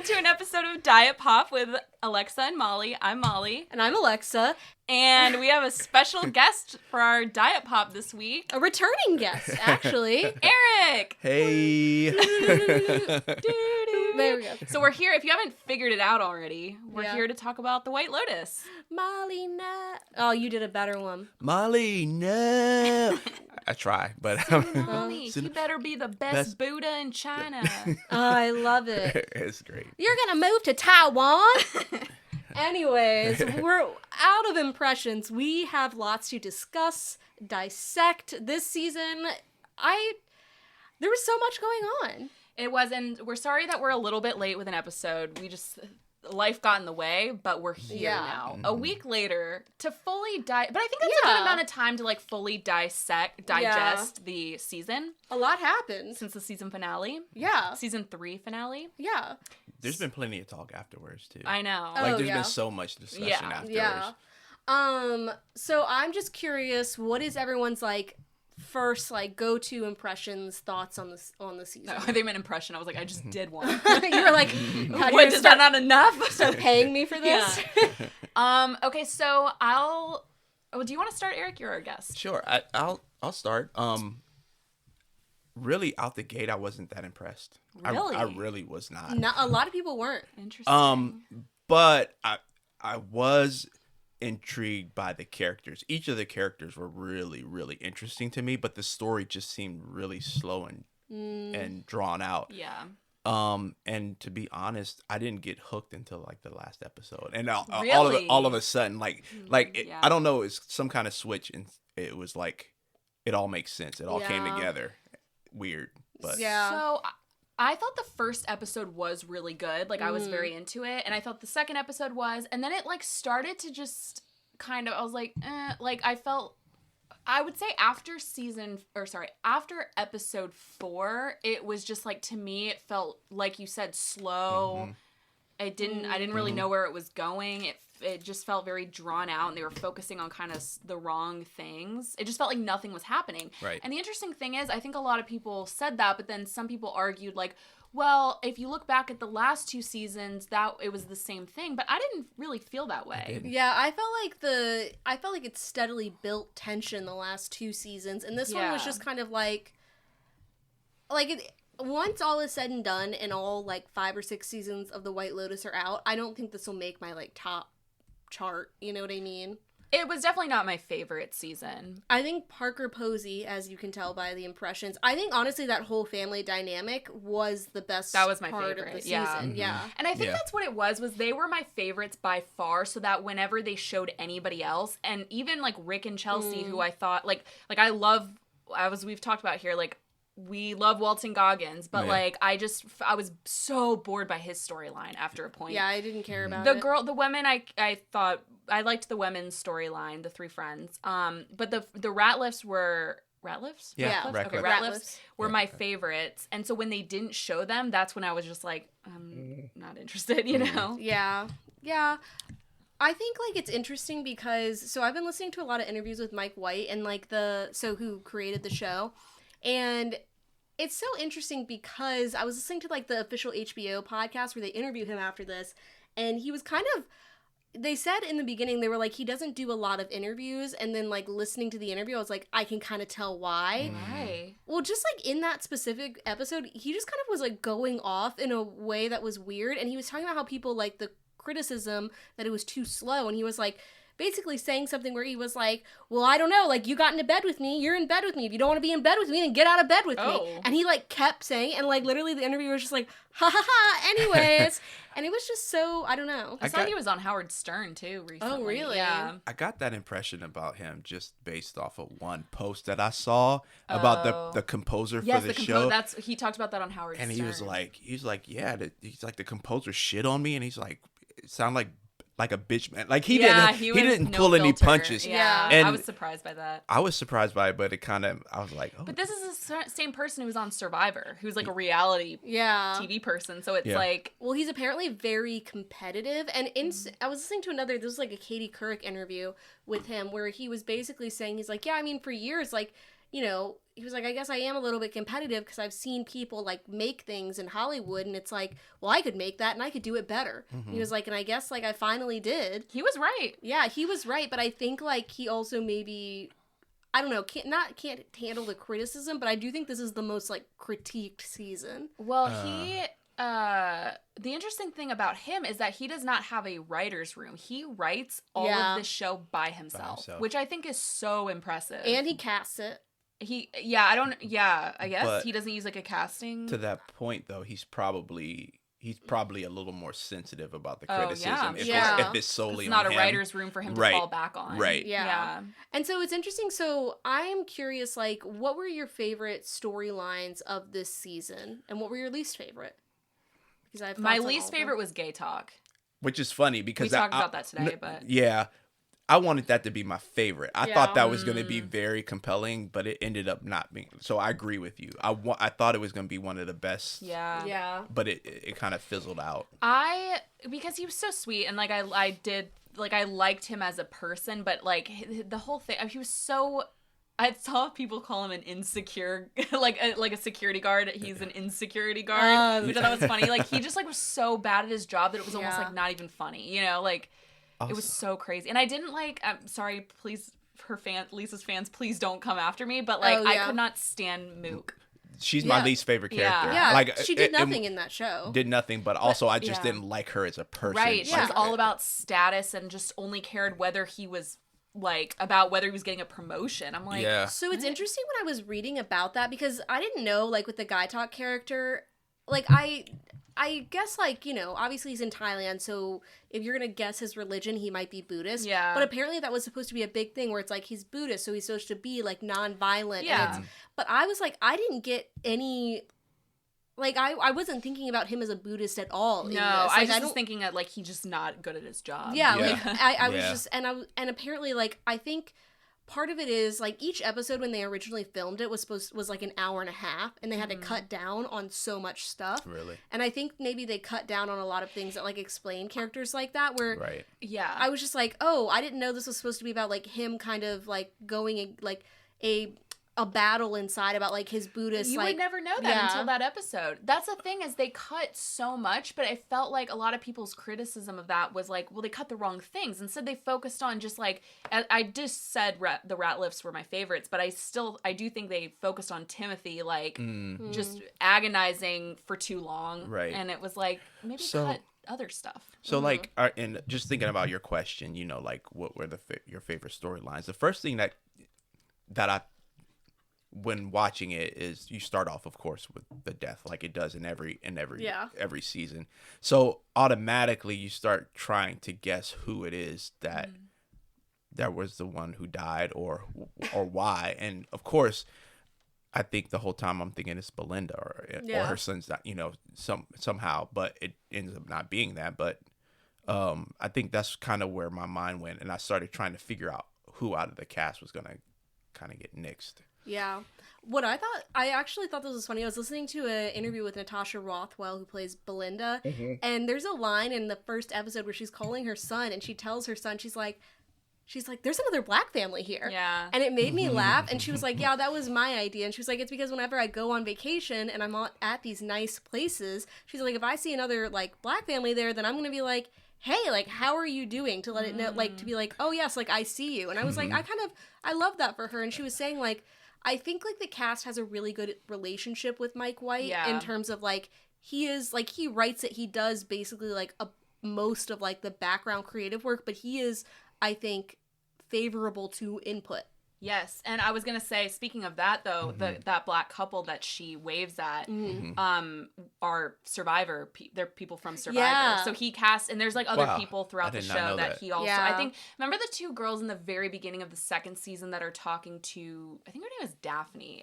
Welcome to an episode of Diet Pop with Alexa and Molly. I'm Molly. And I'm Alexa. And we have a special guest for our Diet Pop this week. A returning guest, actually. Eric! Hey! There we go. So we're here, if you haven't figured it out already, we're Yeah. here to talk about the White Lotus. Molly, no. Oh, you did a better one. Molly, no! I try, but... Molly, you better be the best Buddha in China. Oh, I love it. It's great. You're gonna move to Taiwan? Anyways, we're out of impressions. We have lots to discuss, dissect. This season, there was so much going on. It was, and we're sorry that we're a little bit late with an episode. Life got in the way, but we're here now. A week later to fully but I think that's a good amount of time to like fully digest the season. A lot happened. Since the season finale. Yeah. Season 3 finale. Yeah. There's been plenty of talk afterwards, too. I know. Like, there's been so much discussion afterwards. Yeah. So I'm just curious, what is everyone's like first like go-to impressions, thoughts on the season? No, they meant impression. I was like, I just did one. You were like, what, is that not enough? Start paying me for this? Yeah. Okay, so do you want to start, Eric? You're our guest. Sure. I'll start. Really, out the gate, I wasn't that impressed. Really? I really was not. No, a lot of people weren't. Interesting. But I was intrigued by the characters. Each of the characters were really, really interesting to me, but the story just seemed really slow and drawn out. Yeah. And to be honest, I didn't get hooked until like the last episode, and Really? all of a sudden, I don't know, it's some kind of switch, and it was like it all makes sense. It all came together. Weird, but So I thought the first episode was really good. Like, I was very into it. And I thought the second episode was. And then it, like, started to just kind of... I was like, Like, I would say after episode 4, it was just, like, to me, it felt, like you said, slow. I didn't really know where it was going. It just felt very drawn out, and they were focusing on kind of the wrong things. It just felt like nothing was happening. Right. And the interesting thing is, I think a lot of people said that, but then some people argued, like, well, if you look back at the last 2 seasons, that it was the same thing. But I didn't really feel that way. Yeah, I felt like it steadily built tension the last 2 seasons, and this one was just kind of like it. Once all is said and done, and all like 5 or 6 seasons of the White Lotus are out, I don't think this will make my like top chart. You know what I mean? It was definitely not my favorite season. I think Parker Posey, as you can tell by the impressions, I think honestly that whole family dynamic was the best. That was my part favorite of the yeah. season. Yeah, and I think that's what it was they were my favorites by far. So that whenever they showed anybody else, and even like Rick and Chelsea, who I thought like I love, we've talked about here, like. We love Walton Goggins, but like I was so bored by his storyline after a point. Yeah, I didn't care about the women. I thought I liked the women's storyline, the 3 friends. But the Ratliffs were Ratliffs. Yeah. Okay, Ratliffs were my favorites, and so when they didn't show them, that's when I was just like, I'm not interested. You know? Yeah. I think, like, it's interesting because, so I've been listening to a lot of interviews with Mike White and, like, who created the show, and it's so interesting because I was listening to, like, the official HBO podcast where they interview him after this, and he was kind of, they said in the beginning, they were like, he doesn't do a lot of interviews, and then, like, listening to the interview, I was like, I can kind of tell why. Why? Well, just, like, in that specific episode, he just kind of was, like, going off in a way that was weird, and he was talking about how people, like, the criticism that it was too slow, and he was like basically saying something where he was like, well, I don't know, like, you got into bed with me, you're in bed with me, if you don't want to be in bed with me, then get out of bed with me. And he like kept saying, and like literally the interviewer was just like, ha ha ha, anyways. And it was just so, I don't know. I saw he was on Howard Stern too recently. Oh, really? Yeah. I got that impression about him just based off of one post that I saw about the composer for the show. He talked about that on Howard Stern. And he was like, he's like, the composer shit on me, and he's like, it sounded like a bitch man. Like he didn't pull any punches. Yeah, and I was surprised by that. I was surprised by it, but it kind of, I was like, oh. But this is the same person who was on Survivor, who's like a reality TV person. So it's like, well, he's apparently very competitive. And I was listening to this was like a Katie Couric interview with him where he was basically saying, he's like, yeah, I mean, for years, like, you know, he was like, I guess I am a little bit competitive because I've seen people like make things in Hollywood, and it's like, well, I could make that and I could do it better. Mm-hmm. He was like, and I guess like I finally did. He was right. Yeah, he was right, but I think like he also maybe, I don't know, can't handle the criticism, but I do think this is the most like critiqued season. Well, the interesting thing about him is that he does not have a writer's room. He writes all of this show by himself, which I think is so impressive. And he casts it. I guess But he doesn't use like a casting. To that point, though, he's probably a little more sensitive about the criticism if it's solely it's not on a him. writer's room for him to fall back on. Right. Yeah. And so it's interesting. So I'm curious, like, what were your favorite storylines of this season, and what were your least favorite? Because I have my least favorite was gay talk. Which is funny because we talked about that today, but yeah. I wanted that to be my favorite. I thought that was going to be very compelling, but it ended up not being. So I agree with you. I thought it was going to be one of the best. Yeah. Yeah. But it kind of fizzled out. Because he was so sweet, and like I liked him as a person, but like the whole thing, he was so. I saw people call him an insecure, like a security guard. He's an insecurity guard. Which I thought was funny. Like he just like was so bad at his job that it was almost like not even funny. You know, like. Also, it was so crazy. And I didn't like, I'm sorry, please, Lisa's fans, please don't come after me, but like, I could not stand Mook. She's my least favorite character. Yeah, like, she did nothing in that show. Did nothing, but also I just didn't like her as a person. Right, she was all about status and just only cared whether he was, like, about whether he was getting a promotion. I'm like... Yeah. So it's interesting when I was reading about that, because I didn't know, like, with the Guy Talk character, like, I guess, like, you know, obviously he's in Thailand, so if you're going to guess his religion, he might be Buddhist. Yeah. But apparently that was supposed to be a big thing where it's like he's Buddhist, so he's supposed to be, like, non-violent. Yeah. But I was like, I didn't get any... Like, I wasn't thinking about him as a Buddhist at all. No, like, I just was thinking that, like, he's just not good at his job. Yeah, like, I was just... And apparently, like, I think... Part of it is, like, each episode when they originally filmed it was like an hour and a half, and they had to cut down on so much stuff. Really? And I think maybe they cut down on a lot of things that, like, explain characters like that, where... Right. Yeah. I was just like, oh, I didn't know this was supposed to be about, like, him kind of, like, going, like, a battle inside about, like, his Buddhist, you like... would never know that until that episode. That's the thing, is they cut so much, but I felt like a lot of people's criticism of that was like, well, they cut the wrong things. Instead, they focused on just, like... I just said the Ratliffs were my favorites, but I do think they focused on Timothy, like, just agonizing for too long. Right. And it was like, maybe cut other stuff. So, like, and just thinking about your question, you know, like, what were your favorite storylines? The first thing that I... when watching it is you start off, of course, with the death, like it does in every season. So automatically you start trying to guess who it is that was the one who died or why. And of course, I think the whole time I'm thinking it's Belinda or her son's not, you know, somehow, but it ends up not being that. But I think that's kind of where my mind went, and I started trying to figure out who out of the cast was gonna kind of get nixed. Yeah. I actually thought this was funny. I was listening to an interview with Natasha Rothwell, who plays Belinda, and there's a line in the first episode where she's calling her son, and she tells her son, she's like, there's another black family here. Yeah. And it made me laugh, and she was like, yeah, that was my idea. And she was like, it's because whenever I go on vacation and I'm at these nice places, she's like, if I see another, like, black family there, then I'm going to be like, hey, like, how are you doing? To let it know, like, to be like, oh, yes, like, I see you. And I was like, I love that for her. And she was saying, like, I think, like, the cast has a really good relationship with Mike White in terms of, like, he writes it, he does basically, like, most of, like, the background creative work, but he is, I think, favorable to input. Yes, and I was gonna say, speaking of that though, that black couple that she waves at, are Survivor. They're people from Survivor. Yeah. So he cast, and there's like other people throughout the show that he also. I think. Remember the two girls in the very beginning of the second season that are talking to? I think her name is Daphne.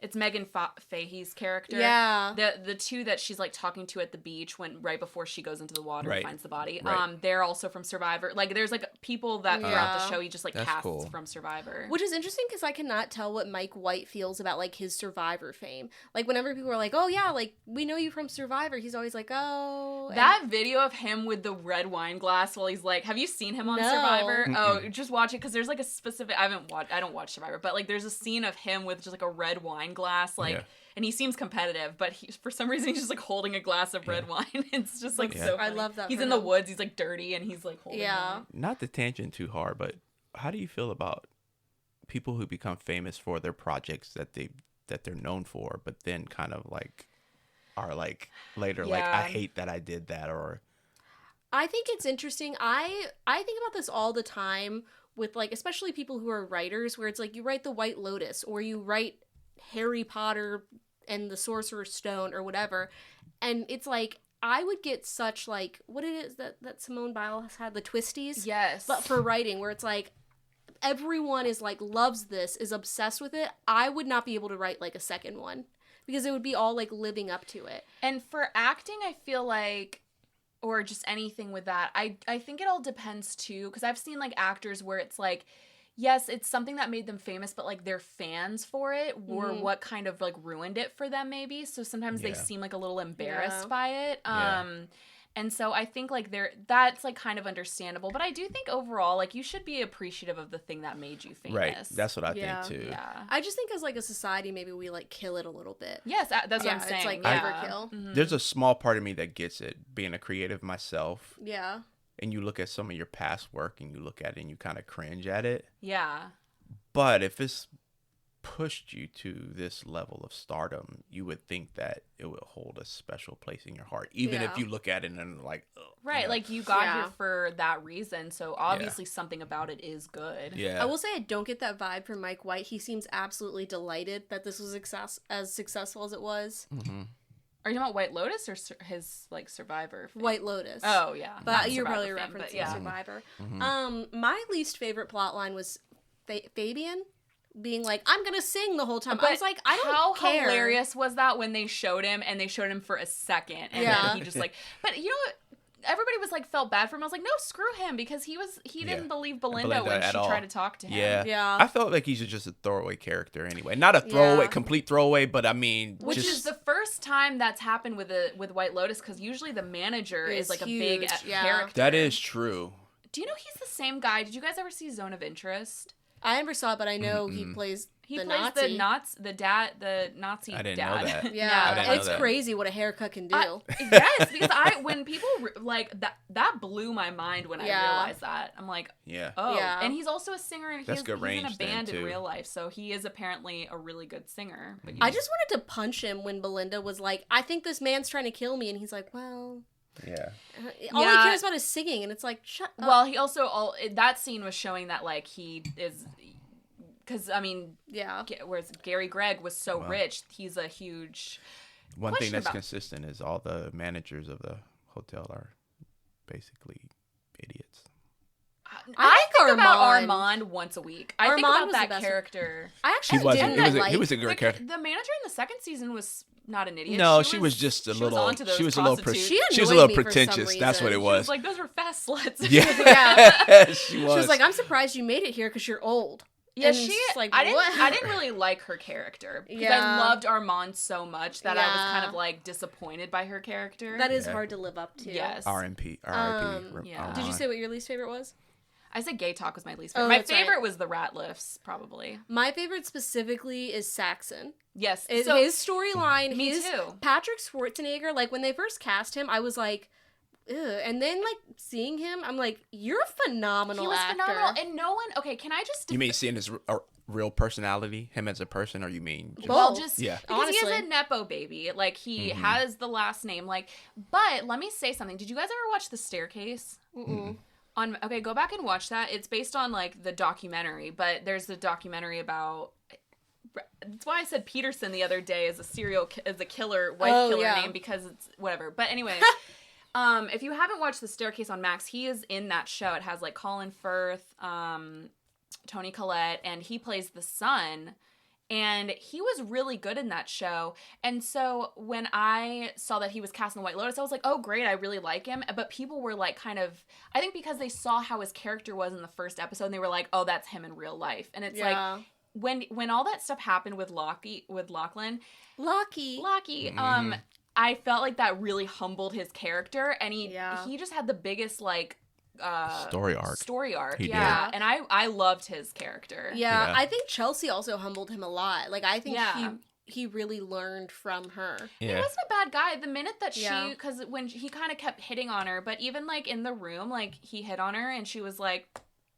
It's Megan Fahey's character. Yeah. The two that she's like talking to at the beach right before she goes into the water and Right. finds the body. Right. They're also from Survivor. Like there's like people that throughout the Yeah. show he just like That's casts cool. from Survivor. Which is interesting because I cannot tell what Mike White feels about like his Survivor fame. Like whenever people are like, "Oh yeah, like we know you from Survivor," he's always like, "Oh." And That video of him with the red wine glass while he's like, have you seen him on No. Survivor? Mm-mm. Oh, just watch it because there's like a specific. I don't watch Survivor, but like there's a scene of him with just like a red wine glass, like, Yeah. and he seems competitive, but for some reason he's just like holding a glass of red wine. It's just like Yeah. so. I Funny. love that He's for in the him. woods. He's like dirty, and he's like holding. Yeah. wine. Not to tangent too hard, but how do you feel about people who become famous for their projects that they're known for, but then kind of like are like later like, Yeah. I hate that I did that, or I think it's interesting. I think about this all the time with like especially people who are writers where it's like you write the White Lotus or you write Harry Potter and the Sorcerer's Stone or whatever, and it's like I would get such like what it is that Simone Biles had, the twisties. Yes, But for writing, where it's like everyone is like loves this, is obsessed with it, I would not be able to write like a second one because it would be all like living up to it. and for acting, I feel like, or just anything with that, I think it all depends too, because I've seen like actors where it's like, yes, it's something that made them famous, but like their fans for it were Mhm. what kind of like ruined it for them maybe. So sometimes they Yeah. seem like a little embarrassed Yeah. by it. Yeah. And so I think like that's like kind of understandable, but I do think overall like you should be appreciative of the thing that made you famous. right. That's what I Yeah. think too. yeah. I just think as like a society, maybe we like kill it a little bit. Yes, that's Yeah, what I'm it's saying. like yeah. overkill. Mhm. There's a small part of me that gets it, being a creative myself, Yeah. and you look at some of your past work and you look at it and you kind of cringe at it. Yeah. But if it's pushed you to this level of stardom, you would think that it will hold a special place in your heart, even Yeah. if you look at it and like, ugh, Right, you know? like you got Yeah. here for that reason, so obviously something about it is good. yeah, I will say I don't get that vibe from Mike White. He seems absolutely delighted that this was as successful as it was. Mhm. Are you talking about White Lotus or his like Survivor? Fame? White Lotus. Oh yeah, But not you're Survivor probably fame, but referencing yeah. Survivor. Mhm. My least favorite plot line was Fabian being like, "I'm gonna sing the whole time." I But was like, I don't how care. hilarious was that when they showed him and they showed him for a second and Yeah. then he just like, but you know what? Everybody was like felt bad for him. I was like, no, screw him because he didn't believe Belinda when at she all. tried to talk to him. Yeah. Yeah. I felt like he's just a throwaway character anyway. Not a throwaway, Yeah. complete throwaway, but I mean, Which just, is the first time that's happened with White Lotus because usually the manager is like a big huge, yeah. character. that is true. Do you know he's the same guy? Did you guys ever see Zone of Interest? I never saw it, but I know he plays He the plays Nazi. the Nazi I didn't dad. know that. Yeah, I didn't know it's that. crazy what a haircut can do. Yes, because when people like that blew my mind when I Yeah. realized that. I'm like, Yeah. oh, Yeah. and he's also a singer and That's he's good in a range then, band in too. real life, so he is apparently a really good singer. But I just wanted to punch him when Belinda was like, "I think this man's trying to kill me," and he's like, "Well." Yeah. All he Yeah. cares about is singing, and it's like, shut up. well, he also that scene was showing that like he is. Because, I mean, Yeah. whereas Gary Gregg was so Wow. rich, he's a huge... One Question thing that's about- consistent is all the managers of the hotel are basically idiots. I like think about Armand. Armand once a week. I think Armand about was the that best. character. I actually He was. didn't He was a The, great character. the manager in the second season was not an idiot. No, she was just a she little. Was onto those She was a little. prostitutes. She She was a annoyed little me for some pretentious. That's what it reason. She was was. like, those were fast sluts. Yeah, she was. She was like, "I'm surprised you made it here because you're old." Yeah, And she. it's like, I what? didn't really like her character because Yeah. I loved Armand so much that I was Yeah. kind of like disappointed by her character. That is Yeah. hard to live up to. Yes. R.I.P. yeah. Did you say what your least favorite was? I said Gay Talk was my least Oh, favorite. My that's right. favorite was the Ratlifts, probably. My favorite specifically is Saxon. Yes. His So storyline. me his too. Patrick Schwarzenegger. Like when they first cast him, I was like, "Ugh," and then like seeing him, I'm like, "You're a phenomenal he was actor." phenomenal, and no one. Okay, can I just? You mean seeing his real personality, him as a person, or you mean? Just, Well, Both. just Yeah. because he Honestly. is a nepo baby, like he Mm-hmm. has the last name, like. But let me say something. Did you guys ever watch The Staircase? Mm-mm. Okay, go back and watch that. It's based on like the documentary, but there's a documentary about. That's why I said Peterson the other day is a killer wife Oh, killer yeah. name because it's whatever. But anyway, if you haven't watched The Staircase on Max, he is in that show. It has like Colin Firth, Tony Collette, and he plays the son. And he was really good in that show. And so when I saw that he was cast in the White Lotus, I was like, oh, great, I really like him. But people were like kind of, I think because they saw how his character was in the first episode, and they were like, oh, that's him in real life. And it's like, when all that stuff happened with Lockie, I felt like that really humbled his character. And he just had the biggest, like, story arc. He did. And I loved his character. I think Chelsea also humbled him a lot. Like, I think he really learned from her. He wasn't a bad guy. The minute that because when he kind of kept hitting on her, but even like in the room, like he hit on her and she was like,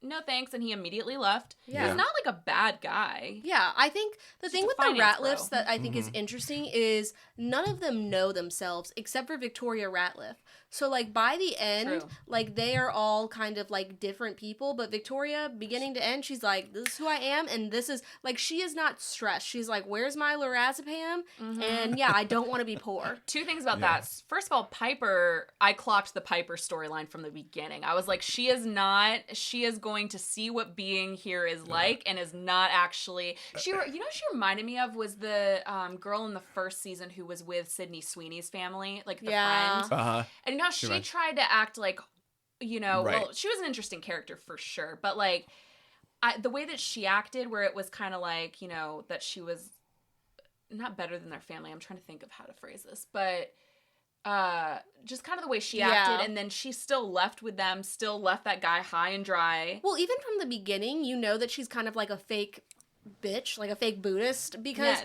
no thanks, and he immediately left. He's not like a bad guy. I think the thing with the Ratliffs that I think is interesting is none of them know themselves except for Victoria Ratliff. So, like, by the end, like, they are all kind of, like, different people. But Victoria, beginning to end, she's like, this is who I am. And this is, like, she is not stressed. She's like, where's my lorazepam? And, I don't want to be poor. Two things about that. First of all, Piper, I clocked the Piper storyline from the beginning. I was like, she is going to see what being here is like and is not actually... She reminded me of was the girl in the first season who was with Sydney Sweeney's family, like the friend. And she tried to act like, well, she was an interesting character for sure, but like the way that she acted, where it was kind of like, that she was not better than their family. I'm trying to think of how to phrase this, but just kind of the way she acted, and then she still left with them, still left that guy high and dry. Well, even from the beginning, that she's kind of like a fake bitch, like a fake Buddhist, because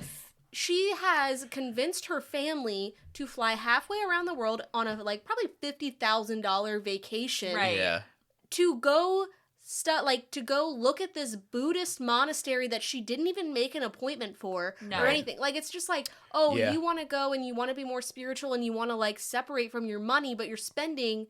she has convinced her family to fly halfway around the world on a like probably $50,000 vacation, to go to go look at this Buddhist monastery that she didn't even make an appointment for or anything. Like, it's just like, you want to go and you want to be more spiritual and you want to like separate from your money, but you're spending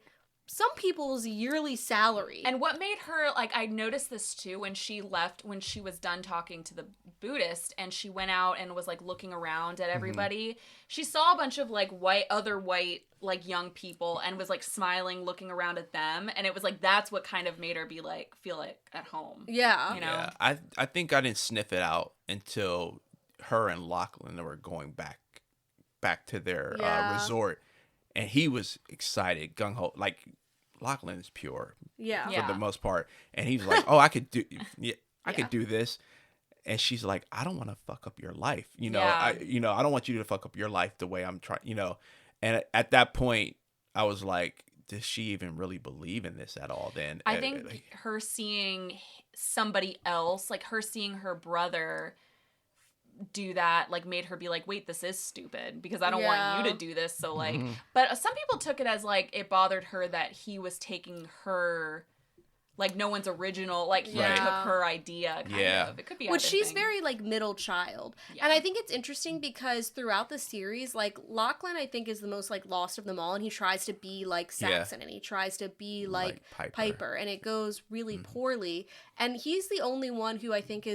some people's yearly salary. And what made her, like, I noticed this too when she left, when she was done talking to the Buddhist and she went out and was like looking around at everybody. She saw a bunch of like other white like young people and was like smiling, looking around at them, and it was like that's what kind of made her be like feel like at home. I think I didn't sniff it out until her and Lachlan were going back to their resort, and he was excited, gung ho. Like, Lachlan is pure, for the most part, and he was like, "Oh, I could do this." And she's like, I don't want to fuck up your life. I don't want you to fuck up your life the way I'm trying, And at that point, I was like, does she even really believe in this at all then? I think her seeing somebody else, like her seeing her brother do that, like made her be like, wait, this is stupid because I don't want you to do this. So like, but some people took it as like, it bothered her that he was taking her... Like, no one's original. Like, he took her idea, kind of. It could be Which she's very, like, middle child. Yeah. And I think it's interesting because throughout the series, like, Lachlan, I think, is the most, like, lost of them all. And he tries to be like Saxon. And he tries to be like Piper. And it goes really poorly. And he's the only one who I think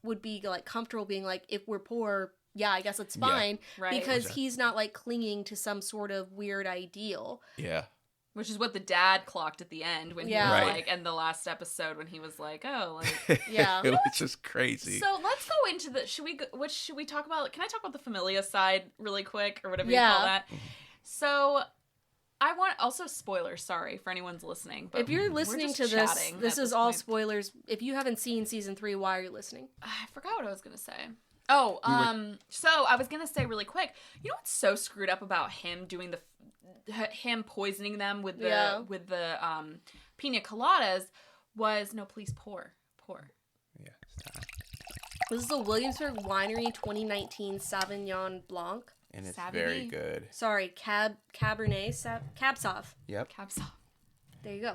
would be, like, comfortable being like, if we're poor, I guess it's fine. Right. Because he's not, like, clinging to some sort of weird ideal. Yeah. Which is what the dad clocked at the end when he was like, and the last episode when he was like, oh, like, it was just crazy. So let's go into should we talk about, can I talk about the Familia side really quick or whatever you call that? So I want, also spoilers, sorry for anyone's listening. But if you're listening to this is all spoilers. If you haven't seen season 3, why are you listening? I forgot what I was going to say. Oh, so I was going to say really quick, you know what's so screwed up about him doing him poisoning them with the pina coladas was please pour. Yeah, stop. This is a Williamsburg Winery 2019 Sauvignon Blanc. And it's very good. Sorry, Cabernet Cab Sauv. Yep. Cab Sauv. There you go.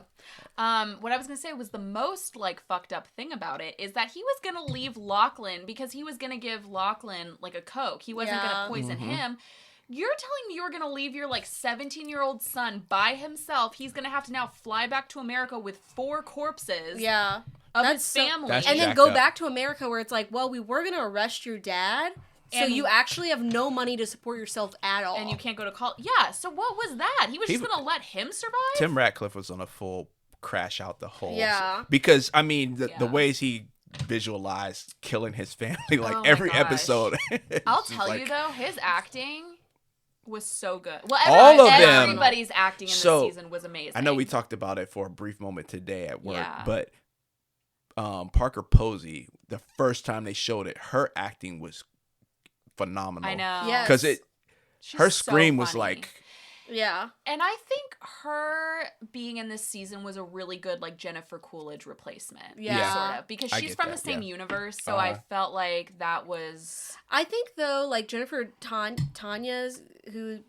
What I was going to say was the most, like, fucked up thing about it is that he was going to leave Lachlan because he was going to give Lachlan, like, a Coke. He wasn't going to poison him. You're telling me you're going to leave your, like, 17-year-old son by himself. He's going to have to now fly back to America with 4 corpses of his family. And then go back to America where it's like, well, we were going to arrest your dad, so you actually have no money to support yourself at all. And you can't go to college. Yeah, so what was that? He was just going to let him survive? Tim Ratcliffe was on a full crash out the hole. Yeah. Because, I mean, the ways he visualize killing his family like Oh my every gosh. episode. I'll It's tell like- you though, his acting was so good. Well, All of them. everybody's acting in this So, season was amazing. I know we talked about it for a brief moment today at work, Yeah. but Parker Posey, the first time they showed it, her acting was phenomenal. I know. Yes. Because She's her so scream was funny. like, Yeah. And I think her being in this season was a really good like Jennifer Coolidge replacement. Yeah. Sort of. Because I she's get from that, the same yeah. universe, so I Uh-huh. felt like that was I think though, like Tanya's who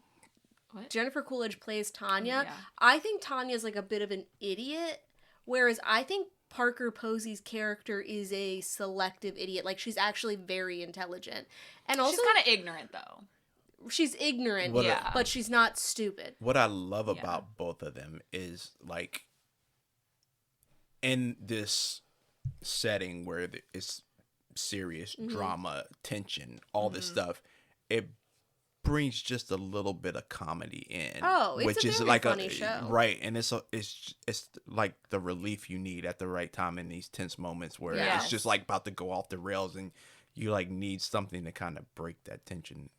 What? Jennifer Coolidge plays Tanya. Yeah. I think Tanya's like a bit of an idiot, whereas I think Parker Posey's character is a selective idiot. Like she's actually very intelligent, and also she's kind of ignorant though. she's ignorant, What a- Yeah. but she's not stupid. what I love Yeah. about both of them is like in this setting where it's serious drama, tension, all this stuff, it brings just a little bit of comedy in. Oh, it's which a is very like funny show. right, and it's like the relief you need at the right time in these tense moments where Yes. it's just like about to go off the rails and you like need something to kind of break that tension.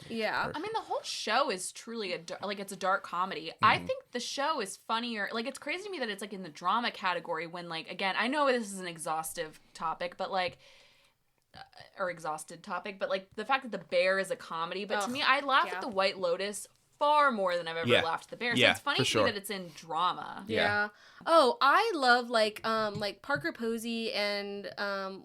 Yeah. I mean, the whole show is truly it's a dark comedy. I think the show is funnier. Like, it's crazy to me that it's like in the drama category when, like, again, I know this is an exhaustive topic, but like, or exhausted topic, but like the fact that The Bear is a comedy. But to Ugh, me, I laugh yeah. at The White Lotus far more than I've ever Yeah. laughed at The Bear. Yeah, So it's funny for to sure. me that it's in drama. Yeah. Oh, I love like Parker Posey and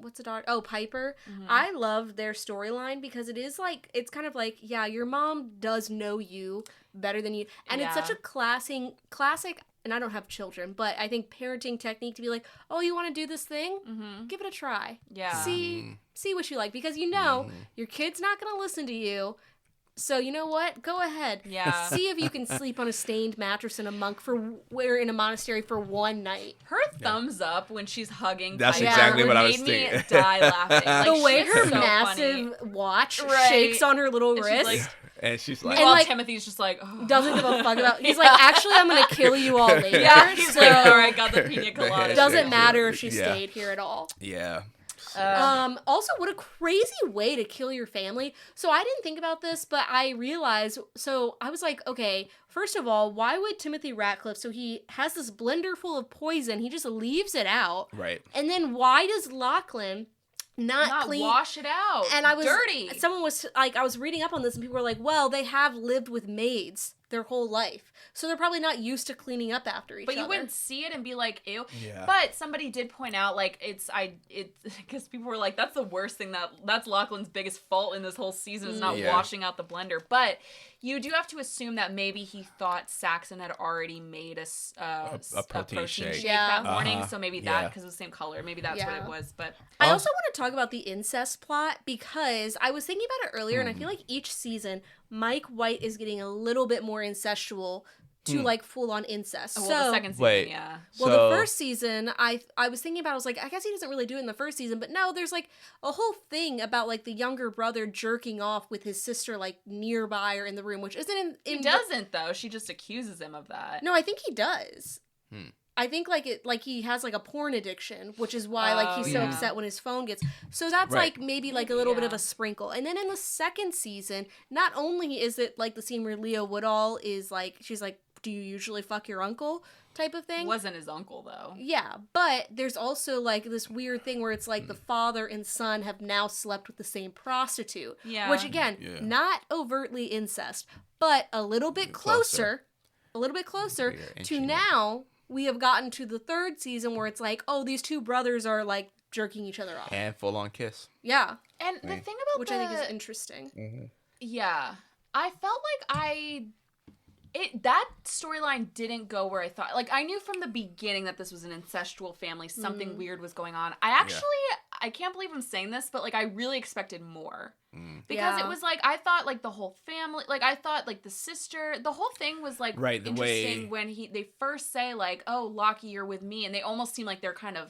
what's the dog? Oh, Piper. I love their storyline because it is like it's kind of like, yeah, your mom does know you better than you. And it's such Yeah. a classic and I don't have children, but I think parenting technique to be like, "Oh, you want to do this thing? Mm-hmm. Give it a try. Yeah. See what you like because you know your kid's not going to listen to you. So you know what? Go ahead. Yeah. See if you can sleep on a stained mattress in in a monastery for one night. Her thumbs up when she's hugging. That's Piper exactly what I was made me thinking. die laughing. Like, The way she's her so massive funny. watch Right. shakes on her little And she's wrist. like- And she's like, Meanwhile, like, Timothy's just like, oh. doesn't give a fuck about. He's like, actually, I'm gonna kill you all later. Yeah, he's so like, all right, got the pina colada. doesn't matter if she Yeah. stayed here at all. yeah. Also, what a crazy way to kill your family. So I didn't think about this, but I realized. So I was like, okay, first of all, why would Timothy Ratcliffe? So he has this blender full of poison. He just leaves it out, Right. and then why does Lachlan not clean? wash it out. And I was dirty. Someone was like, I was reading up on this, and people were like, well, they have lived with maids their whole life, so they're probably not used to cleaning up after each But other. you wouldn't see it and be like, ew. Yeah. But somebody did point out, like, because people were like, that's the worst thing, that's Lachlan's biggest fault in this whole season is not Yeah. washing out the blender. But you do have to assume that maybe he thought Saxon had already made a protein shake. Yeah. that morning, Uh-huh. so maybe Yeah. that, because it was the same color, maybe that's what Yeah. it was. But I also want to talk about the incest plot because I was thinking about it earlier, and I Hmm. feel like each season Mike White is getting a little bit more incestual to like full on incest. well, so the second season, Wait. yeah. well, So- the first season, I was thinking about. I was like, I guess he doesn't really do it in the first season, but no, there's like a whole thing about like the younger brother jerking off with his sister like nearby or in the room, which isn't in. He doesn't, though. She just accuses him of that. No, I think he does. Hmm. I think like he has like a porn addiction, which is why like he's so yeah. upset when his phone gets. So that's Right. like maybe like a little bit of Yeah. a sprinkle. And then in the second season, not only is it like the scene where Leo Woodall is like she's like, "Do you usually fuck your uncle?" type of thing. Wasn't his uncle, though. Yeah, but there's also like this weird thing where it's like the father and son have now slept with the same prostitute. Yeah. Which again, Yeah. not overtly incest, but a little bit closer. A little bit closer They're to inching it. now we have gotten to the third season where it's like, oh, these two brothers are like jerking each other off. And full on kiss. Yeah, And the Right. thing about which I think is interesting. Yeah. I felt like that storyline didn't go where I thought. Like, I knew from the beginning that this was an incestual family. Something weird was going on. I can't believe I'm saying this, but, like, I really expected more. Because Yeah. it was, like, I thought, like, the whole family, like, I thought, like, the sister, the whole thing was, like, Right, the interesting way- when they first say, like, oh, Lockie, you're with me. And they almost seem like they're kind of,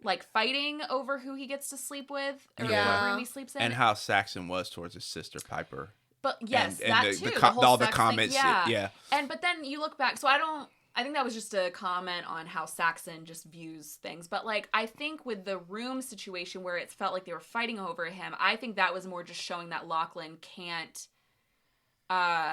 like, fighting over who he gets to sleep with. Or Yeah. what room he sleeps in. And how Saxon was towards his sister But Piper. yes, and that the, too. the, whole all the sex thing, comments. yeah. Yeah. But then you look back. So I think that was just a comment on how Saxon just views things. But, like, I think with the room situation where it felt like they were fighting over him, I think that was more just showing that Lachlan can't,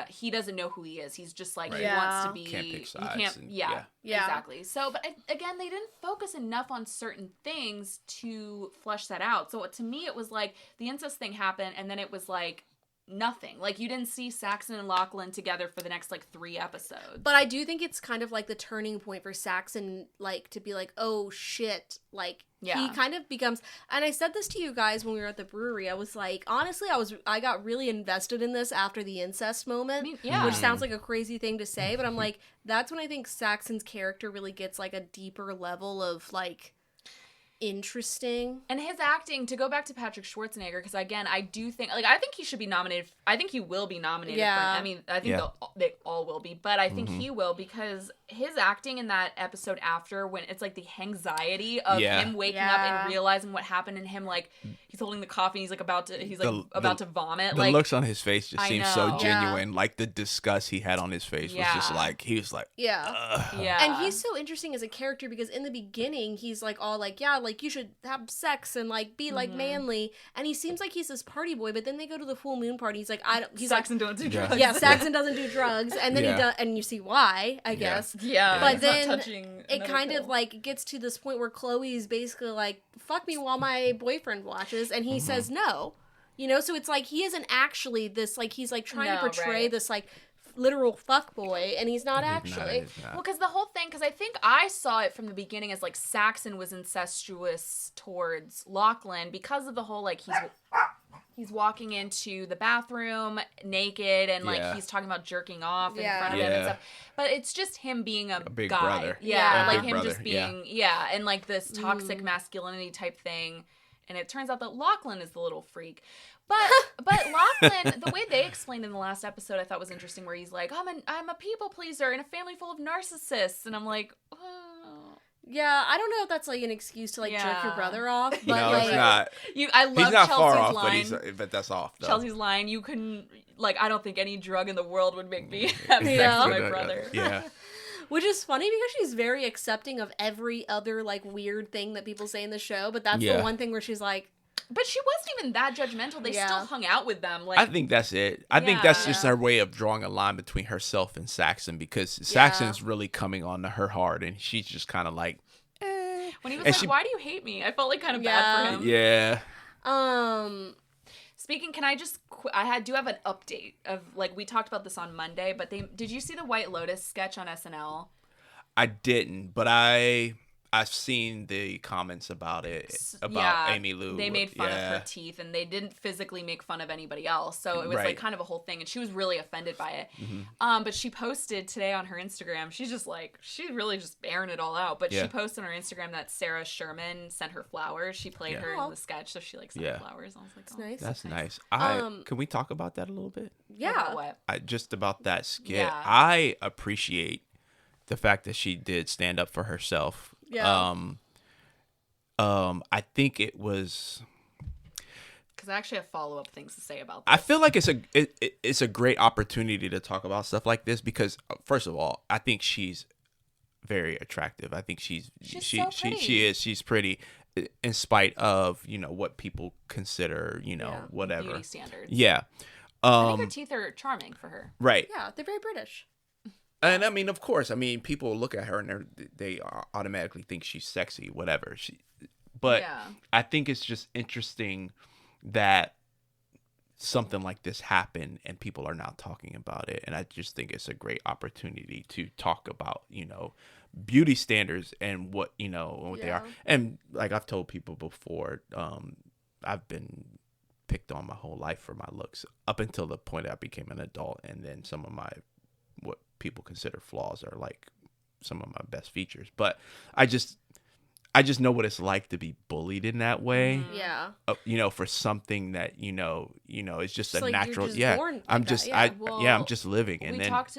he doesn't know who he is. He's just, like, he wants to be... Can't pick sides. He can't, and, yeah, exactly. So, but again, they didn't focus enough on certain things to flesh that out. So, to me, it was like, the incest thing happened, and then it was, like, nothing. Like, you didn't see Saxon and Lachlan together for the next, like, 3 episodes. But I do think it's kind of like the turning point for Saxon, like, to be like, oh shit, like, he kind of becomes, and I said this to you guys when we were at the brewery, I was like, honestly, I got really invested in this after the incest moment, which sounds like a crazy thing to say, but I'm like, that's when I think Saxon's character really gets, like, a deeper level of, like, interesting. And his acting, to go back to Patrick Schwarzenegger, because again, I do think, like, I think he should be nominated. I think he will be nominated. I mean, I think they all will be, but I think he will, because his acting in that episode after, when it's like the anxiety of him waking up and realizing what happened, and him, like, he's holding the coffee, he's like about to vomit. The like, looks on his face just seemed so genuine. Like the disgust he had on his face was just like, he was like, And he's so interesting as a character, because in the beginning he's like all like, like, you should have sex and like be like manly, and he seems like he's this party boy, but then they go to the full moon party, he's like, Saxon don't do drugs. Saxon doesn't do drugs, and then he does, and you see why, I guess. But then it kind of like gets to this point where Chloe's basically like, fuck me while my boyfriend watches, and he says no, you know, so it's like he isn't actually this, like, he's like trying to portray this like literal fuckboy, and he's not actually. Well, because the whole thing, because I think I saw it from the beginning as like Saxon was incestuous towards Lachlan because of the whole, like, he's walking into the bathroom naked, and like he's talking about jerking off in front of him and stuff. But it's just him being a big guy. Brother. Like him just being and like this toxic masculinity type thing. And it turns out that Lachlan is the little freak. But Lachlan, the way they explained in the last episode, I thought was interesting, where he's like, I'm a people pleaser in a family full of narcissists, and I'm like, oh. Yeah, I don't know if that's like an excuse to like jerk your brother off, but no, like, it's not. I love he's not Chelsea's far off, line. but that's off. Though. Chelsea's line, you couldn't, like, I don't think any drug in the world would make me have sex with my brother. Yeah. Which is funny because she's very accepting of every other like weird thing that people say in the show, but that's the one thing where she's like, but she wasn't even that judgmental. They still hung out with them. Like, I think that's it. I think that's just her way of drawing a line between herself and Saxon, because Saxon's really coming on to her hard, and she's just kind of like, when he was like, why do you hate me? I felt like kind of bad for him. Yeah. Speaking, can I just? I do have an update of, like, we talked about this on Monday, but did you see the White Lotus sketch on SNL? I didn't, but I've seen the comments about it, about Amy Lou. They made fun of her teeth, and they didn't physically make fun of anybody else. So it was like kind of a whole thing, and she was really offended by it. But she posted today on her Instagram, she's really just airing it all out. But she posted on her Instagram that Sarah Sherman sent her flowers. She played her in the sketch, so she like sent her flowers. I was like, that's nice. That's nice. Can we talk about that a little bit? Yeah. About what? Just about that skit. Yeah. I appreciate the fact that she did stand up for herself. Yeah. I think it was, because I actually have follow-up things to say about this. I feel like it's a great opportunity to talk about stuff like this, because first of all, I think she's very attractive. I think she's she's pretty, in spite of, you know, what people consider, you know, whatever beauty standards. Yeah. I think her teeth are charming for her. Right. Yeah, they're very British. And I mean, of course, people look at her and they automatically think she's sexy, whatever. But I think it's just interesting that something like this happened and people are now talking about it. And I just think it's a great opportunity to talk about, you know, beauty standards and what, you know, what they are. And like I've told people before, I've been picked on my whole life for my looks up until the point I became an adult. And then some of my what people consider flaws are like some of my best features, but I just know what it's like to be bullied in that way. Yeah. You know, for something that you know, it's just a like natural. You're just born like I'm just, that. I'm just living. And we then talked.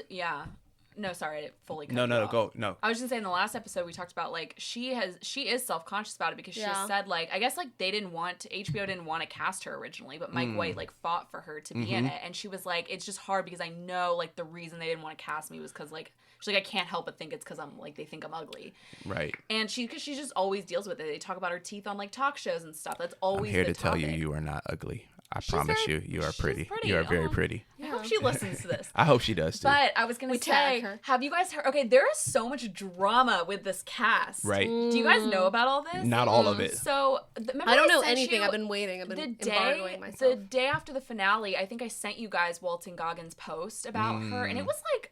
No, sorry, I fully cut No, you no, off. go. No. I was just saying, in the last episode we talked about, like, she is self-conscious about it because she has said, like, I guess, like, HBO didn't want to cast her originally, but Mike White, like, fought for her to be in it, and she was like, it's just hard because I know, like, the reason they didn't want to cast me was because, like, she's like, I can't help but think it's because I'm, like, they think I'm ugly. Right. And because she just always deals with it. They talk about her teeth on, like, talk shows and stuff. That's always I'm here the to tell topic. you are not ugly. I She's promise very- you are she's pretty. pretty. You are very Oh. pretty. I hope she listens to this. I hope she does too. But I was going We to say, tag her. have you guys heard? Okay, there is so much drama with this cast. Right. Do you guys know about all this? Not all of it. So, remember I don't know sent anything. you I've been waiting. I've been the embargoing myself. the day after the finale, I think I sent you guys Walton Goggins' post about her, and it was like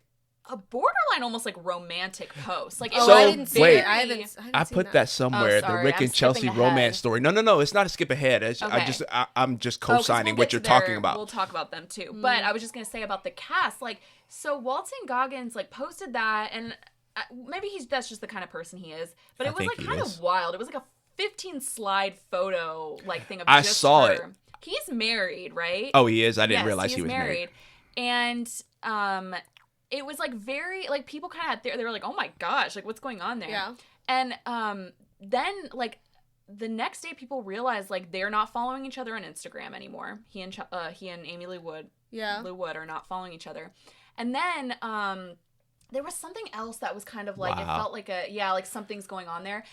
a borderline, almost like romantic post. Like, it Oh, So, I didn't see wait. it. I haven't I seen put that somewhere. Oh, sorry, the Rick I'm and Chelsea skipping romance ahead. story. No. It's not a skip ahead. Okay. I'm just Oh, 'cause co-signing we'll what get you're to talking their- about. We'll talk about them too. But I was just gonna say about the cast, like, so Walton Goggins like posted that, and maybe that's just the kind of person he is. But I it was think like he kind is. of wild. It was like a 15 slide photo like thing of I just saw her. it. He's married, right? Oh, he is. I didn't Yes, realize he's he was married. And it was like very like people kind of had they were like, oh my gosh, like what's going on there? Yeah. And then like the next day people realized like they're not following each other on Instagram anymore. He and Amy Lou Wood are not following each other. And then there was something else that was kind of like it Wow. felt like like something's going on there.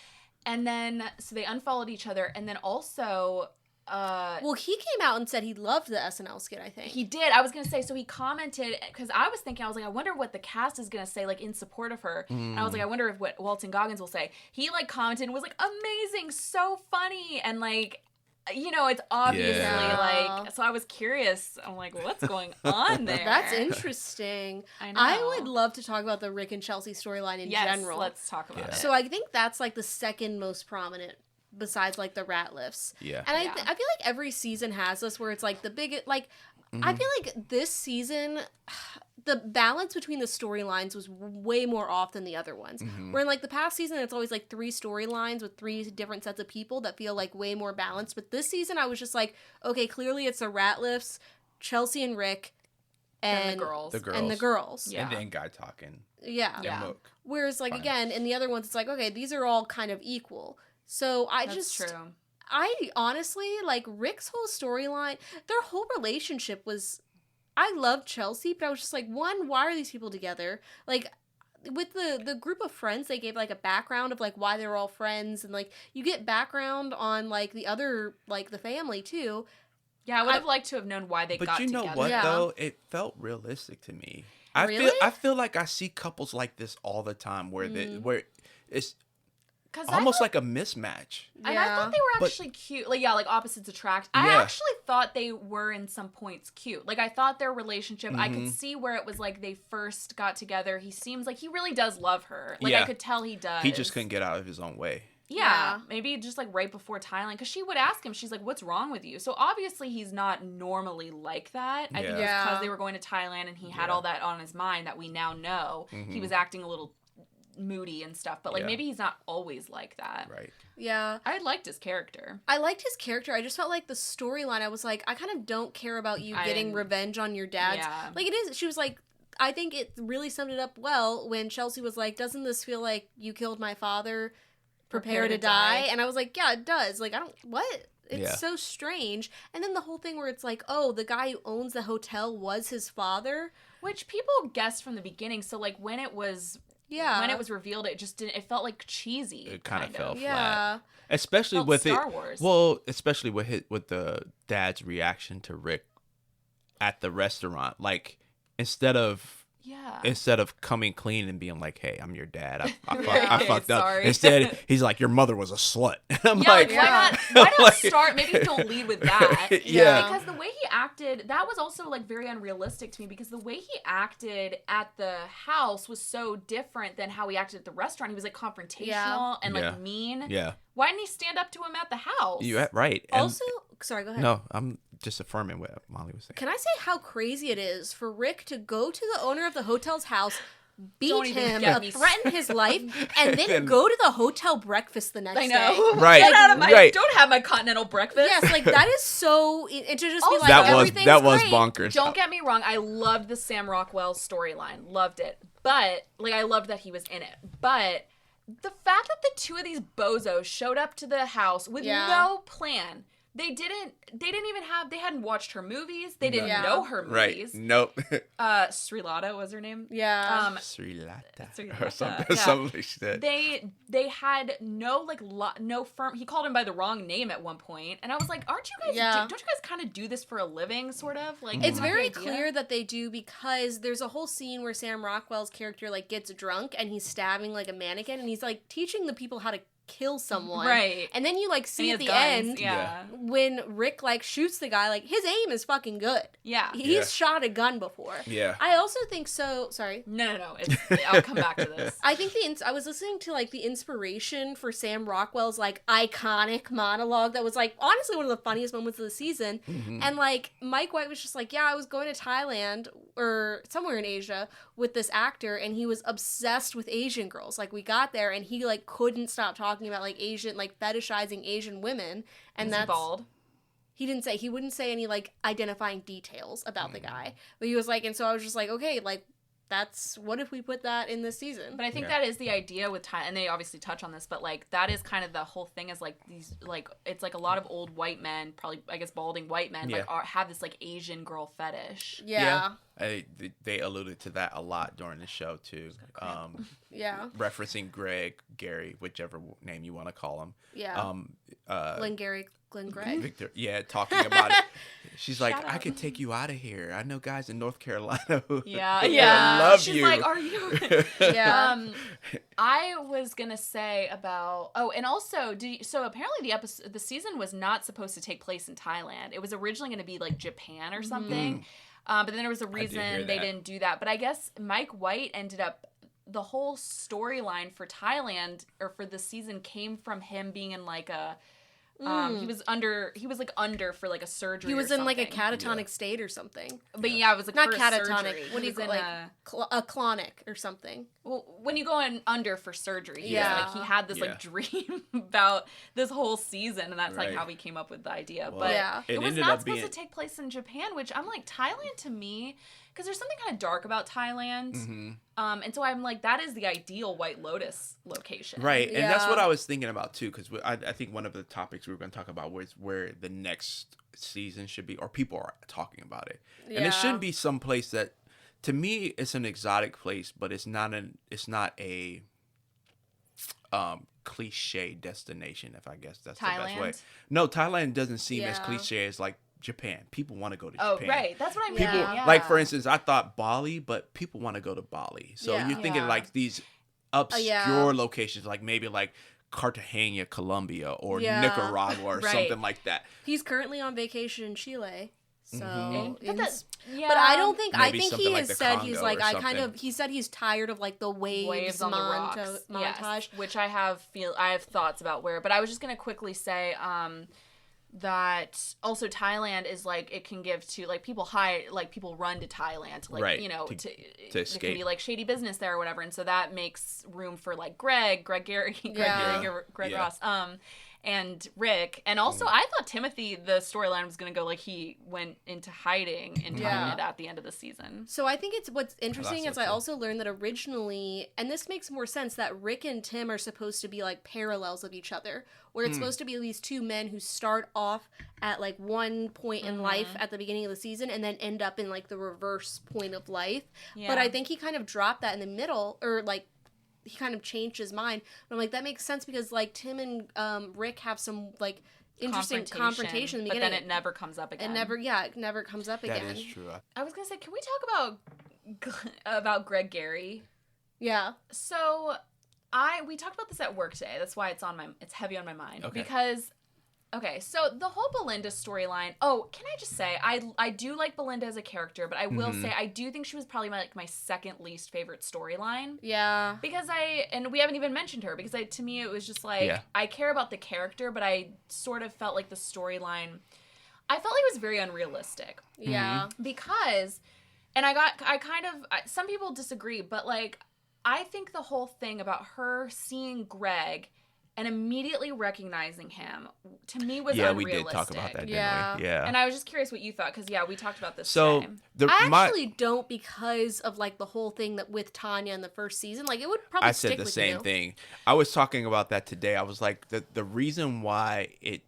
And then so they unfollowed each other, and then also Well, he came out and said he loved the SNL skit, I think. he did. I was going to say, so he commented, because I was thinking, I was like, I wonder what the cast is going to say, like, in support of her. And I was like, I wonder if what Walton Goggins will say. He, like, commented and was like, amazing, so funny. And, like, you know, it's obviously, Yeah. like, so I was curious. I'm like, what's going on there? That's interesting. I know. I would love to talk about the Rick and Chelsea storyline in yes, general. let's talk about it. So I think that's, like, the second most prominent besides, like, the rat lifts. Yeah. And I Yeah. feel like every season has this where it's like the biggest, like, I feel like this season, the balance between the storylines was way more off than the other ones. Where in, like, the past season, it's always, like, 3 storylines with 3 different sets of people that feel, like, way more balanced. But this season, I was just like, okay, clearly it's the rat lifts, Chelsea and Rick, And the girls. And the girls. Yeah. And then guy talking. Yeah. Yeah. And Mook. Whereas, like, Fine. again, in the other ones, it's like, okay, these are all kind of equal. So That's true. I honestly, like, Rick's whole storyline, their whole relationship was, I loved Chelsea, but I was just like, one, why are these people together? Like, with the group of friends, they gave, like, a background of, like, why they were all friends, and, like, you get background on, like, the other, like, the family, too. Yeah, I would have liked to have known why they But got you know together. what Yeah. though? It felt realistic to me. Really? I feel like I see couples like this all the time where where it's 'Cause almost I like a mismatch. And I thought they were But- actually cute. Like, yeah, like opposites attract. I Yeah. actually thought they were in some points cute. Like, I thought their relationship, I could see where it was like they first got together. He seems like he really does love her. Like, Yeah. I could tell he does. He just couldn't get out of his own way. Yeah. Yeah. Maybe just like right before Thailand. Because she would ask him, she's like, what's wrong with you? So obviously he's not normally like that. I think it was Yeah. because they were going to Thailand and he had all that on his mind that we now know. He was acting a little moody and stuff. But like Yeah. maybe he's not always like that. Right. Yeah. I liked his character. I liked his character. I just felt like the storyline, I was like, I kind of don't care about you getting didn't- revenge on your dad. Yeah. Like, it is, she was like, I think it really summed it up well when Chelsea was like, doesn't this feel like you killed my father? Prepare to die. And I was like, yeah, it does. Like, I don't, what? It's Yeah. so strange. And then the whole thing where it's like, oh, the guy who owns the hotel was his father. Which people guessed from the beginning. So like when it was Yeah. when it was revealed, it just didn't. It felt like cheesy. It kind of fell Yeah. flat. Especially Felt with Star it. Wars. Well, especially with the dad's reaction to Rick at the restaurant. Like instead of coming clean and being like, "Hey, I'm your dad. I fucked up." Sorry. Instead, he's like, "Your mother was a slut." I'm Yeah, like, like, why not like- start? Maybe don't lead with that. Yeah. Because the way he acted, that was also like very unrealistic to me. Because the way he acted at the house was so different than how he acted at the restaurant. He was like confrontational and Yeah. like mean. Yeah. Why didn't he stand up to him at the house? You right. And Also, sorry, go ahead. no, I'm just affirming what Molly was saying. Can I say how crazy it is for Rick to go to the owner of the hotel's house, beat Don't even him, get me threaten his life, and then Then- go to the hotel breakfast the next I day? know. Right, Get out of my. right. Don't have my continental breakfast. Yes, like that is so. And to just be Also- like, That was everything's that was great. bonkers. Don't get me wrong. I loved the Sam Rockwell storyline. Loved it. But like I loved that he was in it. But the fact that the two of these bozos showed up to the house with no plan. They hadn't watched her movies. They didn't know her movies. Right. Nope. Sri Lata was her name. Yeah. Sri Lata. Sri Or something. Yeah. Something like that. They had no no firm. He called him by the wrong name at one point, and I was like, "Aren't you guys? Don't you guys kind of do this for a living, sort of? Like it's very clear that they do because there's a whole scene where Sam Rockwell's character like gets drunk and he's stabbing like a mannequin and he's like teaching the people how to kill someone, right? And then you like see at the guns. end when Rick like shoots the guy, like his aim is fucking good. He's shot a gun before. I also think so. Sorry, no. I'll come back to this. I think I was listening to like the inspiration for Sam Rockwell's like iconic monologue that was like honestly one of the funniest moments of the season. And like Mike White was just like, I was going to Thailand or somewhere in Asia with this actor and he was obsessed with Asian girls. Like we got there and he like couldn't stop talking about like Asian, like fetishizing Asian women. And that's bald. He wouldn't say any like identifying details about the guy, but he was like, and so I was just like, okay, like that's, what if we put that in this season? But I think that is the idea with Thailand, and they obviously touch on this, but like that is kind of the whole thing is like these, like it's like a lot of old white men, probably I guess balding white men, like have this like Asian girl fetish. They alluded to that a lot during the show too. Referencing Greg, Gary, whichever name you want to call him. Glenn Gregg. Victor, talking about it. She's like, I could take you out of here. I know guys in North Carolina who love She's you. like, are you? I was gonna say about and also so apparently the season was not supposed to take place in Thailand. It was originally going to be like Japan or something. But then there was a reason they didn't do that. But I guess Mike White ended up, the whole storyline for Thailand or for the season came from him being in like a he was under for like a surgery. He was or in like a something. catatonic state or something. But it was like not for catatonic. Surgery. What do you call like a clonic or something? Well, when you go in under for surgery, he had this like dream about this whole season, and that's like how we came up with the idea. But it was not supposed to take place in Japan, which I'm like, Thailand to me, because there's something kind of dark about Thailand. And so I'm like, that is the ideal White Lotus location. Right. And that's what I was thinking about too, because I think one of the topics we were going to talk about was where the next season should be, or people are talking about it. And it shouldn't be some place that, to me, it's an exotic place, but it's not a cliche destination, if I guess that's the best way. No, Thailand doesn't seem as cliche as like Japan. People want to go to Japan. Oh, right. That's what I mean. People like, for instance, I thought Bali, but people want to go to Bali. So you're thinking like these obscure locations, like maybe like Cartagena, Colombia, or Nicaragua, or something like that. He's currently on vacation in Chile. So, but I don't think. Maybe I think he has said he's like he said he's tired of like the waves on the rocks montage, which I have thoughts about where. But I was just gonna quickly say that also Thailand is like, it can give to like people people run to Thailand to like to escape. It can be like shady business there or whatever, and so that makes room for like Greg Ross, and Rick, and also I thought Timothy, the storyline was gonna go like he went into hiding in Thailand at the end of the season. So I think what's interesting is I also learned that originally, and this makes more sense, that Rick and Tim are supposed to be like parallels of each other, where it's supposed to be these two men who start off at like one point in life at the beginning of the season and then end up in like the reverse point of life. But I think he kind of dropped that in the middle, or like he kind of changed his mind. But I'm like, that makes sense because like Tim and Rick have some like interesting confrontation in the beginning. But then it never comes up again. It never comes up again. That is true. I was gonna say, can we talk about Greg Gary? Yeah. So we talked about this at work today. That's why it's heavy on my mind. Okay. Because so the whole Belinda storyline. Oh, can I just say I do like Belinda as a character, but I will say I do think she was probably my second least favorite storyline. Yeah. Because and we haven't even mentioned her, because to me it was just like I care about the character, but I sort of felt like the storyline, I felt like it was very unrealistic. Yeah. Because, and some people disagree, but like I think the whole thing about her seeing Greg and immediately recognizing him, to me, was Yeah, we unrealistic. did talk about that, didn't Yeah. we? Yeah. And I was just curious what you thought, because, we talked about this So, today. I actually don't, because of like the whole thing that with Tanya in the first season. Like, it would probably I stick said the with same you. thing. I was talking about that today. I was like, the reason why it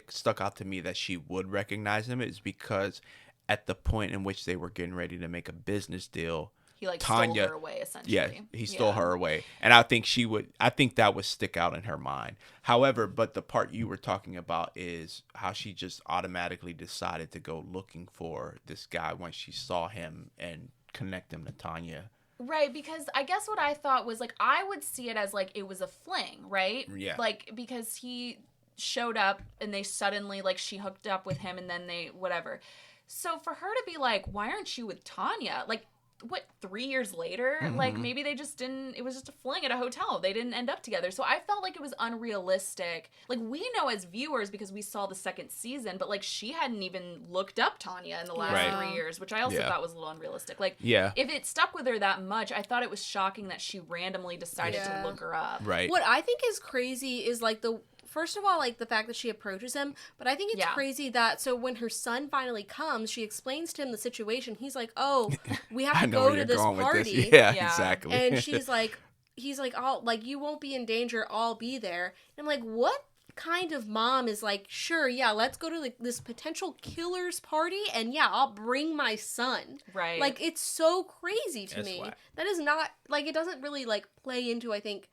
stuck out to me that she would recognize him is because at the point in which they were getting ready to make a business deal, He Tanya, stole her away, essentially. yeah, he stole her away, and I think that would stick out in her mind. However, but the part you were talking about is how she just automatically decided to go looking for this guy once she saw him and connect him to Tanya. Right, because I guess what I thought was, like, I would see it as, like, it was a fling, right? Yeah. Like, because he showed up and they suddenly, like, she hooked up with him and then they, whatever. So for her to be like, why aren't you with Tanya? Like, what, 3 years later? Mm-hmm. Like, maybe they just didn't, it was just a fling at a hotel. They didn't end up together. So I felt like it was unrealistic. Like, we know as viewers because we saw the second season, but, like, she hadn't even looked up Tanya in the last Right. 3 years, which I also Yeah. thought was a little unrealistic. Like, Yeah. if it stuck with her that much, I thought it was shocking that she randomly decided Yeah. to look her up. Right. What I think is crazy is like first of all, like the fact that she approaches him, but I think it's Yeah. crazy that so when her son finally comes, she explains to him the situation. He's like, "Oh, we have I to know go where to you're this going party," with this. Yeah, Yeah. exactly. and he's like, "I'll like you won't be in danger. I'll be there." And I'm like, "What kind of mom is like, sure, yeah, let's go to like this potential killer's party, and yeah, I'll bring my son." Right. Like, it's so crazy to That's me. whack. That is not like, it doesn't really like play into, I think,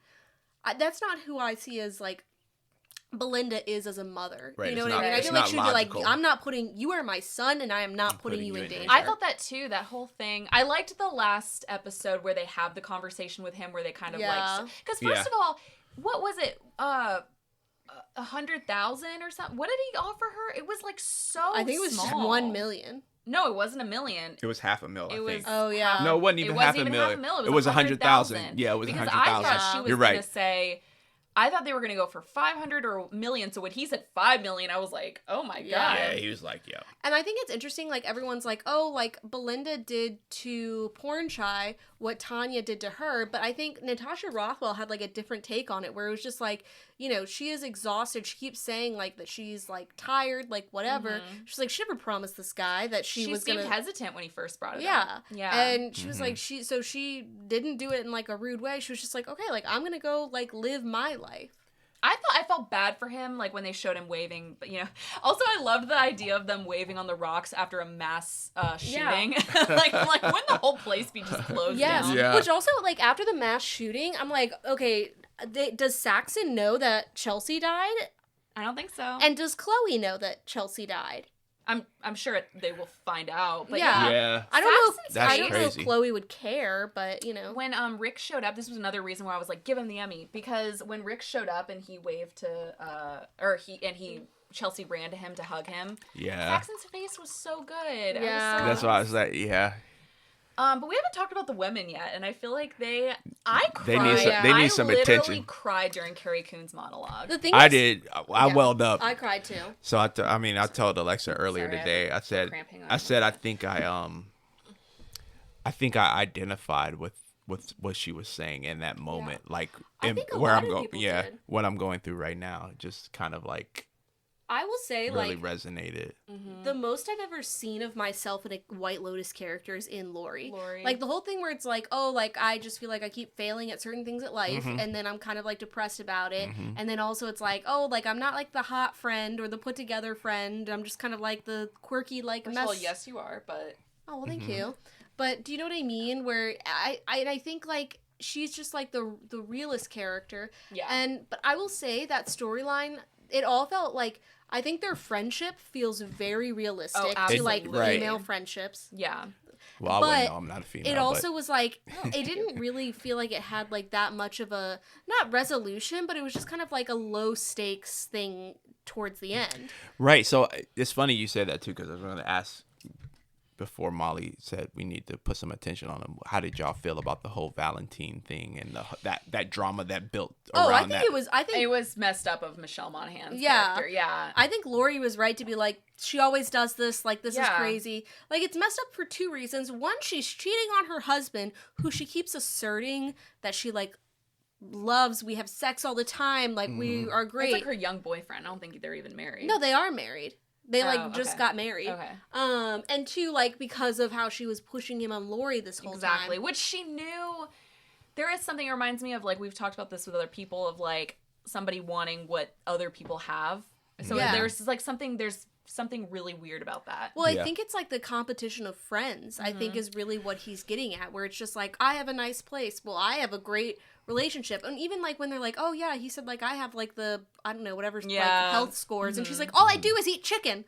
that's not who I see as like Belinda is as a mother. Right, You know it's what I not- mean? I it's feel like not she'd be like, logical. I'm not putting, you are my son, and I am not putting you in danger. I thought that too, that whole thing. I liked the last episode where they have the conversation with him where they kind of Yeah. like, because first Yeah. of all, what was it? 100,000 or something? What did he offer her? It was like so I think it was just small. 1 million. No, it wasn't $1 million. It was $500,000. It I was think. Oh, yeah. No, it wasn't even half a million. It was 100,000. Yeah, it was because 100,000. I thought she was You're gonna right. say, I thought they were gonna go for 500 or $1 million. So when he said 5 million, I was like, oh my Yeah. god. Yeah, he was like, yo. And I think it's interesting, like, everyone's like, oh, like, Belinda did to Porn Chai what Tanya did to her, but I think Natasha Rothwell had, like, a different take on it, where it was just like, you know, she is exhausted, she keeps saying, like, that she's, like, tired, like, whatever. She's like, she never promised this guy that she was seemed gonna... hesitant when he first brought it Yeah. up. Yeah. And she was like, she didn't do it in, like, a rude way. She was just like, okay, like, I'm gonna go, like, live my life. I felt bad for him, like, when they showed him waving, but, you know. Also, I loved the idea of them waving on the rocks after a mass shooting. like, wouldn't the whole place be just closed Yes. down? Yeah. Which also, like, after the mass shooting, I'm like, okay, does Saxon know that Chelsea died? I don't think so. And does Chloe know that Chelsea died? I'm sure they will find out. But Yeah. Yeah. I don't know. Saxon's That's I don't know if crazy. Chloe would care, but you know. When Rick showed up, this was another reason why I was like, give him the Emmy, because when Rick showed up and he waved to Chelsea ran to him to hug him. Yeah. Saxon's face was so good. Yeah. That's why I was like, yeah. But we haven't talked about the women yet, and I feel like I cried. They need some I literally attention. cried during Carrie Coon's monologue. The thing I is, did. I Yeah. welled up. I cried too. So I told Alexa earlier Sorry, today. I said, cramping on I think I identified with what she was saying in that moment, like I think a where lot I'm of going. people Yeah, did. what I'm going through right now, just kind of like I will say, really like, resonated. the most I've ever seen of myself in a White Lotus character is in Lori. Lori. Like, the whole thing where it's like, oh, like, I just feel like I keep failing at certain things at life, and then I'm kind of, like, depressed about it. And then also it's like, oh, like, I'm not, like, the hot friend or the put-together friend. I'm just kind of, like, the quirky, like, First mess. of all, yes, you are, but Oh, well, thank you. But do you know what I mean? Where I think, like, she's just, like, the realest character. yeah. But I will say that storyline, it all felt like, I think their friendship feels very realistic to, like, absolutely. Right. female friendships. yeah. Well, I But wouldn't know. I'm not a female. It but- also was like, it didn't really feel like it had, like, that much of a, not resolution, but it was just kind of like a low stakes thing towards the end. Right. So it's funny you said that too, because I was going to ask before Molly said we need to put some attention on them. How did y'all feel about the whole Valentine thing and that drama that built around Oh, I think that? It was messed up of Michelle Monaghan's Yeah. character. Yeah. I think Lori was right to be like, she always does this, like, this is Yeah. crazy. Like, it's messed up for two reasons. One, she's cheating on her husband, who she keeps asserting that she, like, loves. We have sex all the time. Like we are great. It's like her young boyfriend. I don't think they're even married. No, they are married. They just got married. Okay. And two, like because of how she was pushing him on Lori this whole time. Which she knew. There is something that reminds me of, like, we've talked about this with other people, of like somebody wanting what other people have. So there's something really weird about that. Well, I think it's like the competition of friends, I think is really what he's getting at, where it's just like, I have a nice place. Well, I have a great relationship. And even like when they're like, oh yeah, he said like I have like the, I don't know, whatever like health scores. And she's like, all I do is eat chicken.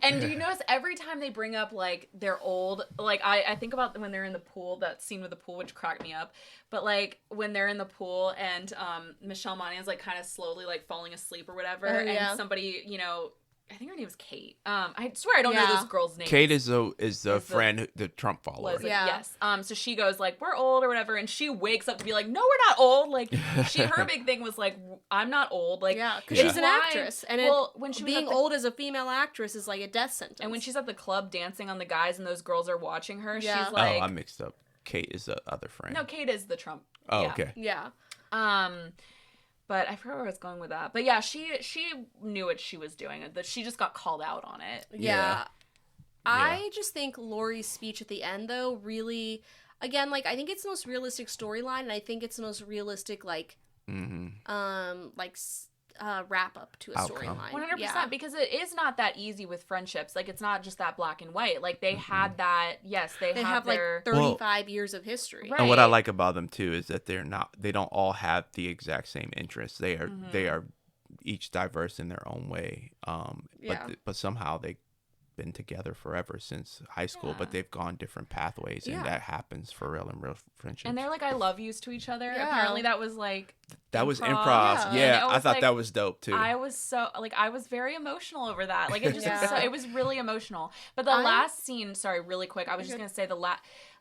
And do you notice every time they bring up like they're old, like I think about when they're in the pool, that scene with the pool, which cracked me up. But like when they're in the pool and Michelle Monaghan's like kind of slowly like falling asleep or whatever, and somebody, you know, I think her name was Kate. I swear I don't know this girl's name. Kate is the friend, the Trump follower. Yes. So she goes like, we're old or whatever, and she wakes up to be like, no, we're not old. Like her big thing was like, I'm not old. Like because she's an actress, and when she being old as a female actress is like a death sentence. And when she's at the club dancing on the guys and those girls are watching her, she's like, oh, I mixed up. Kate is the other friend. No, Kate is the Trump. Oh, okay. Yeah. But I forgot where I was going with that. But yeah, she knew what she was doing. That she just got called out on it. Yeah. I just think Lori's speech at the end, though, really, again, like, I think it's the most realistic storyline, and I think it's the most realistic, like, wrap up to a storyline. 100%, because it is not that easy with friendships. Like, it's not just that black and white. Like, they had that, they have their... like 35 years of history. Right. And what I like about them too is that they don't all have the exact same interests. They are each diverse in their own way. But somehow they've been together forever since high school, but they've gone different pathways, and that happens for real in real friendships. And they're like I love yous to each other. Yeah. Apparently that was like was improv. Yeah, I thought that was dope too. I was very emotional over that. Like it just it was really emotional. But the last scene, sorry, really quick, I was just gonna say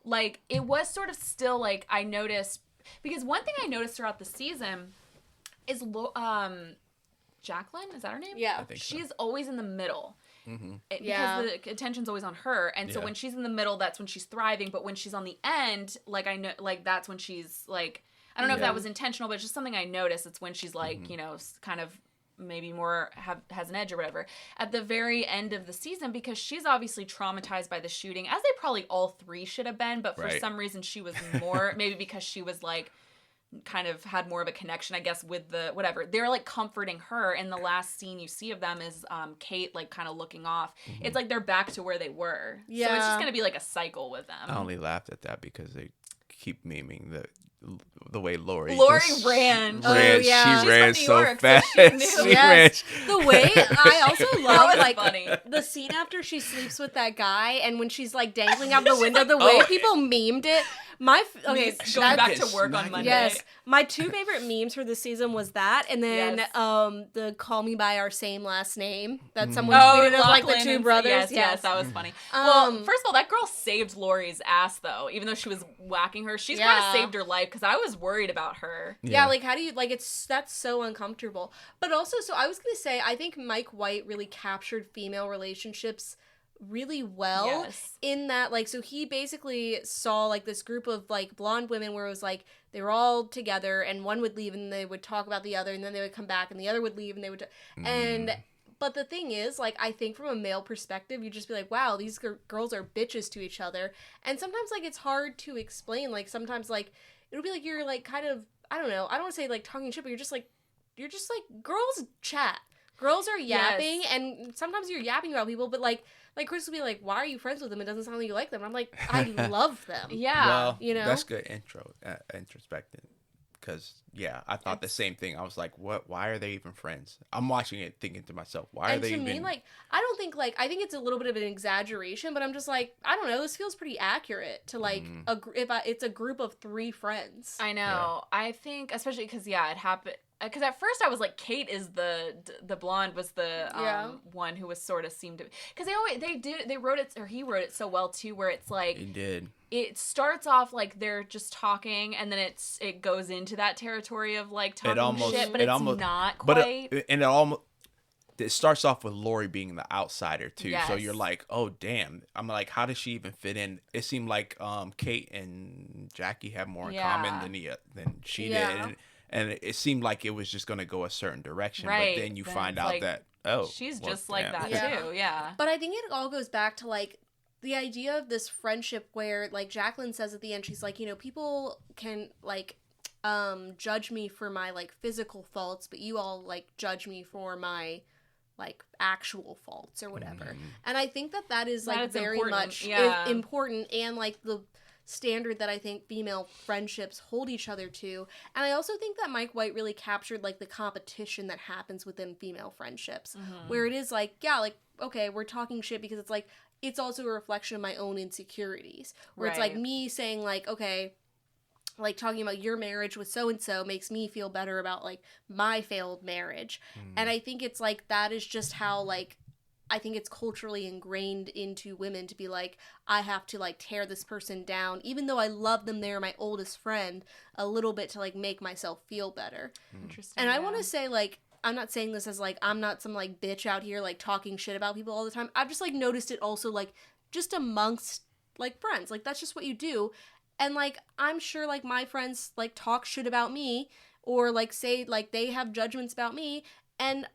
like it was sort of still like I noticed, because one thing I noticed throughout the season is Jacqueline, is that her name? Yeah, I think she's always in the middle. Because the attention's always on her, and so when she's in the middle, that's when she's thriving. But when she's on the end, like I know, like that's when she's like, I don't know if that was intentional, but it's just something I noticed. It's when she's like, you know, kind of maybe more has an edge or whatever at the very end of the season, because she's obviously traumatized by the shooting, as they probably all three should have been. But for some reason, she was more maybe because she was like, kind of had more of a connection, I guess, with the whatever. They're like comforting her, and the last scene you see of them is Kate like kind of looking off. It's like they're back to where they were. So it's just gonna be like a cycle with them. I only laughed at that because they keep memeing the way Lori ran. Oh yeah, she ran so York, fast. So she ran. The way I also love like funny. The scene after she sleeps with that guy, and when she's like dangling out the window, the way people memed it. Going back to work on Monday. Yes, my two favorite memes for this season was that, and then the "Call Me by Our Same Last Name" that someone tweeted of like the two brothers. Yes, that was funny. Well, first of all, that girl saved Lori's ass though, even though she was whacking her. She's kind of saved her life, because I was worried about her. Yeah, like how do you like that's so uncomfortable. But also, so I was gonna say, I think Mike White really captured female relationships really well in that, like, so he basically saw like this group of like blonde women where it was like they were all together, and one would leave and they would talk about the other, and then they would come back and the other would leave and they would and but the thing is, like, I think from a male perspective, you just be like, wow, these girls are bitches to each other. And sometimes like it's hard to explain. Like sometimes like it'll be like you're like kind of, I don't know, I don't want to say like talking shit, but you're just like girls chat. Girls are yapping, and sometimes you're yapping about people, but like Chris will be like, why are you friends with them? It doesn't sound like you like them. And I'm like, I love them. Yeah. Well, you know? That's good introspective. Because, I thought the same thing. I was like, what? Why are they even friends? I'm watching it thinking to myself, why are they even... And to me, like, I don't think, like, I think it's a little bit of an exaggeration, but I'm just like, I don't know, this feels pretty accurate to, like, it's a group of 3 friends. I know. Yeah. I think, especially because, it happened... Because at first I was like, Kate is the blonde was the one who was sort of seemed to, because they wrote it, or he wrote it so well too, where it's like he did. It starts off like they're just talking, and then it goes into that territory of like talking shit, but it's not quite. And it almost, it starts off with Lori being the outsider too. Yes. So you're like, oh damn. I'm like, how does she even fit in? It seemed like Kate and Jackie have more in common than she did. And it seemed like it was just gonna go a certain direction. Right. But then you Then find it's out like, that she's well, just like damn. that too. Yeah. But I think it all goes back to like the idea of this friendship where like Jacqueline says at the end, she's like, you know, people can like judge me for my like physical faults, but you all like judge me for my like actual faults or whatever. And I think that is like very much important, and like the standard that I think female friendships hold each other to. And I also think that Mike White really captured like the competition that happens within female friendships, where it is like, yeah, like, okay, we're talking shit because it's like, it's also a reflection of my own insecurities, where it's like me saying like, okay, like talking about your marriage with so-and-so makes me feel better about like my failed marriage. And I think it's like, that is just how like, I think it's culturally ingrained into women to be like, I have to like tear this person down, even though I love them, they're my oldest friend, a little bit to like make myself feel better. Interesting. And I want to say like, I'm not saying this as like, I'm not some like bitch out here like talking shit about people all the time. I've just like noticed it also like just amongst like friends. Like that's just what you do. And like, I'm sure like my friends like talk shit about me or like say like they have judgments about me, and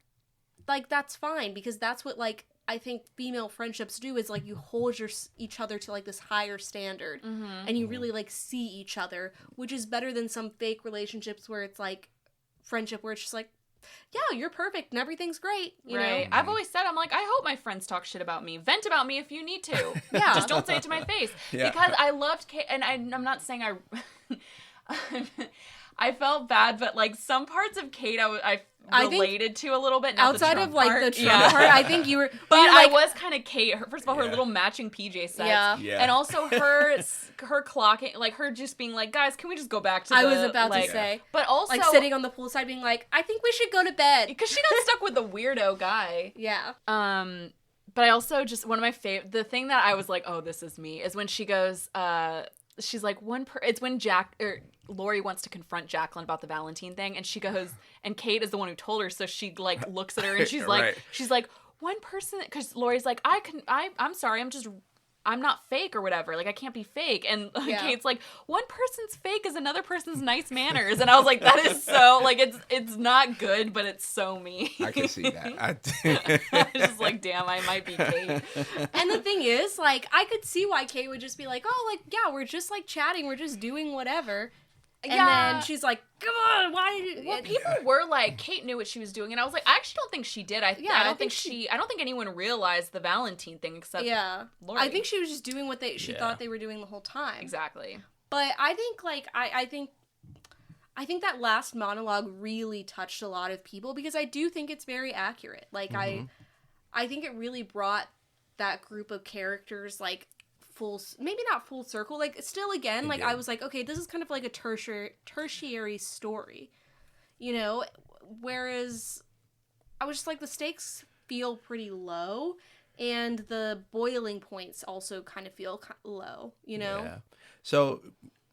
like that's fine, because that's what like I think female friendships do, is like you hold each other to like this higher standard, and you really like see each other, which is better than some fake relationships where it's like friendship where it's just like, yeah, you're perfect and everything's great, you know? I've always said, I'm like, I hope my friends talk shit about me. Vent about me if you need to. Yeah. Just don't say it to my face. Yeah. Because I loved Kate, and I'm not saying I felt bad, but like some parts of Kate I related to a little bit. Not outside the of Trump like part. the Trump part, I think you were, But you were, I like, was kind of Kate. First of all, her little matching PJ sets. Yeah. And also her clocking, like her just being like, guys, can we just go back to I was about like, to say. But also, like sitting on the poolside being like, I think we should go to bed. because she got stuck with the weirdo guy. Yeah. But I also just, one of my favorite, the thing that I was like, oh, this is me, is when she goes, she's like, it's when Lori wants to confront Jacqueline about the Valentine thing, and she goes, and Kate is the one who told her, so she like looks at her and she's like, one person, because Lori's like, I'm sorry, I'm not fake or whatever, like I can't be fake, and Kate's like, one person's fake is another person's nice manners, and I was like, that is so, like, it's not good, but it's so me. I can see that. I was just like, damn, I might be Kate. And the thing is, like, I could see why Kate would just be like, oh, like, yeah, we're just like chatting, we're just doing whatever. And then she's like, come on, why did you... Well, people were like, Kate knew what she was doing, and I was like, I actually don't think she did. I don't think anyone realized the Valentine thing except Lori. I think she was just doing what she thought they were doing the whole time. Exactly. But I think, like, I think that last monologue really touched a lot of people, because I do think it's very accurate. Like, I think it really brought that group of characters, like, maybe not full circle, like still again, like I was like, okay, this is kind of like a tertiary story, you know, whereas I was just like, the stakes feel pretty low and the boiling points also kind of feel low, you know? Yeah. So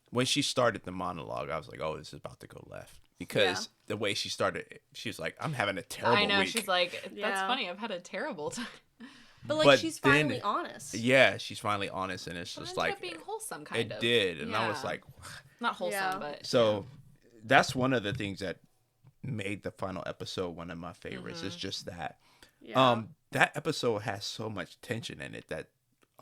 when she started the monologue, I was like, oh, this is about to go left, because the way she started, she was like, I'm having a terrible week. I know, she's like, that's funny, I've had a terrible time. But she's finally honest. Yeah, she's finally honest, and it's just like... It ended up being wholesome, kind of. It did, and I was like... Not wholesome, but... So, that's one of the things that made the final episode one of my favorites, is just that. Yeah. That episode has so much tension in it that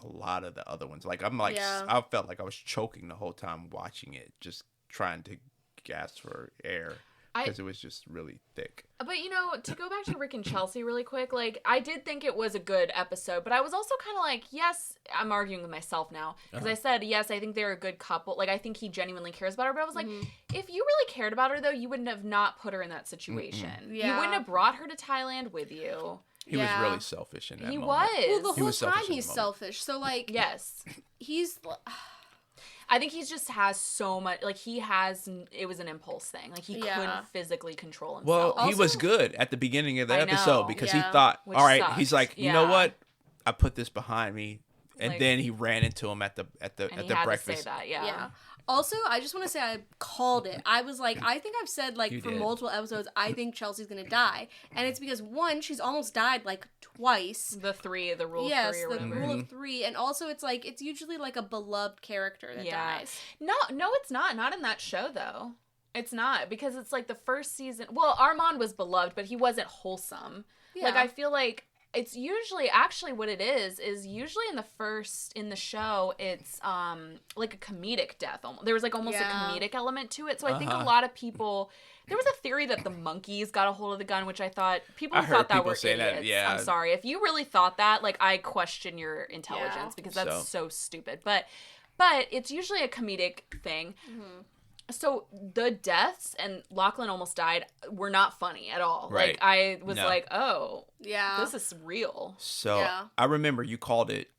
a lot of the other ones... Like, I'm like... I felt like I was choking the whole time watching it, just trying to gasp for air. Because it was just really thick. But, you know, to go back to Rick and Chelsea really quick, like, I did think it was a good episode, but I was also kind of like, yes, I'm arguing with myself now. Because I said, yes, I think they're a good couple. Like, I think he genuinely cares about her. But I was like, if you really cared about her, though, you wouldn't have not put her in that situation. Yeah. You wouldn't have brought her to Thailand with you. He was really selfish in that moment. He was. Well, the whole time he's selfish. So, like... Yes. He's... I think he just has so much, like, it was an impulse thing. Like, he couldn't physically control himself. Well, also, he was good at the beginning of the episode, because he thought, all right, sucks. He's like, you know what? I put this behind me. And Like- then he ran into him at the And he the had breakfast. to say that, yeah. Yeah. Also, I just want to say I called it. I was like, I think I've said like You for did. multiple episodes, I think Chelsea's gonna die, and it's because one, she's almost died like twice. The rule Yes, of three or the whatever. rule of three, and also it's like it's usually like a beloved character that Yeah. dies. No, it's not. Not in that show, though. It's not, because it's like the first season. Well, Armand was beloved, but he wasn't wholesome. Like, Yeah. I feel like it's usually, actually what it is usually in the show, it's like a comedic death. There was like almost a Yeah. comedic element to it. So I think a Uh-huh. lot of people, there was a theory that the monkeys got a hold of the gun, which I thought, people I who heard thought that people were say that, idiots. yeah. I'm sorry. If you really thought that, like, I question your intelligence, Yeah. because that's So- so stupid. But it's usually a comedic thing. Mm-hmm. So the deaths, and Lachlan almost died, were not funny at all. Right. Like, I was No. like, oh, Yeah. this is real. So Yeah. I remember you called it,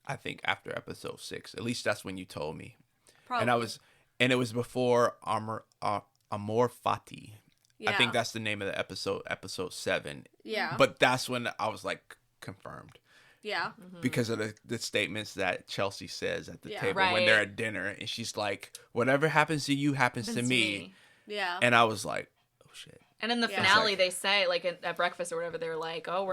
I think after episode 6. At least that's when you told me. Probably. And it was before Amor Fati. Yeah. I think that's the name of the episode 7. Yeah. But that's when I was like confirmed. Yeah. Because of the statements that Chelsea says at the Yeah. table Right. when they're at dinner, and she's like, whatever happens to you happens to me. Yeah. And I was like, oh shit. And in the Yeah. finale, Like- they say, like, at breakfast or whatever, they're like, oh,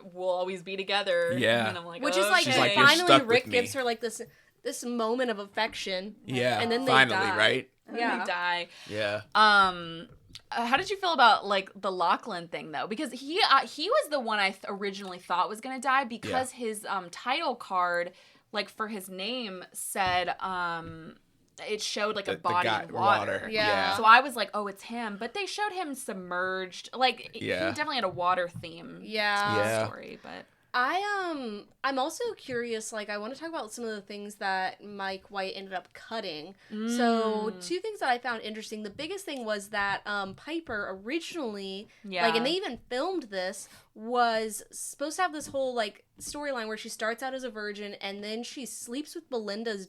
we'll always be together. Yeah. And I'm like, Which is like, She's like, "You're finally stuck with Rick me." gives her like this moment of affection. Yeah. And then they finally, die. right? And Yeah. they die. Yeah. How did you feel about, like, the Lachlan thing, though? Because he was the one I originally thought was gonna die, because his title card, like, for his name said it showed like a The body guy- in water. water. Yeah. So I was like, oh, it's him. But they showed him submerged. Like, Yeah. he definitely had a water theme Yeah. to Yeah. the story. But I'm also curious, like, I want to talk about some of the things that Mike White ended up cutting. So, two things that I found interesting. The biggest thing was that Piper originally, Yeah. like, and they even filmed this, was supposed to have this whole, like, storyline where she starts out as a virgin and then she sleeps with Belinda's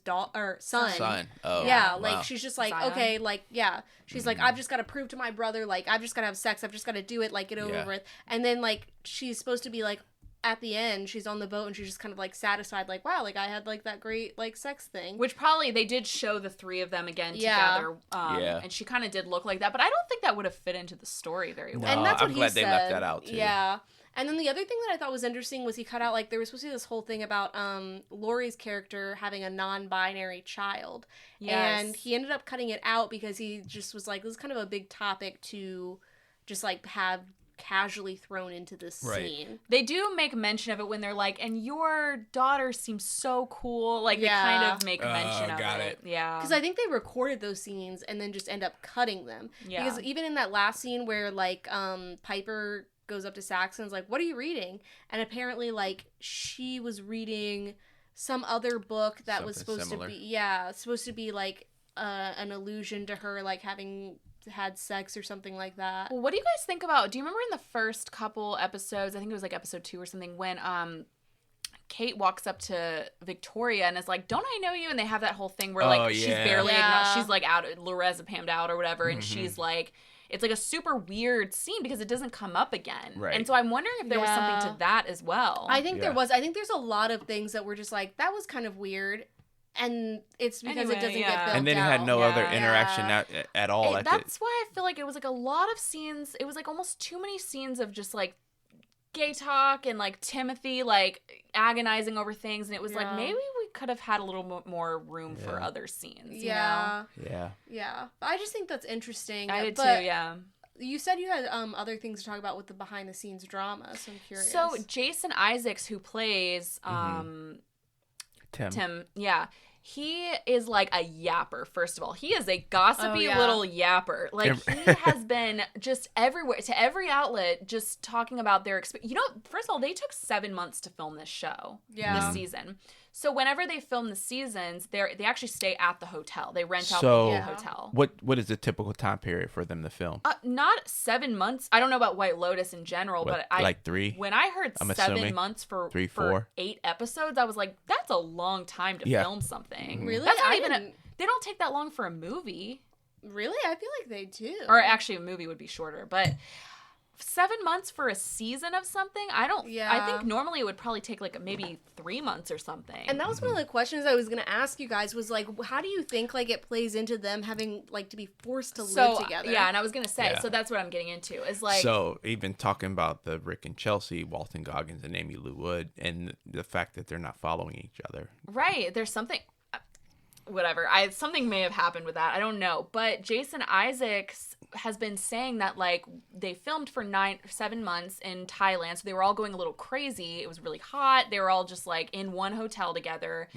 son. Oh. Yeah, like wow. she's just like, Zion. okay, like, yeah. She's like, I've just got to prove to my brother, like, I've just got to have sex. I've just got to do it, like, get over Yeah. with. And then, like, she's supposed to be, like, at the end, she's on the boat and she's just kind of, like, satisfied, like, wow, like, I had, like, that great, like, sex thing. Which probably, they did show the three of them again Yeah. together. Yeah. And she kind of did look like that. But I don't think that would have fit into the story very well. And that's I'm what glad he they said. left that out, too. Yeah. And then the other thing that I thought was interesting was he cut out, like, there was supposed to be this whole thing about Laurie's character having a non-binary child. Yes. And he ended up cutting it out because he just was like, this is kind of a big topic to just, like, have casually thrown into this Right. scene. They do make mention of it when they're like, and your daughter seems so cool. Like, Yeah. they kind of make mention of got it. it. Yeah. Because I think they recorded those scenes and then just end up cutting them. Yeah. Because even in that last scene where, like, Piper goes up to Saxon's like, what are you reading? And apparently, like, she was reading some other book that was Something supposed similar. to be, yeah, supposed to be, like, an allusion to her, like, having had sex or something like that. Well, what do you guys think about, do you remember in the first couple episodes, I think it was like episode 2 or something, when Kate walks up to Victoria and is like, don't I know you? And they have that whole thing where, like, Oh, she's yeah. barely, Yeah. she's like out, Lorazepammed out or whatever, and Mm-hmm. she's like, it's like a super weird scene because it doesn't come up again. Right. And so I'm wondering if there was something Yeah. to that as well. I think there Yeah. was. I think there's a lot of things that were just like, that was kind of weird. And it's because Anyway, it doesn't yeah. get built And then it had out. no other Yeah. interaction at all. That's why I feel like it was like a lot of scenes. It was like almost too many scenes of just like gay talk and like Timothy like agonizing over things, and it was like Yeah. maybe we could have had a little more room for Yeah. other scenes. Yeah. Yeah. Yeah. I just think that's interesting. I did but too. Yeah. You said you had other things to talk about with the behind the scenes drama, so I'm curious. So Jason Isaacs, who plays Tim. Tim, yeah. He is like a yapper, first of all. He is a gossipy Oh, yeah. little yapper. Like, he has been just everywhere, to every outlet, just talking about their experience. You know, first of all, they took 7 months to film this show, Yeah. this season. So whenever they film the seasons, they actually stay at the hotel. They rent out the So- whole Yeah. hotel. What is the typical time period for them to film? Not 7 months. I don't know about White Lotus in general, What, but like 3? when I heard I'm 7 assuming. months for 3, for 4. 8 episodes, I was like, that's a long time to Yeah. film something. Really? That's not I even didn't- they don't take that long for a movie. Really? I feel like they do. Or actually, a movie would be shorter. But 7 months for a season of something? I Yeah. think normally it would probably take like maybe 3 months or something. And that was one of the questions I was going to ask you guys was like, how do you think like it plays into them having like to be forced to live together? Yeah, and I was going to say, so that's what I'm getting into is like. So even talking about the Rick and Chelsea, Walton Goggins and Amy Lou Wood, and the fact that they're not following each other. Right. There's something. Whatever. Something may have happened with that. I don't know. But Jason Isaacs has been saying that like they filmed for 7 months in Thailand, so they were all going a little crazy. It was really hot. They were all just like in one hotel together,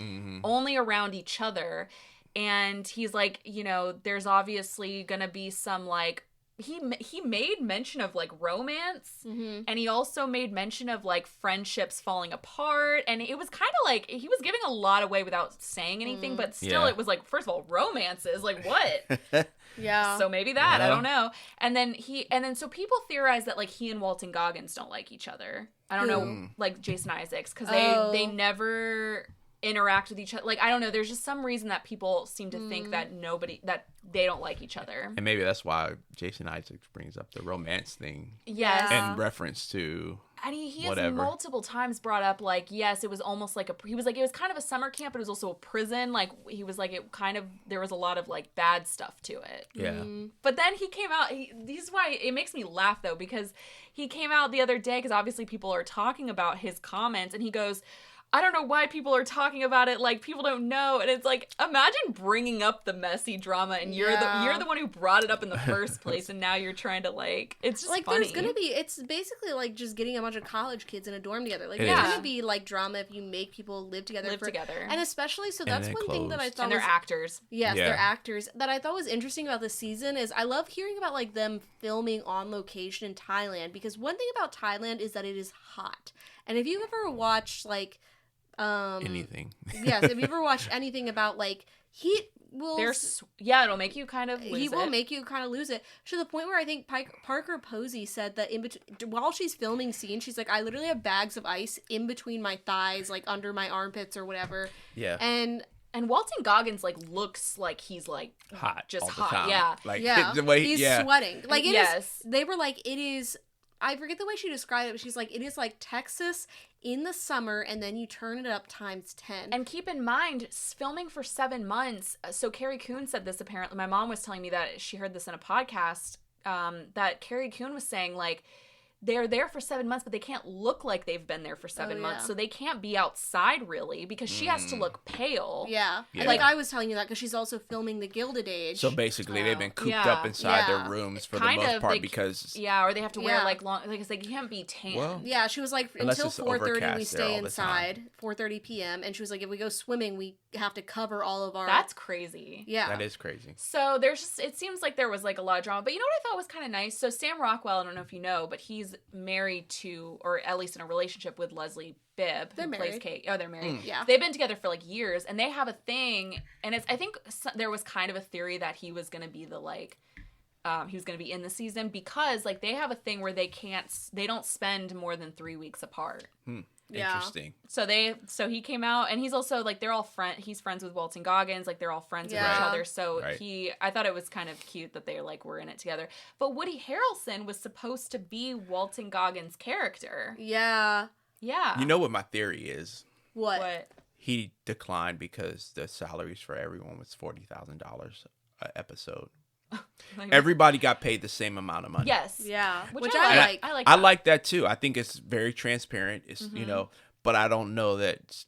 only around each other. And he's like, you know, there's obviously gonna be some like he made mention of like romance, and he also made mention of like friendships falling apart, and it was kind of like he was giving a lot away without saying anything, but still it was like, first of all, romances, like what? Yeah. So maybe that, I don't know. And then so people theorize that like he and Walton Goggins don't like each other. I don't know, like Jason Isaacs, because they never interact with each other. Like, I don't know, there's just some reason that people seem to think that they don't like each other. And maybe that's why Jason Isaacs brings up the romance thing. Yes. In reference to And he has whatever. multiple times brought up, like, yes, it was almost like he was like, it was kind of a summer camp, but it was also a prison. Like, he was like, it kind of, there was a lot of, like, bad stuff to it. Yeah. But then he came out, this is why it makes me laugh, though, because he came out the other day, because obviously people are talking about his comments, and he goes, I don't know why people are talking about it, like, people don't know. And it's like, imagine bringing up the messy drama, and you're the one who brought it up in the first place, and now you're trying to, like, it's just like funny. there's gonna be, it's basically like just getting a bunch of college kids in a dorm together. Like, It there's is. gonna be like drama if you make people live together. Together. And especially, so that's then one thing that I closed. thought And they're was, actors. yes, Yeah. they're actors. That I thought was interesting about this season is I love hearing about like them filming on location in Thailand, because one thing about Thailand is that it is hot. And if you've ever watched like anything. yes, if you ever watched anything about like heat will it'll make you kind of lose he will it. make you kind of lose it to the point where I think Parker Posey said that while she's filming scenes, she's like, I literally have bags of ice in between my thighs, like under my armpits or whatever. Yeah. And Walton Goggins, like, looks like he's, like, Hot. just all the hot, time. yeah. Like, yeah, the way, he's yeah. sweating. Like, it is. Yes. They were like, it is. I forget the way she described it, but she's like, it is like Texas in the summer, and then you turn it up times 10. And keep in mind, filming for 7 months. So Carrie Coon said this, apparently. My mom was telling me that she heard this in a podcast, that Carrie Coon was saying, like, they're there for 7 months, but they can't look like they've been there for 7 months. So they can't be outside, really, because she has to look pale. Yeah. Yeah. Like, I was telling you that because she's also filming The Gilded Age. So basically, they've been cooped Yeah. up inside Yeah. their rooms for Kind the most of, part like, because Yeah, or they have to wear, Yeah. like, long, because they can't be tan. Well, Yeah, she was like, Unless until it's 4:30 we overcast there stay all the inside, 4:30 p.m. And she was like, if we go swimming, we have to cover all of our... That's crazy. Yeah. that is crazy. So there's just, it seems like there was like a lot of drama. But you know what I thought was kind of nice? So Sam Rockwell, I don't know if you know, but he's married to, or at least in a relationship with Leslie Bibb. They're who plays married. Kate. Oh, they're married. Yeah. They've been together for like years, and they have a thing, and it's, I think there was kind of a theory that he was going to be the like, he was going to be in the season, because like they have a thing where they don't spend more than 3 weeks apart. Yeah. Interesting. So he came out, and he's also like, they're all he's friends with Walton Goggins, like they're all friends with each Yeah. other. So Right. I thought it was kind of cute that they like were in it together. But Woody Harrelson was supposed to be Walton Goggins' character. Yeah. Yeah. You know what my theory is? What? He declined because the salaries for everyone was $40,000 an episode. Like, Everybody got paid the same amount of money. yes. Yeah. Which I I like. I like. I that. like that too. I think it's very transparent. It's you know, but I don't know that.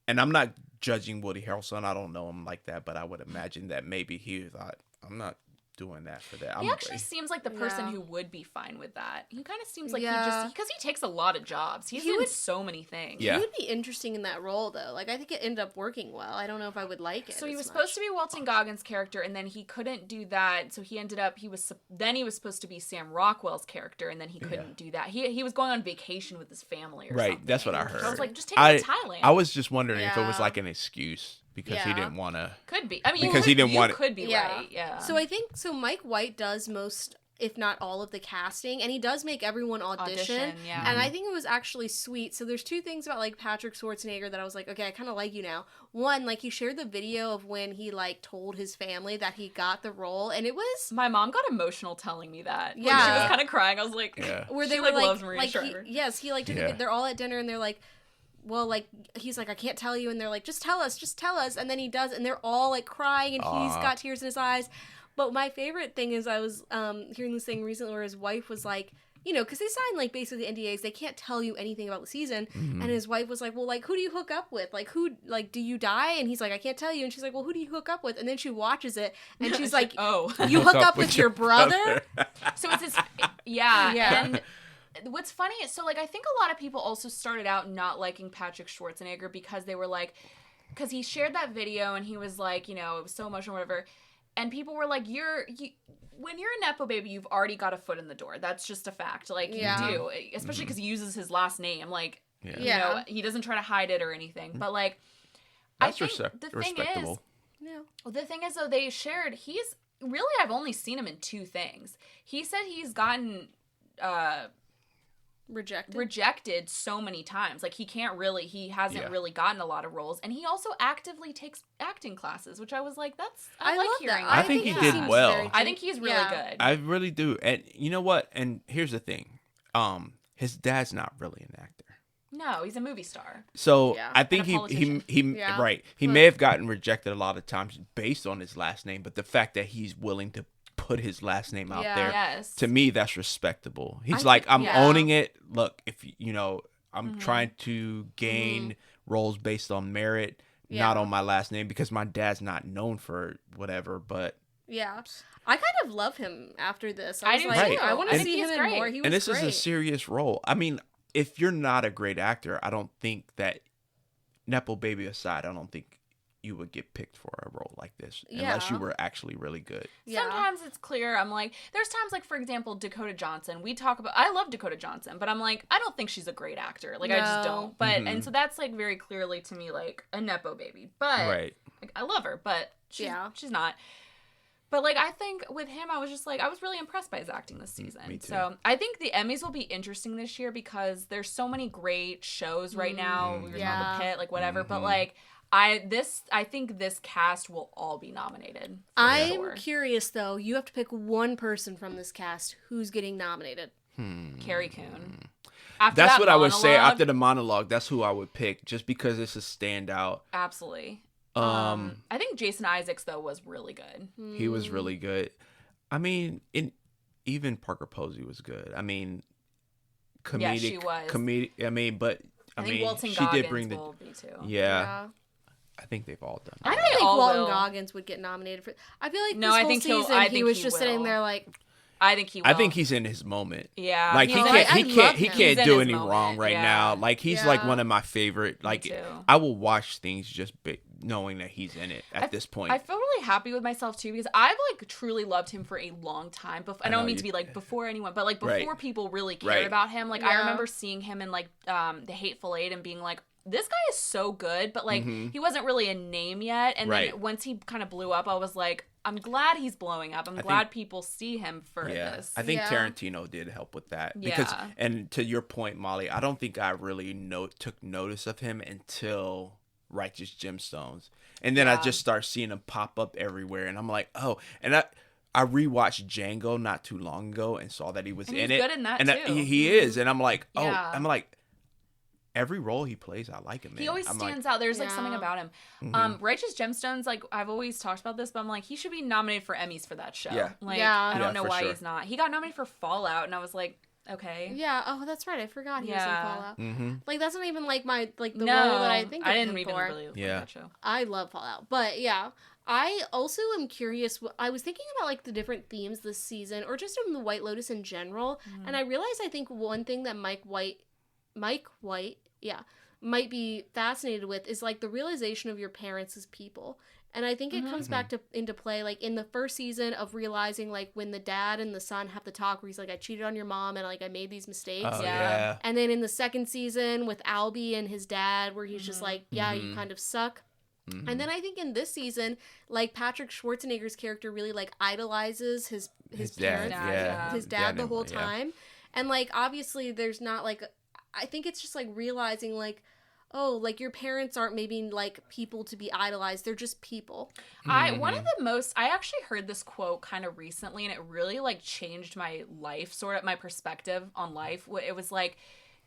And I'm not judging Woody Harrelson. I don't know him like that, but I would imagine that maybe he thought, I'm not doing that for that. He actually seems like the person Yeah. who would be fine with that. He kind of seems like Yeah. because he takes a lot of jobs. He's He in would- so many things. Yeah. He would be interesting in that role, though. Like, I think it ended up working well. I don't know if I would like it. So he as was much. supposed to be Walton Goggins' character, and then he couldn't do that. So he ended up he was supposed to be Sam Rockwell's character, and then he couldn't do that. He was going on vacation with his family or something. Right, that's what I heard. So I was like, just take him to Thailand. I was just wondering if it was Yeah. like an excuse because he Yeah. didn't want to. Could be. I mean, Because he didn't want it. could be Yeah. right. Yeah. So I think Mike White does most if not all of the casting, and he does make everyone audition. Yeah. And I think it was actually sweet. So there's two things about like Patrick Schwarzenegger that I was like, okay, I kind of like you now. One, like he shared the video of when he like told his family that he got the role, and it was My mom got emotional telling me that. Yeah. Like, she was kind of crying. I was like, where they she were like, loves Maria Shriver. he like took they're all at dinner and they're like, well, like he's like, I can't tell you, and they're like, just tell us, and then he does, and they're all like crying, and he's got tears in his eyes. But my favorite thing is I was hearing this thing recently where his wife was like, you know, because they sign like basically NDAs, they can't tell you anything about the season. And his wife was like, well, like who do you hook up with? Like who, like do you die? And he's like, I can't tell you. And she's like, well, who do you hook up with? And then she watches it and she's like, oh, you hook up with your brother? So it's his, yeah. Yeah. And what's funny is, so like I think a lot of people also started out not liking Patrick Schwarzenegger because they were like, because he shared that video and he was like, you know, it was so emotional, whatever. And people were like, when you're a Nepo baby, you've already got a foot in the door. That's just a fact. Like, you do. Especially because he uses his last name. Like, you know, he doesn't try to hide it or anything. But, like, That's I think the thing respectable. is, though, they shared, I've only seen him in two things. He said he's gotten rejected so many times. Like he hasn't really gotten a lot of roles, and he also actively takes acting classes, which I was like, I like hearing that. I think he did well. I think he's really good. I really do. And you know what? And here's the thing. His dad's not really an actor. No, he's a movie star. So I think he may have gotten rejected a lot of times based on his last name, but the fact that he's willing to put his last name out there, to me, that's respectable. He's I'm owning it. Look, if you know, I'm trying to gain roles based on merit, not on my last name, because my dad's not known for whatever. But I kind of love him after this. I was like, I want to see him in more. He was and this great. is a serious role. I mean, if you're not a great actor, I don't think that, Nepo baby aside, I don't think you would get picked for a role like this unless you were actually really good. Sometimes it's clear. I'm like, there's times like, for example, Dakota Johnson. I love Dakota Johnson, but I'm like, I don't think she's a great actor. Like, I just don't. But and so that's like very clearly to me like a Nepo baby. But like, I love her, but she's not. But like, I think with him, I was just like, I was really impressed by his acting this season. Me too. So I think the Emmys will be interesting this year because there's so many great shows right now. We were talking about The Pit, like whatever. But like, I think this cast will all be nominated. I'm curious though. You have to pick one person from this cast who's getting nominated. Carrie Coon. That's what I would say after the monologue. That's who I would pick, just because it's a standout. Absolutely. I think Jason Isaacs though was really good. He was really good. I mean, even Parker Posey was good. I mean, comedic. Yeah, she was. I mean, but I mean, Walton she Goggins did bring the. Will be too. Yeah. I think they've all done. I don't think Walton Goggins would get nominated for. I feel like this whole season he was just sitting there like. I think he will. I think he's in his moment. Yeah. Like he can't do any wrong right now. Like he's like one of my favorite. Like I will watch things just knowing that he's in it at this point. I feel really happy with myself too because I've like truly loved him for a long time. I don't mean to be like before anyone, but like before people really cared about him. Like I remember seeing him in like The Hateful Eight and being like, this guy is so good, but like he wasn't really a name yet. And then once he kind of blew up, I was like, I'm glad he's blowing up. I'm glad people see him for this. I think Tarantino did help with that. Because, and to your point, Molly, I don't think I really took notice of him until Righteous Gemstones. And then I just start seeing him pop up everywhere. And I'm like, oh. And I rewatched Django not too long ago and saw that he was in it. He's good in that too. He is. And I'm like, oh. I'm like, every role he plays, I like him in. He always stands out. There's like something about him. Righteous Gemstones, like I've always talked about this, but I'm like, he should be nominated for Emmys for that show. I don't know why he's not. He got nominated for Fallout, and I was like, okay. Yeah. Oh, that's right. I forgot he was in Fallout. Like that's not even like my the role that I think. I didn't even really like that show. I love Fallout, but yeah. I also am curious. I was thinking about like the different themes this season, or just in the White Lotus in general, and I realized I think one thing that Mike White, might be fascinated with is like the realization of your parents as people. And I think it comes back into play like in the first season of realizing like when the dad and the son have the talk where he's like, I cheated on your mom and like I made these mistakes. Oh, yeah. And then in the second season with Albie and his dad where he's just like, yeah, you kind of suck. Mm-hmm. And then I think in this season, like Patrick Schwarzenegger's character really like idolizes his dad, parents, yeah. his dad the whole yeah. time. And like obviously there's not like, I think it's just like realizing like, oh, like your parents aren't maybe like people to be idolized. They're just people. One of the most, I actually heard this quote kind of recently, and it really like changed my life, sort of my perspective on life. It was like,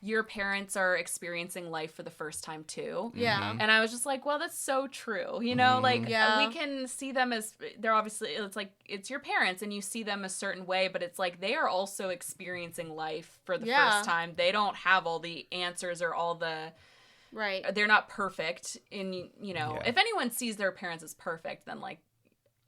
your parents are experiencing life for the first time too. Yeah. And I was just like, well, that's so true. You know, like Yeah. we can see them as, they're obviously, it's like, it's your parents and you see them a certain way, but it's like they are also experiencing life for the first time. They don't have all the answers or all the, Right. they're not perfect. And, you know, if anyone sees their parents as perfect, then like,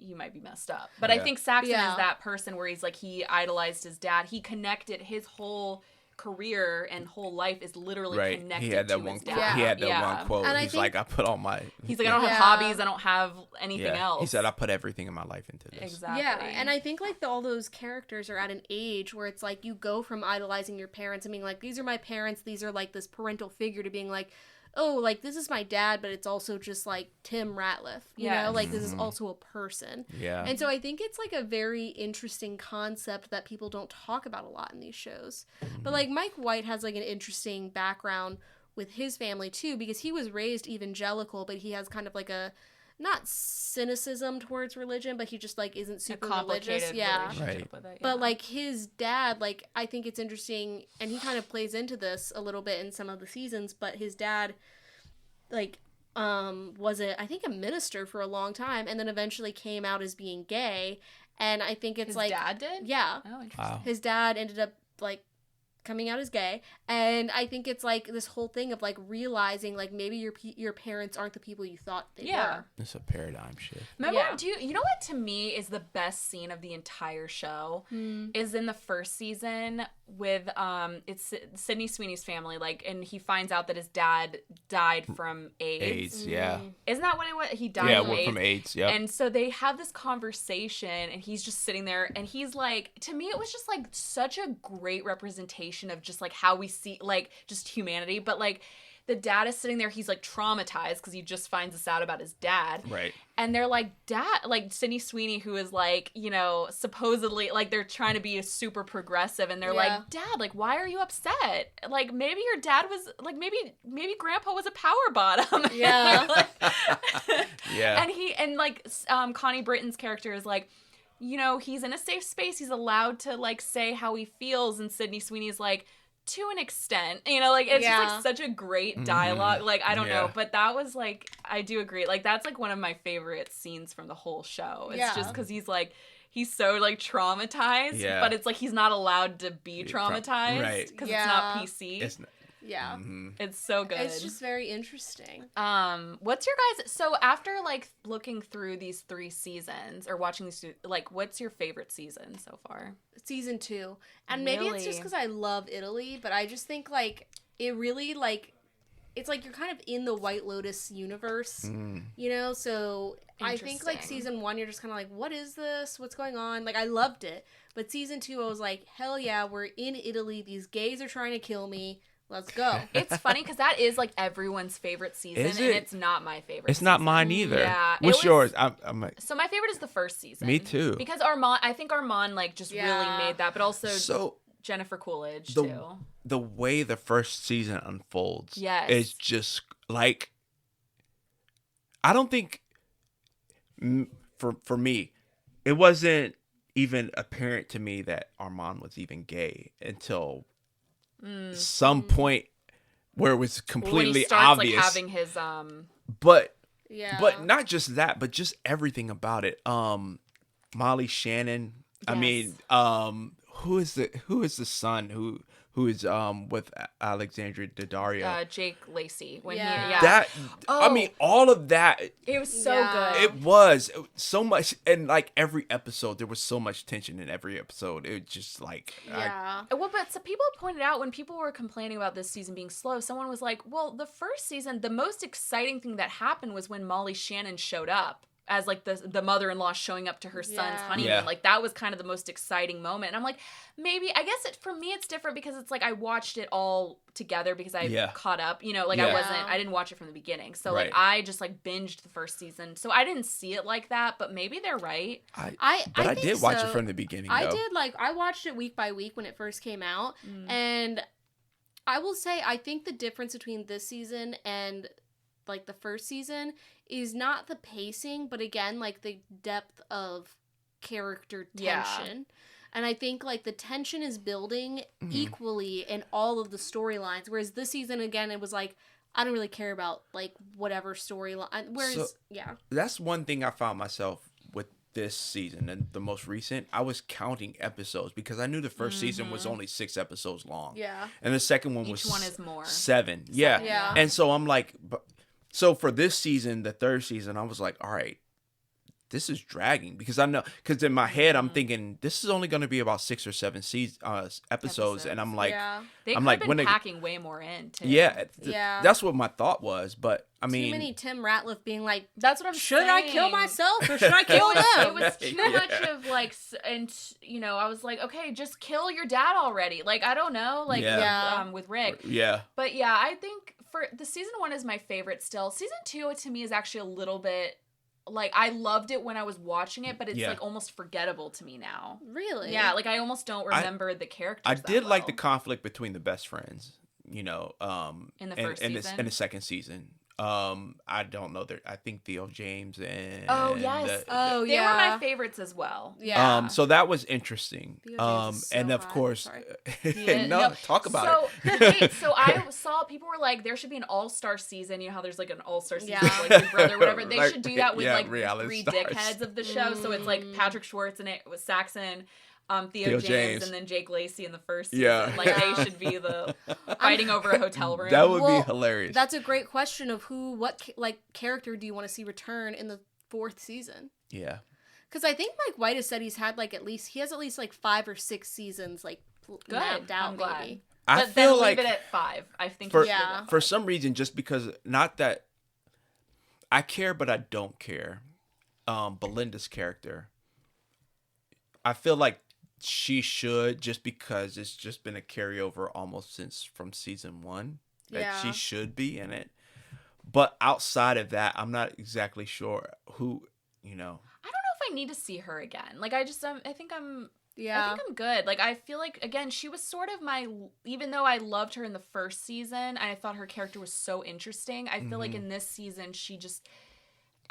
you might be messed up. But I think Saxon is that person where he's like, he idolized his dad. He connected his whole career and whole life is literally connected he had that to one his quote. dad. He had that one quote. And He's like, I put all my... He's like, I don't have hobbies. I don't have anything else. He said, I put everything in my life into this. Exactly. Yeah, and I think like all those characters are at an age where it's like you go from idolizing your parents and being like, these are my parents, these are like this parental figure, to being like, oh, like this is my dad, but it's also just like Tim Ratliff, you know, like this is also a person. Yeah. And so I think it's like a very interesting concept that people don't talk about a lot in these shows. But like Mike White has like an interesting background with his family too, because he was raised evangelical, but he has kind of like a, not cynicism towards religion, but he just like isn't super religious. Yeah. Relationship with it, But like his dad, like I think it's interesting, and he kind of plays into this a little bit in some of the seasons, but his dad like was I think a minister for a long time, and then eventually came out as being gay. And I think it's his like dad did? Yeah. Oh, interesting. Wow. His dad ended up like coming out as gay, and I think it's like this whole thing of like realizing like maybe your parents aren't the people you thought they were. It's a paradigm shift. Remember, you know what to me is the best scene of the entire show is in the first season with it's Sydney Sweeney's family, like, and he finds out that his dad died from AIDS. Isn't that what it was? He died from AIDS. Yeah. And so they have this conversation, and he's just sitting there, and he's like, to me, it was just like such a great representation of just like how we see like just humanity, but like the dad is sitting there, he's like traumatized because he just finds this out about his dad, right? And they're like, dad, like Sydney Sweeney, who is like, you know, supposedly like they're trying to be a super progressive, and they're like, dad, like why are you upset? Like maybe your dad was like, maybe grandpa was a power bottom. And like Connie Britton's character is like, you know, he's in a safe space, he's allowed to like say how he feels, and Sydney Sweeney's like, to an extent, you know, like it's just like such a great dialogue. Like I don't know, but that was like, I do agree, like that's like one of my favorite scenes from the whole show. It's just because he's like, he's so like traumatized, but it's like he's not allowed to be traumatized because it's not PC. It's not. Yeah. It's so good. It's just very interesting. What's your guys' so after like looking through these 3 seasons or watching these, like what's your favorite season so far? Season 2. And maybe it's just because I love Italy, but I just think like it really like it's like you're kind of in the White Lotus universe, you know? So I think like season 1 you're just kind of like, what is this? What's going on? Like I loved it. But season 2 I was like, hell yeah, we're in Italy. These gays are trying to kill me. Let's go. It's funny because that is like everyone's favorite season, and it's not my favorite. It's not mine either. Yeah. What's yours? I'm like, so my favorite is the first season. Me too. Because I think Armand like just really made that, but also Jennifer Coolidge too. The way the first season unfolds, is just like, I don't think for me, it wasn't even apparent to me that Armand was even gay until some point where it was completely when he starts, obvious. Like having his but not just that, but just everything about it. Molly Shannon. I mean, who is the son who is with Alexandra Daddario? Jake Lacey. I mean, all of that. It was so good. It was so much, and like every episode, there was so much tension in every episode. It was just like well, but some people pointed out when people were complaining about this season being slow, someone was like, "Well, the first season, the most exciting thing that happened was when Molly Shannon showed up." as like the mother-in-law showing up to her son's honeymoon. Yeah. Like that was kind of the most exciting moment. And I'm like, maybe, I guess for me it's different because it's like I watched it all together because I caught up, you know, like I didn't watch it from the beginning. So like I just like binged the first season. So I didn't see it like that, but maybe they're right. I did watch it from the beginning. I did, like, I watched it week by week when it first came out. And I will say, I think the difference between this season and like the first season is not the pacing, but again, like the depth of character tension. And I think like the tension is building equally in all of the storylines, whereas this season, again, it was like, I don't really care about like whatever storyline. Whereas, that's one thing I found myself with this season and the most recent. I was counting episodes because I knew the first season was only 6 episodes long. Yeah. And the second one was each one is more 7. Yeah. And so I'm like, so for this season, the third season, I was like, all right, this is dragging because I know, because in my head I'm thinking this is only going to be about 6 or 7 episodes, and I'm like, they I'm could like, have been packing way more in too. That's what my thought was, but I mean, too many Tim Ratliff being like, that's what I'm should saying. I kill myself or should I kill them? It was too much of like, and you know, I was like, okay, just kill your dad already. Like I don't know, like with Rick. But yeah, I think for the season 1 is my favorite still. Season 2 to me is actually a little bit. Like, I loved it when I was watching it, but it's, like, almost forgettable to me now. Really? Yeah, like, I almost don't remember the characters I did like the conflict between the best friends, you know, in the first season? In the second season. I don't know. I think Theo James and... Oh, yes. They were my favorites as well. Yeah. So that was interesting. Theo James is so and of hot. course... talk about it. Wait, so I saw people were like, there should be an all-star season. You know how there's like an all-star season with like Big Brother, whatever. They should do that with like the 3 dickheads of the show. So it's like Patrick Schwartz and it was Saxon, Theo James, and then Jake Lacey in the first season. Like they should be the fighting over a hotel room. That would be hilarious. That's a great question of what character do you want to see return in the 4th season? Yeah. Because I think Mike White has said he has at least like 5 or 6 seasons like mapped out. I'm glad. Maybe. I but feel then like leave it at 5. I think for some reason, just because not that I care, but I don't care. Belinda's character, I feel like she should, just because it's just been a carryover almost from season 1. That she should be in it. But outside of that, I'm not exactly sure who, you know. I don't know if I need to see her again. Like I think I'm good. Like I feel like, again, she was sort of even though I loved her in the first season, I thought her character was so interesting. I feel like in this season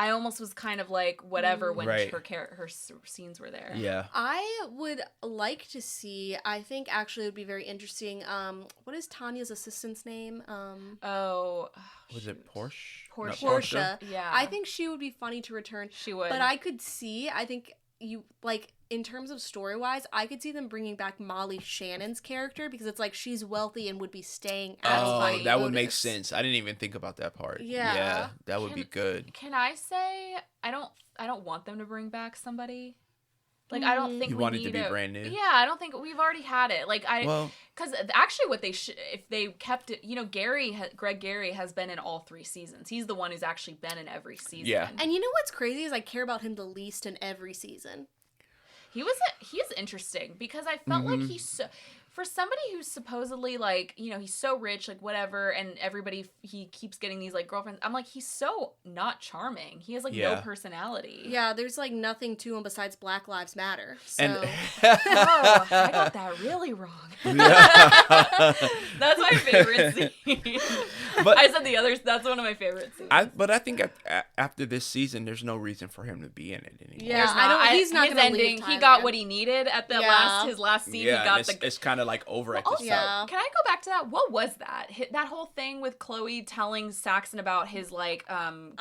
I almost was kind of like whatever when her scenes were there. Yeah. I would like to see, I think actually it would be very interesting, what is Tanya's assistant's name? Was it Porsche? Portia. Yeah. I think she would be funny to return. She would. But I think you, like, in terms of story-wise, I could see them bringing back Molly Shannon's character because it's like she's wealthy and would be staying at White that would Lotus. make sense. I didn't even think about that part. Yeah. That would be good. Can I say I don't want them to bring back somebody? Like I don't think you we want need it to be brand new. Yeah, I don't think we've already had it. Like because actually what they if they kept it, you know, Greg Gary has been in all 3 seasons. He's the one who's actually been in every season. Yeah. And you know what's crazy is I care about him the least in every season. He is interesting because I felt like for somebody who's supposedly like, you know, he's so rich, like whatever, and he keeps getting these like girlfriends. I'm like, he's so not charming. He has like no personality. Yeah, there's like nothing to him besides Black Lives Matter. So. Oh, I got that really wrong. That's my favorite scene. But I said the others. That's one of my favorite scenes. But I think after this season, there's no reason for him to be in it anymore. Yeah, he's not going to leave. He got what he needed at the his last scene. Yeah, he got it's kind of like over at this time. Can I go back to that? What was that? That whole thing with Chloe telling Saxon about his like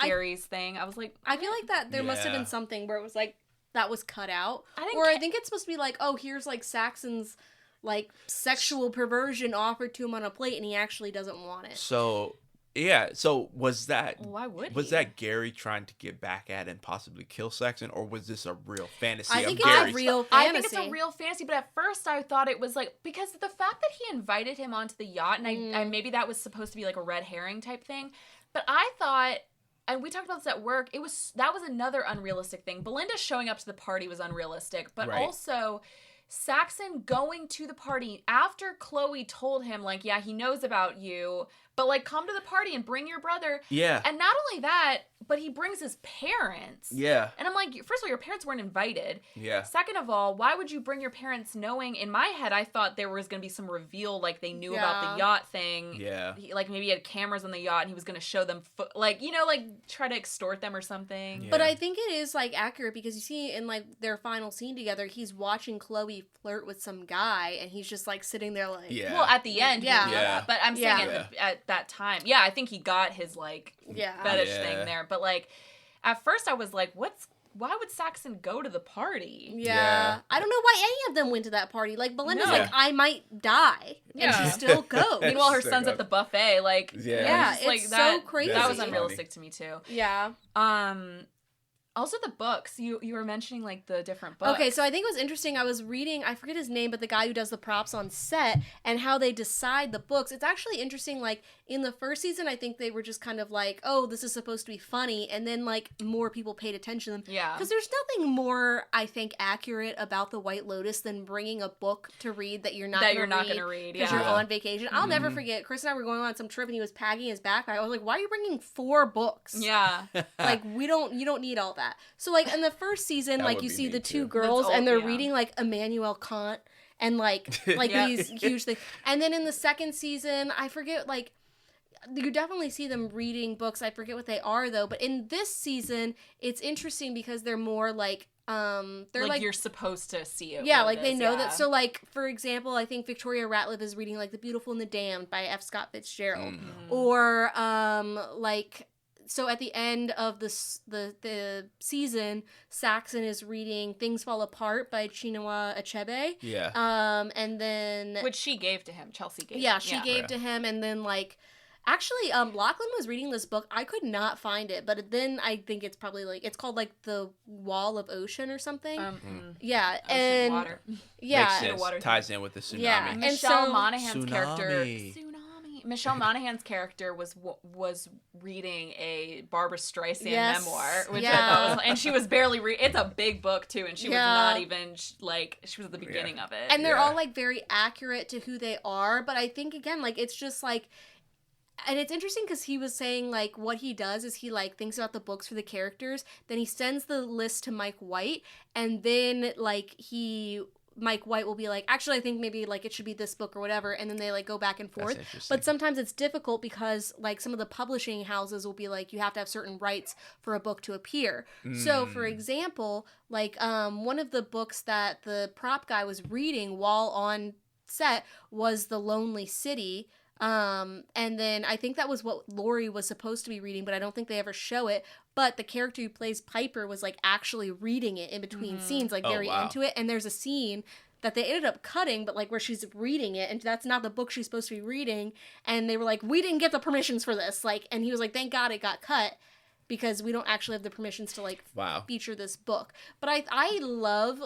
Gary's thing. I was like, I feel like that there must have been something where it was like that was cut out. I think it's supposed to be like, oh, here's like Saxon's like sexual perversion offered to him on a plate, and he actually doesn't want it. So. Yeah, so was that that Gary trying to get back at and possibly kill Saxon, or was this a real fantasy I think of Gary's? It's a real fantasy. I think it's a real fantasy, but at first I thought it was like, because the fact that he invited him onto the yacht, and I maybe that was supposed to be like a red herring type thing, but I thought and we talked about this at work, that was another unrealistic thing. Belinda showing up to the party was unrealistic, but also Saxon going to the party after Chloe told him, like, yeah, he knows about you, but, like, come to the party and bring your brother. Yeah. And not only that, but he brings his parents. Yeah. And I'm like, first of all, your parents weren't invited. Yeah. Second of all, why would you bring your parents knowing, in my head, I thought there was going to be some reveal, like, they knew about the yacht thing. Yeah. Like, maybe he had cameras on the yacht and he was going to show them, like, try to extort them or something. Yeah. But I think it is, like, accurate because you see in, like, their final scene together, he's watching Chloe flirt with some guy and he's just, like, sitting there, like... Yeah. Well, at the end, yeah. But I'm saying at that time, I think he got his, like, fetish thing there. But, like, at first I was like, why would Saxon go to the party? Yeah. I don't know why any of them went to that party. Like, Belinda's like, I might die. And she still goes. Meanwhile, her son's at the buffet. Like, it's like so that, crazy. That was unrealistic to me, too. Yeah. Also, the books. You were mentioning, like, the different books. Okay, so I think it was interesting. I was reading, I forget his name, but the guy who does the props on set and how they decide the books. It's actually interesting, like, in the first season, I think they were just kind of like, oh, this is supposed to be funny, and then, like, more people paid attention to them. Yeah. Because there's nothing more, I think, accurate about the White Lotus than bringing a book to read that you're not going to read. Because you're on vacation. I'll never forget, Chris and I were going on some trip, and he was packing his backpack. I was like, why are you bringing 4 books? Yeah. Like, you don't need all that. So, like, in the first season, like, you see the 2 girls, That's and they're reading, like, Immanuel Kant, and, like these huge things. And then in the second season, I forget, like, you definitely see them reading books. I forget what they are, though. But in this season, it's interesting because they're more, like, they're like you're supposed to see it. Yeah, like, they know that. So, like, for example, I think Victoria Ratliff is reading, like, The Beautiful and the Damned by F. Scott Fitzgerald. Or, like... So at the end of the season, Saxon is reading Things Fall Apart by Chinua Achebe. Yeah. And then... Which she gave to him. Chelsea gave. Yeah, she gave to him. And then, like... Actually, Lachlan was reading this book. I could not find it. But then I think it's probably, like... It's called, like, The Wall of Ocean or something. Yeah. Ocean and... Water. Yeah. Makes sense. Water ties in with the tsunami. Yeah. Michelle Monaghan's character... Michelle Monaghan's character was reading a Barbara Streisand memoir, which I thought was, and she was barely it's a big book too, and she was not even like, she was at the beginning of it. And they're all, like, very accurate to who they are, but I think, again, like, it's just like, and it's interesting because he was saying, like, what he does is he, like, thinks about the books for the characters, then he sends the list to Mike White, and then, like, Mike White will be like, actually, I think maybe, like, it should be this book or whatever, and then they, like, go back and forth. But sometimes it's difficult because, like, some of the publishing houses will be like, you have to have certain rights for a book to appear. So, for example, like, one of the books that the prop guy was reading while on set was The Lonely City. And then I think that was what Lori was supposed to be reading, but I don't think they ever show it. But the character who plays Piper was, like, actually reading it in between scenes, like, very into it. And there's a scene that they ended up cutting, but, like, where she's reading it, and that's not the book she's supposed to be reading. And they were like, we didn't get the permissions for this. Like, and he was like, thank God it got cut, because we don't actually have the permissions to, like, feature this book. But I love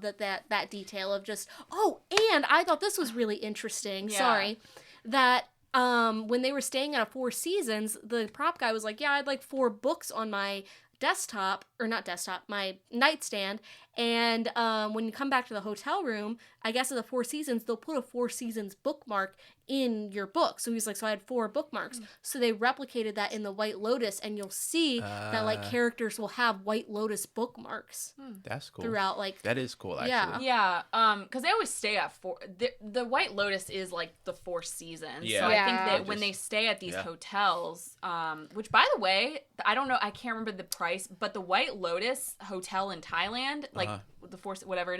that detail of just, and I thought this was really interesting. Sorry. That when they were staying at a Four Seasons, the prop guy was like, yeah, I'd like 4 books on my my nightstand. And when you come back to the hotel room, I guess at the Four Seasons, they'll put a Four Seasons bookmark in your book. So he's like, so I had 4 bookmarks. So they replicated that in the White Lotus, and you'll see that, like, characters will have White Lotus bookmarks. That's cool. Throughout, like... That is cool, actually. Yeah. Because they always stay at 4... The White Lotus is, like, the 4 Seasons. Yeah. So I think that when they stay at these hotels, which, by the way, I don't know, I can't remember the price, but the White Lotus hotel in Thailand, like, the 4... whatever it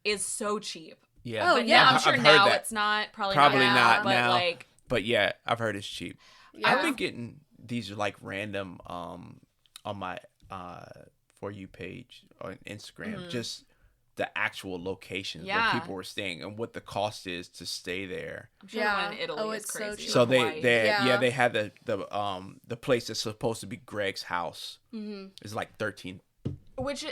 is so cheap. Yeah. I'm sure now it's not. Probably not now. But, like... But, yeah, I've heard it's cheap. Yeah. I've been getting these, like, random on my For You page on Instagram, just the actual locations where people were staying and what the cost is to stay there. I'm sure the one in Italy is crazy. So cheap. So they had the place that's supposed to be Greg's house. It's like 13. Which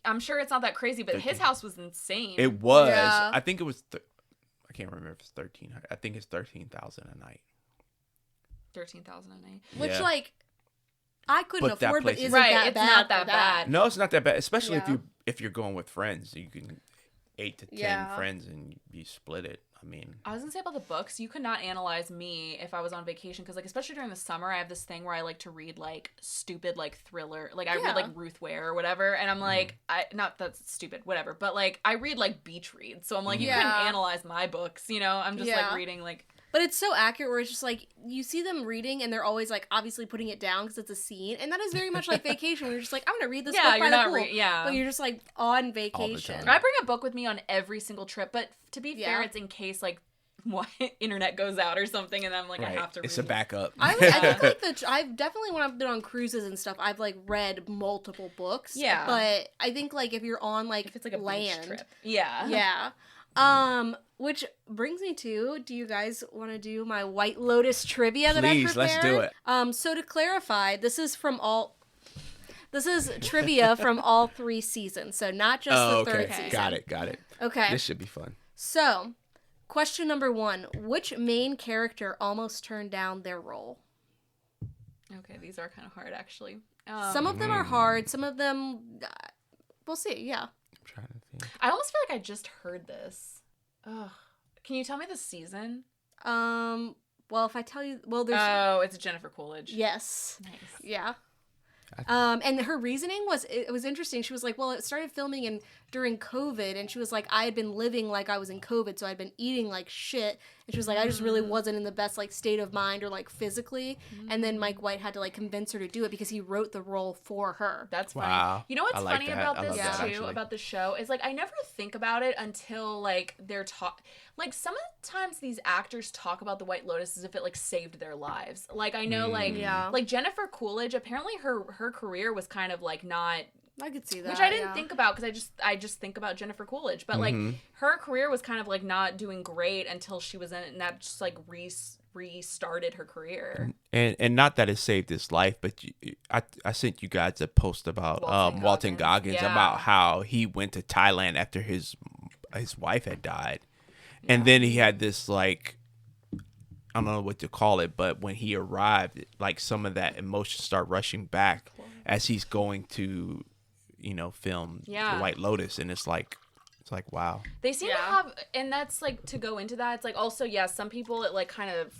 I'm sure it's not that crazy, but 13. His house was insane. It was. Yeah. I think it was. I can't remember if it's 1,300. I think it's 13,000 a night. 13,000 a night. Which, like, I couldn't But that afford, but place is- isn't Right, that it's bad not for that bad. No, it's not that bad. Especially Yeah. if you're going with friends, you can 8 to 10 Yeah. friends and you split it. I mean, I was gonna say about the books, you could not analyze me if I was on vacation because, like, especially during the summer, I have this thing where I like to read like stupid like thriller, like I Yeah. read like Ruth Ware or whatever, and I'm like, I not that's stupid, whatever, but like I read like beach reads, so I'm like, you Yeah. couldn't analyze my books, you know? I'm just like Yeah. reading like But it's so accurate where it's just like you see them reading and they're always like obviously putting it down because it's a scene, and that is very much like vacation where you're just like, I'm gonna read this book by you're the not pool. yeah. But you're just like on vacation. time. I bring a book with me on every single trip, but to be fair, Yeah. it's in case like what internet goes out or something, and I'm like, I have to read. it's a backup. I think like I've definitely when I've been on cruises and stuff, I've like read multiple books. Yeah. But I think like if you're on like if it's like a land, beach trip. Yeah. yeah. Which brings me to, do you guys want to do my White Lotus trivia that I Please, prepared? let's do it. So to clarify, this is trivia from all 3 seasons, so not just the third okay. season. Got it. Okay. This should be fun. So, question number 1: which main character almost turned down their role? Okay, these are kind of hard actually. Some of them are hard. Some of them, we'll see. Yeah. I'm trying to think. I almost feel like I just heard this. Ugh. Can you tell me the season? Well, if I tell you, well, there's Oh, it's Jennifer Coolidge. yes. Nice. Yeah. And her reasoning was, it was interesting. She was like, well, it started filming during COVID, and she was like, I had been living like I was in COVID, so I'd been eating like shit, and she was like, I just really wasn't in the best like state of mind or like physically, and then Mike White had to like convince her to do it because he wrote the role for her. That's funny. Wow. You know what's I like funny that. about I this love that, too, actually. about the show, is like I never think about it until like they're like some of the times these actors talk about the White Lotus as if it like saved their lives. Like I know like Yeah. like Jennifer Coolidge, apparently her career was kind of like not, I could see that. which I didn't yeah. think about because I just think about Jennifer Coolidge, but like her career was kind of like not doing great until she was in it, and that just like restarted her career. And not that it saved his life, but I sent you guys a post about Walton Goggins Yeah. about how he went to Thailand after his wife had died, and then he had this like, I don't know what to call it, but when he arrived, like some of that emotion start rushing back as he's going to, film The White Lotus, and it's like wow. They seem to have, and that's like to go into that. It's like also, yeah, some people it like kind of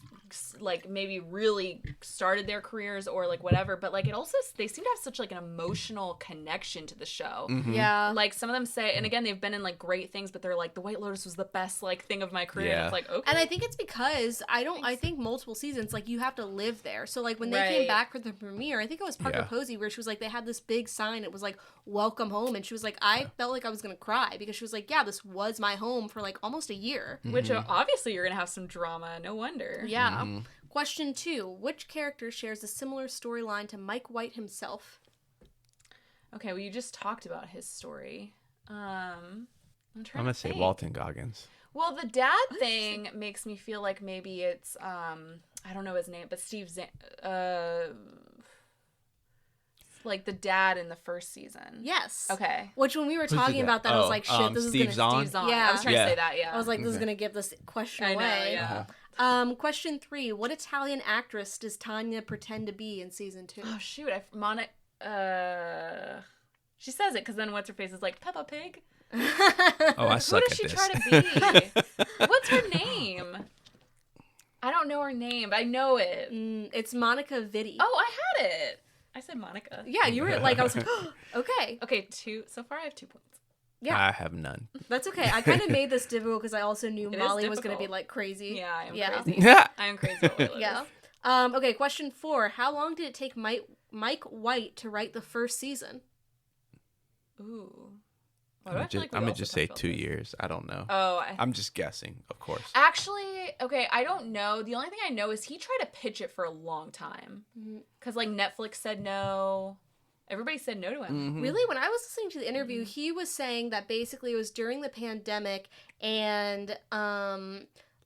like maybe really started their careers or like whatever, but like it also they seem to have such like an emotional connection to the show. Yeah. Like some of them say, and again they've been in like great things, but they're like the White Lotus was the best like thing of my career. Yeah. And it's like okay, And I think it's because I think multiple seasons, like you have to live there. So like when they came Right. back for the premiere, I think it was Parker Yeah. Posey where she was like, they had this big sign. It was like, welcome home. And she was like, I felt like I was going to cry because she was like, yeah, this was my home for like almost a year. which obviously you're gonna have some drama. No wonder. Yeah. Question 2. Which character shares a similar storyline to Mike White himself? Okay, well you just talked about his story. I'm trying I'm gonna to say think. Walton Goggins. Well, the dad thing makes me feel like maybe it's I don't know his name, but like the dad in the first season. Yes. Okay. Which when we were Who's talking the about that, I was like, shit, this Steve is Zahn? gonna Steve Zahn. Yeah. I was trying Yeah. to say that, yeah. I was like, this is Okay. gonna give this question I know, away. yeah. Question 3. What Italian actress does Tanya pretend to be in season 2? Oh shoot, she says it because then what's her face is like Peppa Pig. Oh, I Who suck does at she this. try to be? What's her name? I don't know her name, but I know it. It's Monica Vitti. Oh, I had it. I said Monica. Yeah, you were like, I was like, okay. Okay, 2. So far I have 2 points. Yeah, I have none. that's okay. I kind of made this difficult because I also knew It is Molly was going to be difficult. like crazy. Yeah, I am Yeah. crazy. Yeah. I am crazy about White Lotus. Yeah. Okay, question 4. How long did it take Mike White to write the first season? Ooh. Why I'm do I feel like we gonna also just talked say about 2 this? years. I don't know. Oh, I'm just guessing, of course. actually, okay, I don't know. The only thing I know is he tried to pitch it for a long time. Because, like, Netflix said no. Everybody said no to him. Really, when I was listening to the interview, he was saying that basically it was during the pandemic and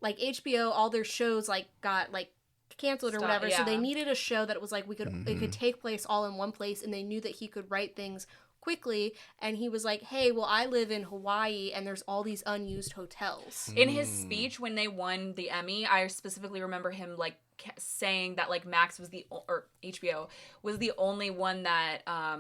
like HBO, all their shows like got like canceled or Stop, whatever. So they yeah. needed a show that was like it could take place all in one place, and they knew that he could write things quickly. And he was like, hey, well, I live in Hawaii and there's all these unused hotels. In his speech when they won the Emmy, I specifically remember him, like, saying that like Max was or HBO was the only one that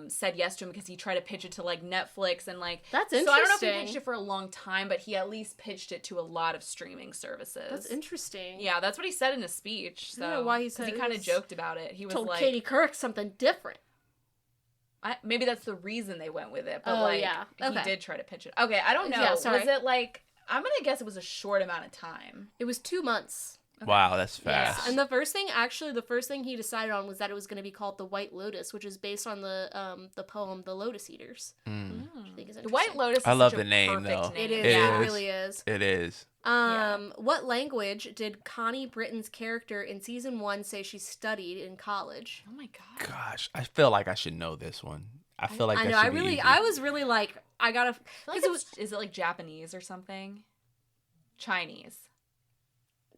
said yes to him because he tried to pitch it to like Netflix and like That's So I don't know if he interesting. pitched it for a long time, but he at least pitched it to a lot of streaming services. That's interesting. Yeah, that's what he said in his speech. So I don't know why he 'cause said he it kind of was- joked about it. He was Told like, Katie Couric something different. maybe that's the reason they went with it. But Oh, like, yeah. he Okay. did try to pitch it. Okay, I don't know. Yeah, sorry. Was it like? I'm gonna guess it was a short amount of time. It was 2 months. Wow, that's Yeah. fast. And the first thing he decided on was that it was going to be called the White Lotus, which is based on the poem The Lotus Eaters. Mm. Which I think is The interesting. White Lotus. Is I love such a the name, perfect though. name. It is. It It is. really is. It is. What language did Connie Britton's character in season 1 say she studied in college? Oh my god. Gosh, I feel like I should know this one. I feel like I that know. should be easy. I was really like, I gotta. I feel like Because it was is it like Japanese or something? Chinese.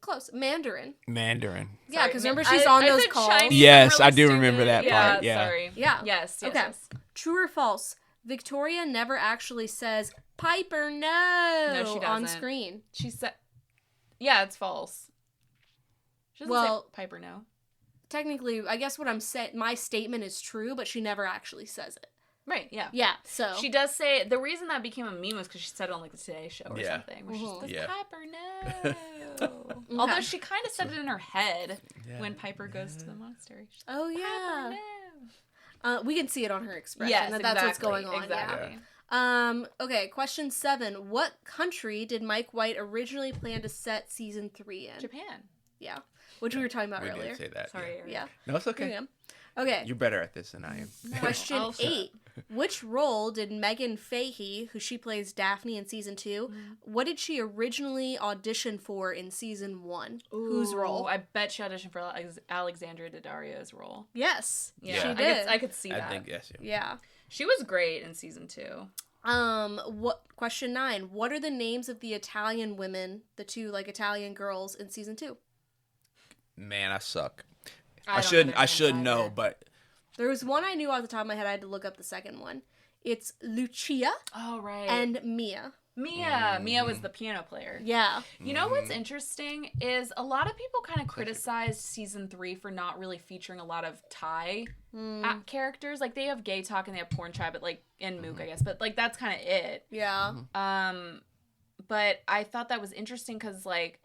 close. Mandarin. Mandarin. Yeah, because Sorry, remember she's on I those said calls. Chinese, Yes, I'm I do really remember that stupid. part, yeah. Sorry. Yeah. Yes. Okay. Yes. True or false? Victoria never actually says Piper no, she on doesn't. screen. She said, "Yeah, it's false." She doesn't Well- say Piper no. Technically, I guess what I'm saying, my statement is true, but she never actually says it. Right. Yeah. Yeah. So She does say the reason that became a meme was because she said it on like the Today Show or Yeah. something. Where she Mhm. says Yeah. Piper no. Although she kind of said it in her head when Piper goes to the monastery. She's Oh like, yeah. Piper no. We can see it on her expression Yes, that that's what's exactly, going on. Exactly. Yeah. Okay, question 7. What country did Mike White originally plan to set season 3 in? Japan. Yeah. Which we were talking about We earlier. did say that. Sorry. Yeah. Eric. Yeah. No, it's okay. Yeah. Okay. You're better at this than I am. No, Question I'll- 8. Which role did Megan Fahey, who she plays Daphne in season 2, what did she originally audition for in season 1? Whose Ooh, role? I bet she auditioned for Alexandria Daddario's role. Yes. Yeah, She I did. I could see I that. think yes. Yeah. Yeah. She was great in season 2. What question 9. What are the names of the Italian women, the two like Italian girls in season 2? Man, I suck. I should don't know their names know, either. but There was one I knew off the top of my head. I had to look up the second one. It's Lucia Oh right. and Mia. Mia. Mia was the piano player. Yeah. You know what's interesting is a lot of people kind of criticized season 3 for not really featuring a lot of Thai characters. Like they have gay talk and they have porn tribe, but like and Mook, I guess, but like that's kind of it. Yeah. But I thought that was interesting because like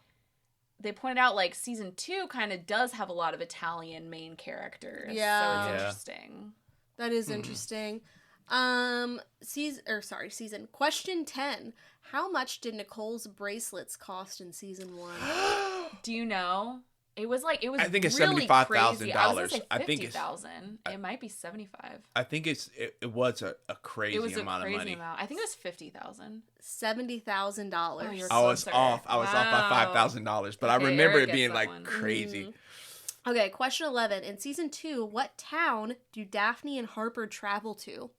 they pointed out like season 2 kind of does have a lot of Italian main characters. Yeah. So it's Yeah. interesting. That is interesting. Season. Question 10. How much did Nicole's bracelets cost in season 1? Do you know? It was I think it's really $75,000. crazy. I was gonna say I think it's- 50,000. It might be 75. I think it was a crazy It was a amount crazy of money. amount. I think it was 50,000. $70,000. Oh, you're I was closer. off. I was off by Wow. $5,000, but Okay, I remember Eric it being gets like that one. crazy. Okay, question 11. In season 2, what town do Daphne and Harper travel to?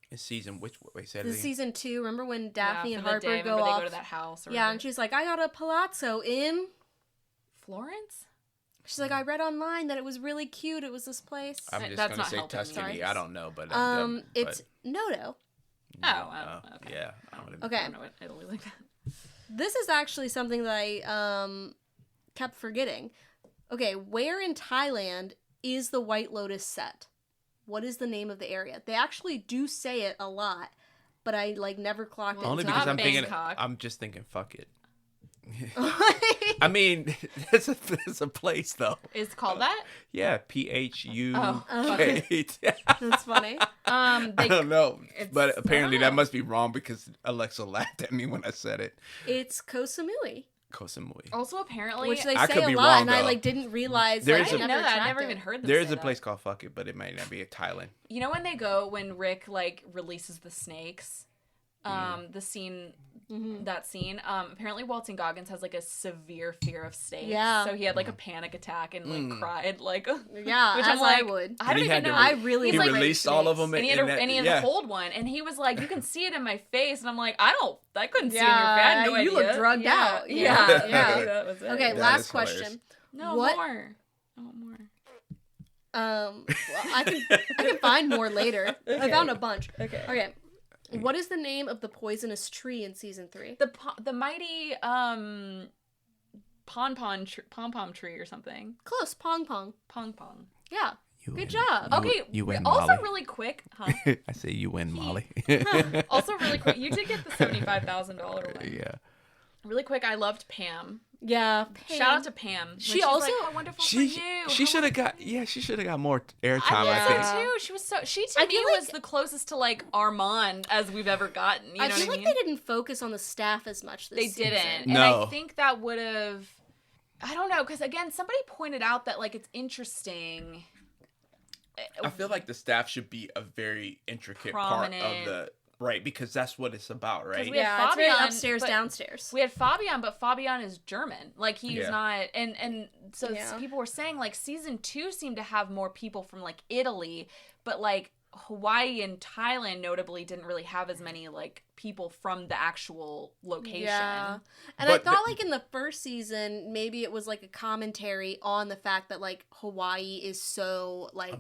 In season which wait, say it This is again? season 2. Remember when Daphne Yeah, and for the Harper day, go remember off? They go to that house. Or Yeah, and she's like, I got a palazzo in. Florence. She's like, I read online that it was really cute. It was this place. I'm just That's gonna not say helping me. Tuscany. Sorry. I don't know, but It's Noto. Oh, okay. yeah. I would've- Okay. I don't know what Italy like that. This is actually something that I kept forgetting. Okay, where in Thailand is the White Lotus set? What is the name of the area? They actually do say it a lot, but I like never clocked Well, Only it. It's because not I'm thinking. Bangkok. I'm just thinking. Fuck it. I mean, it's a place though. It's called that. Yeah, PHU. Oh, That's funny. I They, don't know, it's but apparently not. that must be wrong because Alexa laughed at me when I said it. It's Koh Samui, Koh Samui. also apparently, which they I say could a be lot, wrong, and I though. like didn't realize. There I like, is a- didn't know that. I never tracked even it. heard them. There's say a that. place called Fuck It, but it might not be a Thailand. You know when Rick like releases the snakes, the scene, that scene. Apparently Walton Goggins has like a severe fear of snakes. Yeah. So he had like a panic attack and like cried like. Yeah, Which as I'm like, I would. I don't And he even had to know. I really He like, released all of them, and he had to, that- and he had yeah. to hold one, and he was like, "You can see it in my face," and I'm like, "I couldn't see it in your face. I Yeah, had no you idea." look drugged Yeah, out. Yeah, Yeah, yeah. That was it. Okay, That last is hilarious. question. No What- more. I want more. Well, I can find more later. I found a bunch. Okay. What is the name of the poisonous tree in season 3? The mighty pom-pom tree or something. Close. Pong pong. Pong pong. Yeah. You Good win. job. Okay. You win, Also, Molly. really quick, huh? I say you win, Molly. Also, really quick, you did get the $75,000 one. Yeah. Really quick, I loved Pam. Yeah. Pam. Shout out to Pam. When She she's also- like, how wonderful for She you. should have got more airtime. I I think. think so too. She was she to I me feel was like- the closest to like Armand as we've ever gotten. You know I feel what like I mean? they didn't focus on the staff as much this They season. didn't. And No. I think that would have, I don't know, because again, somebody pointed out that like it's interesting. I feel like the staff should be a very intricate Prominent. part of the right because that's what it's about, right? we have Yeah, it's very Fabian, upstairs, but- downstairs. We had Fabian, but Fabian is German. Like he's Yeah. not, and so Yeah. people were saying like season 2 seemed to have more people from like Italy, but like Hawaii and Thailand notably didn't really have as many like people from the actual location. Yeah. And But I thought like in the first season, maybe it was like a commentary on the fact that like Hawaii is so like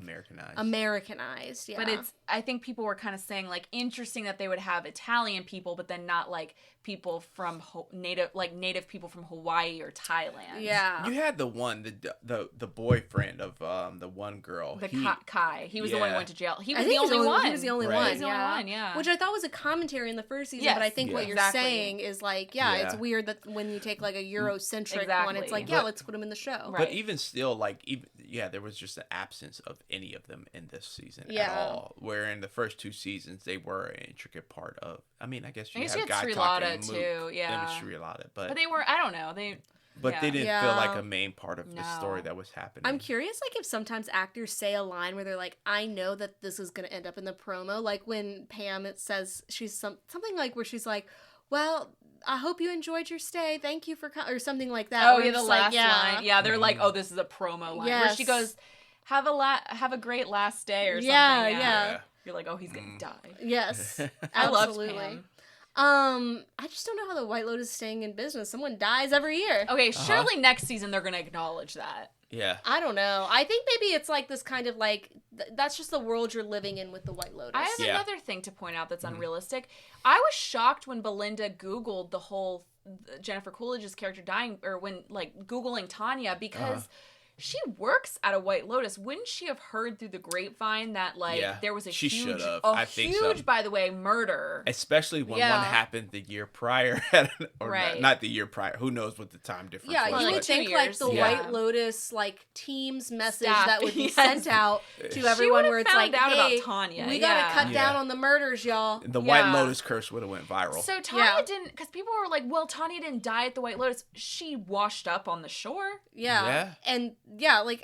Americanized. Yeah. But I think people were kind of saying like interesting that they would have Italian people, but then not like people from native people from Hawaii or Thailand. Yeah. You had the one, the boyfriend of the one girl. Kai. He was the one who Yeah. went to jail. He I was think the only one. He was the only Right. one. He was the only yeah. one, yeah. Which I thought was a commentary in the first season, Yes. but I think what Yeah. you're Exactly. saying is like, yeah, it's Yeah. weird that when you take like a Eurocentric Exactly. one, it's like, But- yeah, let's put them in the show. Right. But even still, there was just an absence of any of them in this season Yeah. at all. Where in the first 2 seasons, they were an intricate part of. I mean, I guess you I guess have you had Guy Sri talking Lada, too, yeah. It was Sri Lada, But they were, I don't know. they yeah. didn't feel Yeah. like a main part of the story No. that was happening. I'm curious, like, if sometimes actors say a line where they're like, I know that this is going to end up in the promo. Like, when Pam, it says, she's something like, where she's like, well, I hope you enjoyed your stay. Thank you for coming, or something like that. Oh, where yeah, I'm the just last like, yeah. line. Yeah, they're like, oh, this is a promo line. Where she Yes. goes, have a great last day or something. Yeah, Yeah. yeah. You're like, oh, he's going to die. Yes. I loved absolutely. Pam. I just don't know how the White Lotus is staying in business. Someone dies every year. Okay, surely next season they're going to acknowledge that. Yeah. I don't know. I think maybe it's like this kind of like that's just the world you're living in with the White Lotus. I have Yeah. another thing to point out that's unrealistic. I was shocked when Belinda Googled the whole Jennifer Coolidge's character dying, or when like Googling Tanya, because she works at a White Lotus. Wouldn't she have heard through the grapevine that like Yeah, there was a she huge, should've. a I think so. huge, by the way, murder? Especially when Yeah. one happened the year prior, or Right. not the year prior. Who knows what the time difference Yeah, was? you like would 2 think like years. the Yeah. White Lotus like team's message Staff, that would be yes. sent out to everyone would've where it's found like, out about hey, Tanya, we gotta yeah. cut down Yeah. on the murders, y'all. The Yeah. White Lotus curse would have went viral. So Tanya Yeah. didn't, because people were like, well, Tanya didn't die at the White Lotus. She washed up on the shore. Yeah. Yeah. And yeah, like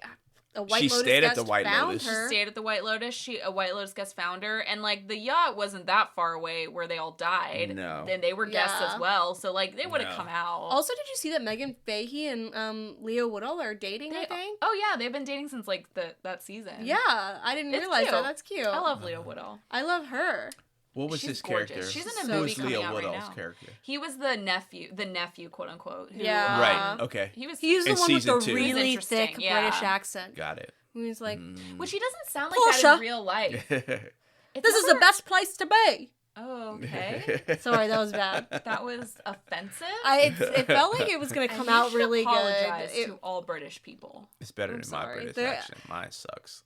a White She Lotus stayed at guest the White found Lotus. her. Stayed at the White Lotus. A White Lotus guest found her, and like the yacht wasn't that far away where they all died. No. and they were guests Yeah. as well, so like they would have No. come out. Also, did you see that Megan Fahey and Leo Woodall are dating? I think. Oh yeah, they've been dating since like that season. Yeah, I didn't It's realize that. cute. That's cute. I love Leo Woodall. I love her. What was She's his gorgeous. character? She's in a So movie Who was coming Leo out right Woodall's now. character? He was the nephew, quote unquote. Who, Yeah. Right. Okay. He was. He's the In one with the season 2. really He's interesting, thick yeah. British accent. Got it. He's like, Which he doesn't sound like that Portia. in real life. It's this is the never- best place to be. Oh, okay. Sorry, that was bad. That was offensive. It felt like it was gonna come And you out should really apologize good. to all British people. It's better I'm than my sorry. British There- accent. Mine sucks.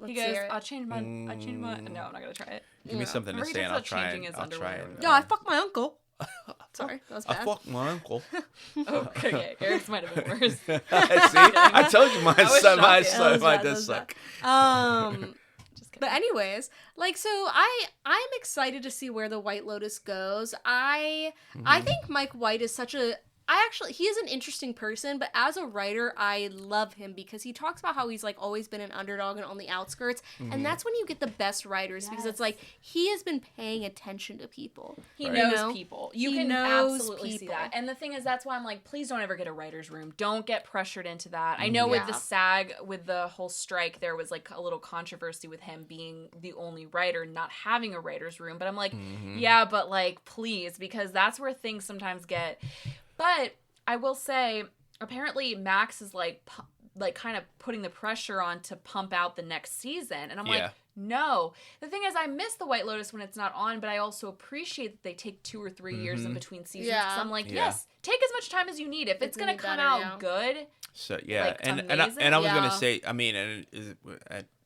He Let's goes, hear it. I'll change my. No, I'm not gonna try it. Give me something to Remember he say and talks I'll about try changing and his I'll try underwear. and. Yeah, I fucked my uncle. Sorry, that was I bad. fucked my uncle. Okay, Eric's might have been worse. See, I told you mine was suck. Mine shocking. That was bad, that does was bad. suck. Just kidding. But anyways, like, so I'm excited to see where the White Lotus goes. I think Mike White is such a he is an interesting person, but as a writer, I love him because he talks about how he's like always been an underdog and on the outskirts, and that's when you get the best writers because it's like he has been paying attention to people. He Right. knows You know? people. You He can knows absolutely see people. that. And the thing is, that's why I'm like, please don't ever get a writer's room. Don't get pressured into that. I know with the Yeah. SAG, with the whole strike, there was like a little controversy with him being the only writer, not having a writer's room. But I'm like, yeah, but like, please, because that's where things sometimes get. But I will say, apparently Max is like kind of putting the pressure on to pump out the next season. And I'm like, Yeah. No. The thing is, I miss the White Lotus when it's not on, but I also appreciate that they take 2 or 3 years in between seasons. Yeah. Because I'm like, Yeah. yes, take as much time as you need. If it's going to come out good. So yeah, Like, and amazing? I was Yeah. gonna say, I mean,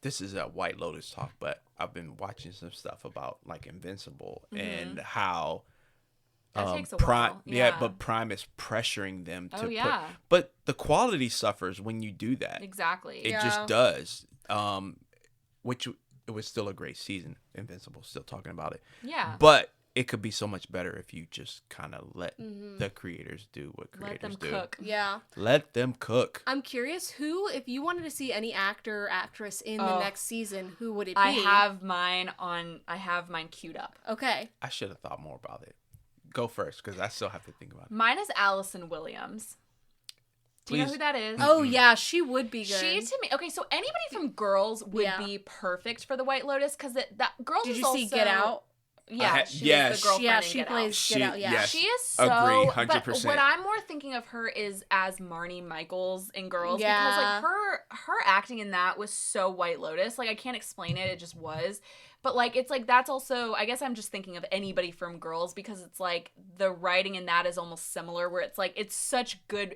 this is a White Lotus talk, but I've been watching some stuff about like Invincible and how That takes a while. Yeah. but Prime is pressuring them to yeah. but the quality suffers when you do that. Exactly. It just does. Which it was still a great season. Invincible, still talking about it. Yeah. But it could be so much better if you just kind of let the creators do what creators Let them do. cook. Yeah. Let them cook. I'm curious if you wanted to see any actor or actress in the next season, who would it be? I have mine queued up. Okay. I should have thought more about it. Go first, because I still have to think about it. Mine is Allison Williams. Do you know Please. who that is? Oh, yeah, she would be good. She to me, okay. So anybody from Girls would Yeah. be perfect for the White Lotus because that Girls. Did is you see also, Get Out? Yeah, she- she's yeah, the girlfriend. Yeah, in she Get plays Out. Get Out, yeah. yes. She is Agree, so. 100%. But what I'm more thinking of her is as Marnie Michaels in Girls Yeah. because like her acting in that was so White Lotus. Like I can't explain it. It just was. But like it's like that's also I guess I'm just thinking of anybody from Girls because it's like the writing in that is almost similar where it's like it's such good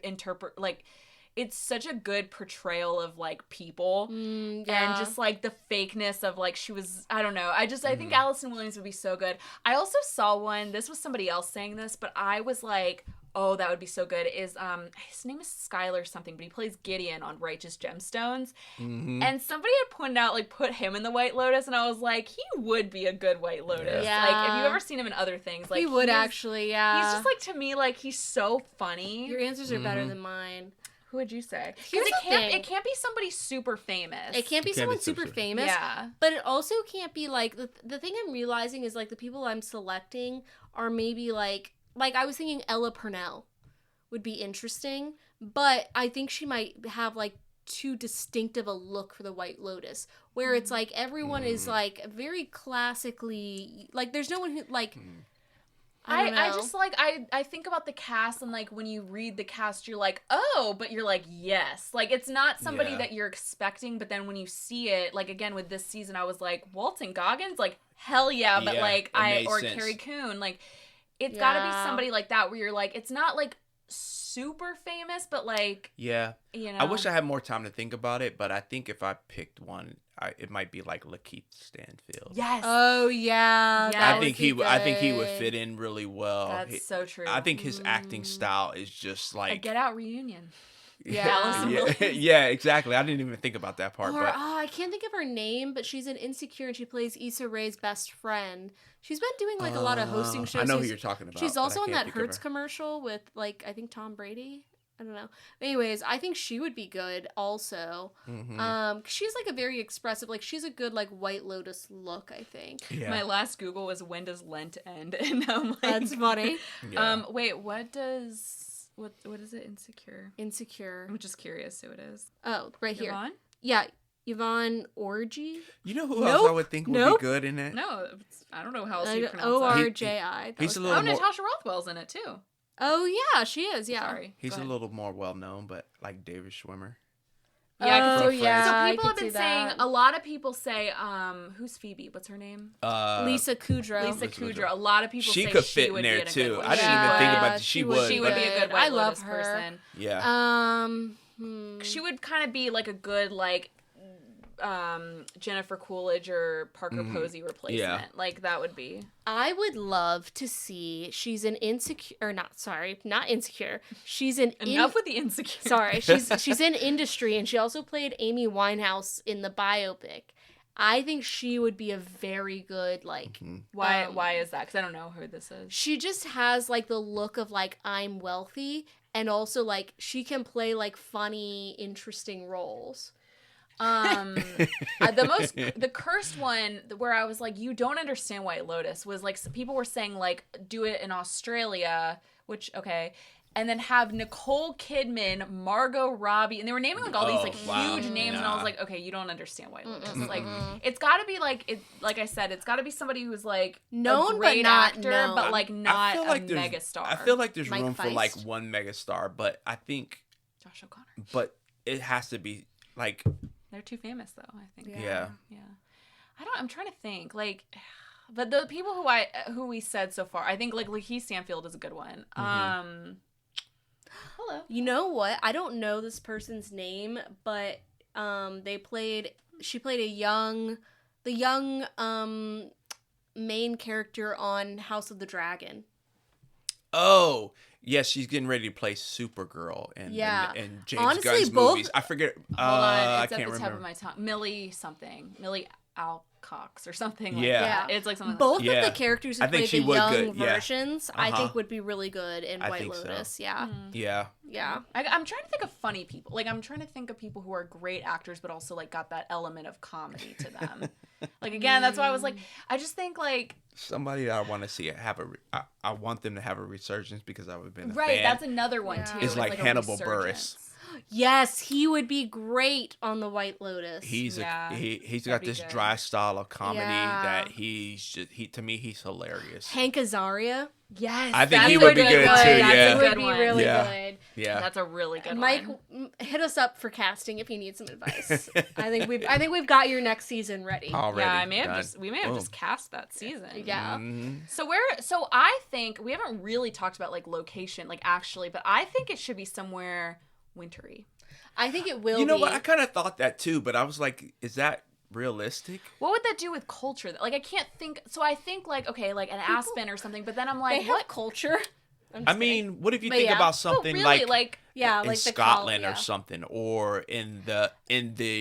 it's such a good portrayal of like people and just like the fakeness of like she was I don't know I think Allison Williams would be so good. I also saw one, this was somebody else saying this, but I was like, oh, that would be so good, is his name is Skylar something, but he plays Gideon on Righteous Gemstones. And somebody had pointed out like put him in the White Lotus and I was like, he would be a good White Lotus. Yeah. Like if you've ever seen him in other things, like he would actually, yeah. he's just like to me like he's so funny. Your answers are better than mine. Who would you say? Here's Because the thing. it can't be somebody super famous. It can't be someone super famous. Yeah. But it also can't be like the thing I'm realizing is like the people I'm selecting are maybe like I was thinking Ella Purnell would be interesting, but I think she might have like too distinctive a look for the White Lotus, where it's like everyone is like very classically like there's no one who like I don't know. I just like I think about the cast and like when you read the cast you're like, oh, but you're like, yes. Like it's not somebody that you're expecting, but then when you see it, like again with this season I was like, Walton Goggins, like hell yeah, but like sense. Carrie Coon, like it's gotta be somebody like that where you're like, it's not like super famous, but like you know. I wish I had more time to think about it, but I think if I picked one, it might be like Lakeith Stanfield. Yes. Oh yeah. Yeah. I think he would fit in really well. That's so true. I think his acting style is just like a Get Out reunion. Yeah. yeah, exactly. I didn't even think about that part. Or, but I can't think of her name, but she's in Insecure and she plays Issa Rae's best friend. She's been doing like a lot of hosting shows. I know who you're talking about. She's but I also in can't that think of Hertz her. commercial with like I think Tom Brady. I don't know. Anyways, I think she would be good also. She's like a very expressive, like she's a good like White Lotus look, I think. Yeah. My last Google was when does Lent end? And I'm like, That's funny. Yeah. Wait, what is it? Insecure. Insecure. I'm just curious who it is. Oh, right here. Yvonne? Yeah, Yvonne Orji. You know who else I would think would be good in it? No, I don't know how else you pronounce that. Orji. He's a little Oh, more. Natasha Rothwell's in it too. Oh yeah, she is. Yeah. Sorry. He's Go a ahead. little more well known, but like David Schwimmer. Yeah, Oh yeah. So I people could have been see saying, that. a lot of people say, who's Phoebe? What's her name? Lisa Kudrow. Lisa Kudrow. A lot of people She say could she fit would in there be in a too. good White I didn't even think about it. she She would. would. She would but- be a good I White love Lotus her. person. Yeah. She would kind of be like a good like Jennifer Coolidge or Parker Posey replacement. Yeah. Like that would be. I would love to see. She's an Insecure, or not Insecure. She's an Enough with the Insecure. Sorry, she's in Industry, and she also played Amy Winehouse in the biopic. I think she would be a very good like. Why is that? Because I don't know who this is. She just has like the look of like I'm wealthy, and also like she can play like funny, interesting roles. The cursed one where I was like, you don't understand White Lotus was like people were saying like do it in Australia, which okay, and then have Nicole Kidman, Margot Robbie, and they were naming like all these like huge names, and I was like, okay, you don't understand White Lotus. Like it's got to be like I said, it's got to be somebody who's like known a great but not actor, known. but like not feel like a there's- megastar. I feel like there's Mike room for like Feist. one megastar, but I think, Josh O'Connor. but it has to be like, They're too famous though. I think. yeah. I'm trying to think. Like, but the people who we said so far, I think like Lakeith Stanfield is a good one. Hello. You know what? I don't know this person's name, but she played the young main character on House of the Dragon. Oh, yes, she's getting ready to play Supergirl and James Honestly, Gunn's movies. I forget. Hold on, it's I at can't the tip remember. of my tongue. Millie Alcox or something like Yeah. that. It's like something. Both Yeah. of the characters who I think played she the would young good, yeah. versions, I think would be really good in I White think so. Lotus. Yeah. Yeah. Yeah. I'm trying to think of funny people. Like, I'm trying to think of people who are great actors, but also, like, got that element of comedy to them. Like, again, that's why I was like, I just think, like... Somebody that I want to see I want them to have a resurgence because I would have been a Right, fan. that's another one, Yeah. too. It's like a Hannibal resurgence. Buress. Yes, he would be great on the White Lotus. He's Yeah, he's got that'd be this good. dry style of comedy Yeah. that to me he's hilarious. Hank Azaria. Yes, I think that's he a would be good, too, one. yeah. That's He a would good be one. really Yeah. good. Yeah. That's a really good Mike, one. hit us up for casting if you need some advice. I think we've got your next season ready. Already Yeah, done. we may have Boom. just cast that season. Yeah. Mhm. So I think we haven't really talked about like location, like actually, but I think it should be somewhere wintry. I think it will You know be. what? I kind of thought that too, but I was like, is that realistic? What would that do with culture? Like I can't think. So I think like okay, like an Aspen or something. But then I'm like, They have what? culture. I'm I just kidding. mean, what if you But think yeah. about But something really, like yeah, in like Scotland yeah. or something, or in the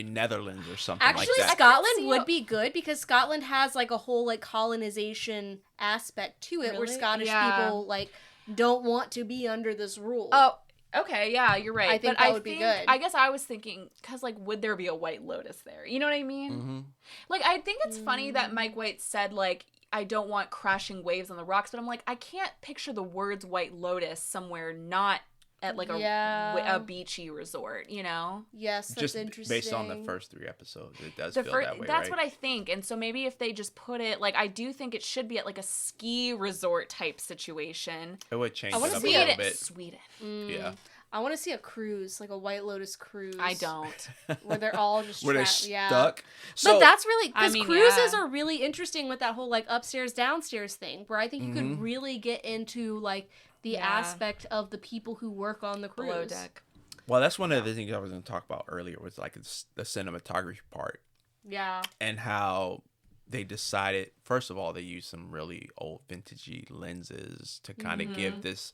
Netherlands or something Actually, like that? Scotland see would a- be good because Scotland has like a whole like colonization aspect to it, where Really? Scottish Yeah. people like don't want to be under this rule. Oh, okay, yeah, you're right. I think but that would be good. I guess I was thinking because like, would there be a White Lotus there? You know what I mean? Mhm. Like, I think it's funny that Mike White said like, I don't want crashing waves on the rocks, but I'm like, I can't picture the words White Lotus somewhere not at like Yeah. a beachy resort, you know? Yes, that's Just interesting. based on the first 3 episodes, it does The feel fir- that way, that's right? what I think. And so maybe if they just put it like I do think it should be at like a ski resort type situation. It would change I it wanna up a see little it bit. Sweden. Yeah. I want to see a cruise, like a White Lotus cruise. I don't. Where they're all just Where they're yeah. stuck. But that's really I because mean, cruises yeah. are really interesting with that whole like upstairs downstairs thing, where I think you could really get into like the Yeah. aspect of the people who work on the cruise. Below deck. Well, that's one of the things I was going to talk about earlier was like the cinematography part Yeah. and how they decided. First of all, they used some really old vintagey lenses to kind of give this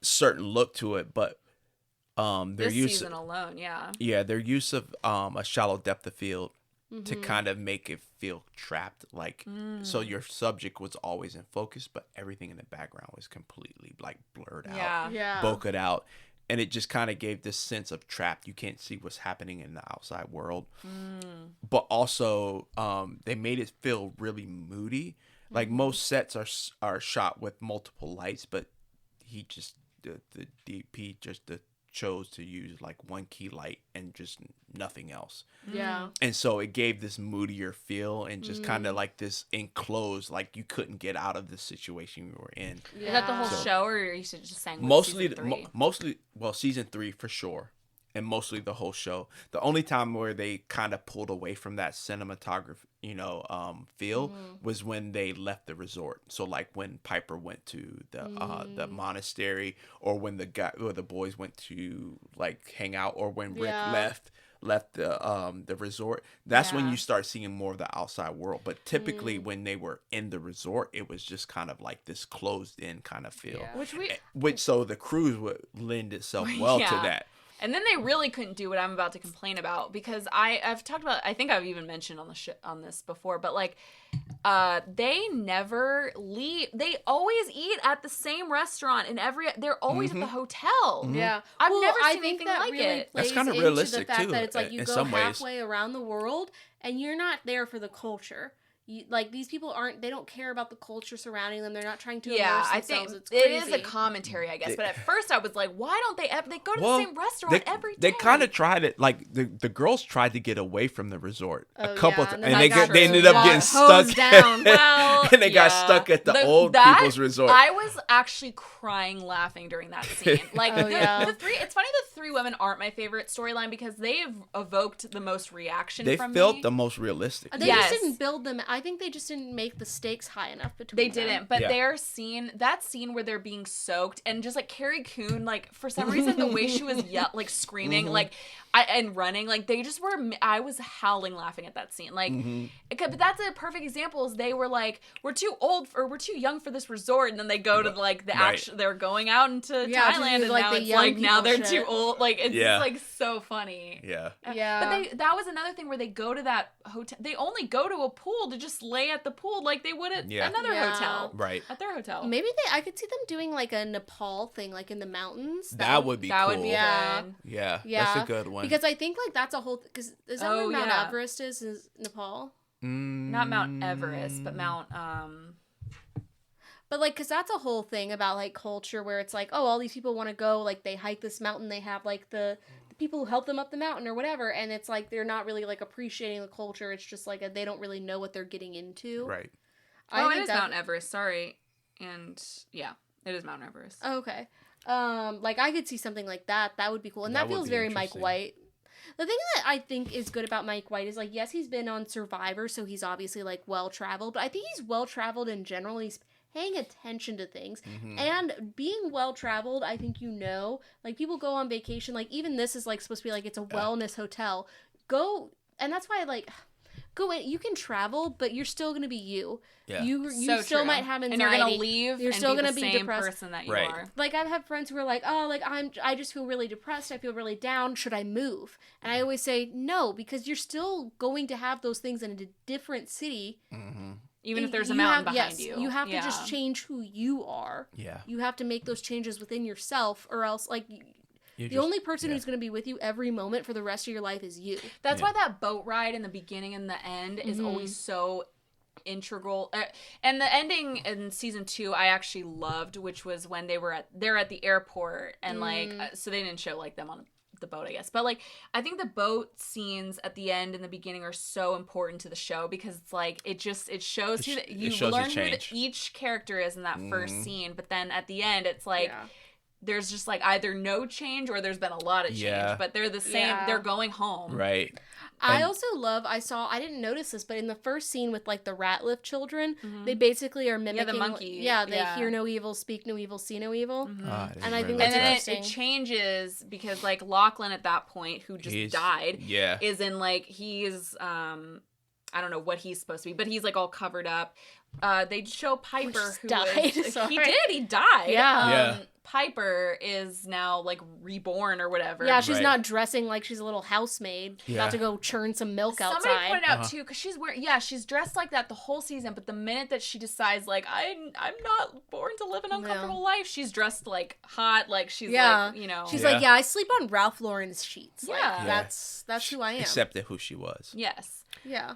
certain look to it, but their This use season alone, yeah. their use of a shallow depth of field to kind of make it feel trapped, like so your subject was always in focus, but everything in the background was completely like blurred out, Yeah. Yeah. bokeh out, and it just kind of gave this sense of trapped. You can't see what's happening in the outside world, but also they made it feel really moody. Like most sets are shot with multiple lights, but he just the DP just chose to use like one key light and just nothing else. Yeah. And so it gave this moodier feel and just kind of like this enclosed, like you couldn't get out of the situation you were in. Is that the whole So- show, or are you just saying with Mostly, season 3? mostly, well, season 3 for sure, and mostly the whole show. The only time where they kind of pulled away from that cinematography, feel was when they left the resort. So like when Piper went to the monastery, or when the boys went to like hang out, or when Rick Yeah. left the resort. That's when Yeah. you start seeing more of the outside world. But typically when they were in the resort, it was just kind of like this closed in kind of feel. Yeah. Which So the cruise would lend itself well to Yeah. that. And then they really couldn't do what I'm about to complain about, because I've talked about, I think I've even mentioned on this before, but like they never leave. They always eat at the same restaurant they're always at the hotel. Yeah. I've Well, never I seen think anything that like really it. plays That's kinda into realistic, the fact too, that it's like you in go some ways. halfway around the world and you're not there for the culture. like these people they don't care about the culture surrounding them. They're not trying to Yeah, immerse I themselves. think It's it crazy. is a commentary, I guess. But at first, I was like, why don't they go to the same restaurant every day? They kind of tried it. Like the girls tried to get away from the resort a Oh, couple yeah, times, and and then they ended up getting stuck hosed down. Well, and they got yeah. stuck at the old people's resort. I was actually crying laughing during that scene. Like Oh, yeah. the three. It's funny the three women aren't my favorite storyline because they've evoked the most reaction They from felt me. the most realistic. They Yes. just didn't build them. I think they just didn't make the stakes high enough between They them. didn't, but Yeah. that scene where they're being soaked and just like Carrie Coon, like for some reason the way she was like screaming, like and running, like they just were. I was howling laughing at that scene, like. But that's a perfect example. Is they were like, we're too old or we're too young for this resort, and then they go to like the actual. They're going out into Yeah, to Thailand, do, and like, now the it's young like now people they're shit. too old. Like it's Yeah. just like so funny. Yeah. Yeah. But that was another thing where they go to that hotel. They only go to a pool to just lay at the pool like they would at another Yeah. hotel. Right. At their hotel. Maybe I could see them doing like a Nepal thing, like in the mountains. That would be that cool. would be Yeah. good. Yeah. Yeah, That's a good one. Because I think like that's a whole. Because is that where Oh, Mount yeah. Everest is Nepal? Not Mount Everest, but Mount But like, because that's a whole thing about like culture where it's like, oh, all these people want to go, like they hike this mountain, they have like the people who help them up the mountain or whatever, and it's like they're not really like appreciating the culture. It's just like they don't really know what they're getting into. Right. it is Mount Everest. Sorry, and yeah, it is Mount Everest. Oh, okay. Like I could see something like that. That would be cool, and That that would feels be very Mike interesting. White. The thing that I think is good about Mike White is like, yes, he's been on Survivor, so he's obviously like well traveled, but I think he's well traveled in general. He's paying attention to things, and being well traveled, I think like people go on vacation, like even this is like supposed to be like it's a wellness hotel. Go, and that's why like go in. You can travel, but you're still gonna be you. Yeah. You So still true. might have anxiety. and you're gonna leave. You're and still be gonna the be same depressed. person that you Right. are. Like I've had friends who are like, oh, like I just feel really depressed. I feel really down. Should I move? And I always say no, because you're still going to have those things in a different city. Even if there's a You mountain have- behind yes, you. You have to Yeah. just change who you are. Yeah. You have to make those changes within yourself, or else like You the just- only person yeah. who's going to be with you every moment for the rest of your life is you. That's Yeah. why that boat ride in the beginning and the end is always so integral. And the ending in season 2 I actually loved, which was when they're at the airport and like so they didn't show like them on the boat, I guess, but like I think the boat scenes at the end and the beginning are so important to the show because it's like it shows who you shows the learn who change. each character is in that first scene, but then at the end it's like there's just like either no change or there's been a lot of change, Yeah. but they're the same. Yeah. They're going home. Right. I And- also love, I didn't notice this, but in the first scene with like the Ratliff children, they basically are mimicking. monkey. Yeah, they Yeah. hear no evil, speak no evil, see no evil. And I think And that's then interesting. it changes because like Lachlan at that point, who just died, Yeah. is in like he's I don't know what he's supposed to be, but he's like all covered up. They show Piper just who died. is- Sorry. he died. Yeah. Yeah. Piper is now like reborn or whatever. Yeah, she's Right. not dressing like she's a little housemaid Yeah. about to go churn some milk Somebody outside. pointed out too, because she's wearing, she's dressed like that the whole season, but the minute that she decides like I'm not born to live an uncomfortable life, she's dressed like hot, like she's like, you know, She's Yeah. like, yeah, I sleep on Ralph Lauren's sheets. Like, Yeah. that's who I am. Accepted who she was. yes. Yeah.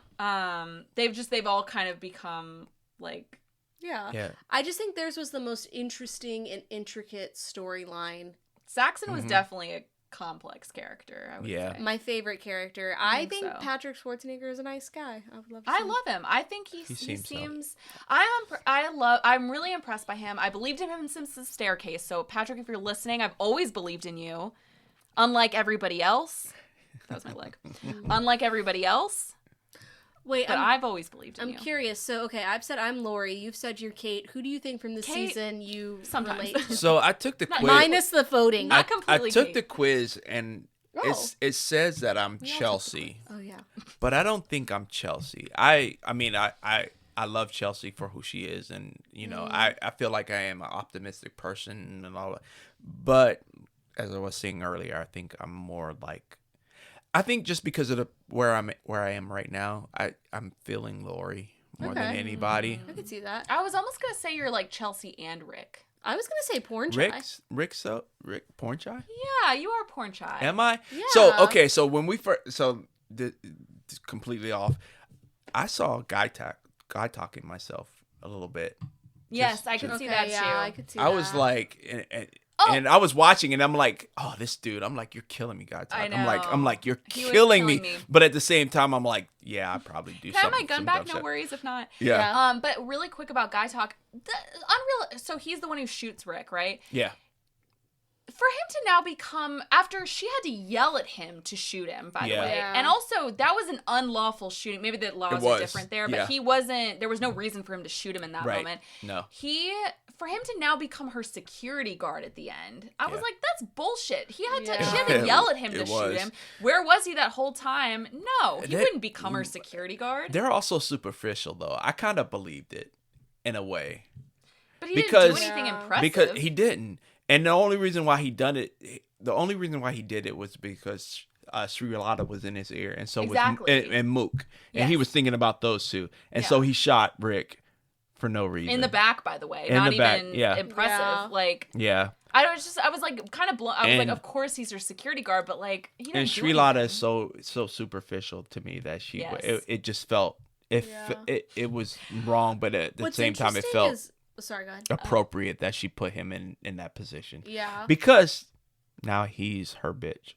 They've all kind of become like Yeah. Yeah. I just think theirs was the most interesting and intricate storyline. Saxon was definitely a complex character, I would Yeah. say. My favorite character. I think so. Patrick Schwarzenegger is a nice guy. I would love to I see him. love him. I think he seems seems. I'm really impressed by him. I believed in him since the staircase. So Patrick, if you're listening, I've always believed in you. Unlike everybody else, that was my leg. Unlike everybody else, Wait, but I've always believed in I'm you. curious. So, okay, I've said I'm Lori. You've said you're Kate. Who do you think from this Kate, season you sometimes. relate to? So I took the quiz. Minus the voting. Not I completely took Kate. the quiz and Oh. it says that I'm Chelsea, Oh, yeah. but I don't think I'm Chelsea. I mean I love Chelsea for who she is, and you know I feel like I am an optimistic person and all that. But as I was saying earlier, I think I'm more like, I think just because of where I am right now, I'm feeling Lori more than Okay. anybody. I could see that. I was almost gonna say you're like Chelsea and Rick. I was going to say porn shy. Rick porn shy? Yeah, you are porn shy. Am I? Yeah. So when we first completely off, I saw a guy guy talking myself a little bit. Yes, I can see that too. I could see I that. was like, and I was watching, and I'm like, oh, this dude. I'm like, you're killing me, guy talk. I know. I'm like, you're He was killing me. killing me. But at the same time, I'm like, yeah, I probably do. Can I have my some gun dumb back? No shit. worries if not. Yeah. But really quick about guy talk. Unreal. So he's the one who shoots Rick, right? Yeah. For him to now become, after she had to yell at him to shoot him, by the Yeah. way. Yeah. And also, that was an unlawful shooting. Maybe the laws are was, different there, but yeah. he wasn't, there was no reason for him to shoot him in that Right. moment. No. For him to now become her security guard at the end, I was Yeah. like, that's bullshit. She had Yeah. to yell at him to It shoot was. him. Where was he that whole time? No, he That- wouldn't become her security guard. They're also superficial, though. I kind of believed it in a way. But he because- didn't do anything Yeah. impressive. Because he didn't. And the only reason why he did it was because Sri Lada was in his ear, and so Exactly. was and Mook, and he Yes. was thinking about those two, and so Yeah. he shot Rick for no reason. In the back, by the way. In Not the back, even yeah. impressive. Yeah. Like, Yeah, I was like kind of blown. I was like, And- of course he's her security guard, but like, he didn't and do Sri Lada is anything. so superficial to me that Yes. it just felt Yeah. it was wrong, but at the What's same time it interesting felt is- sorry, go ahead. appropriate that she put him in that position Yeah. because now he's her bitch.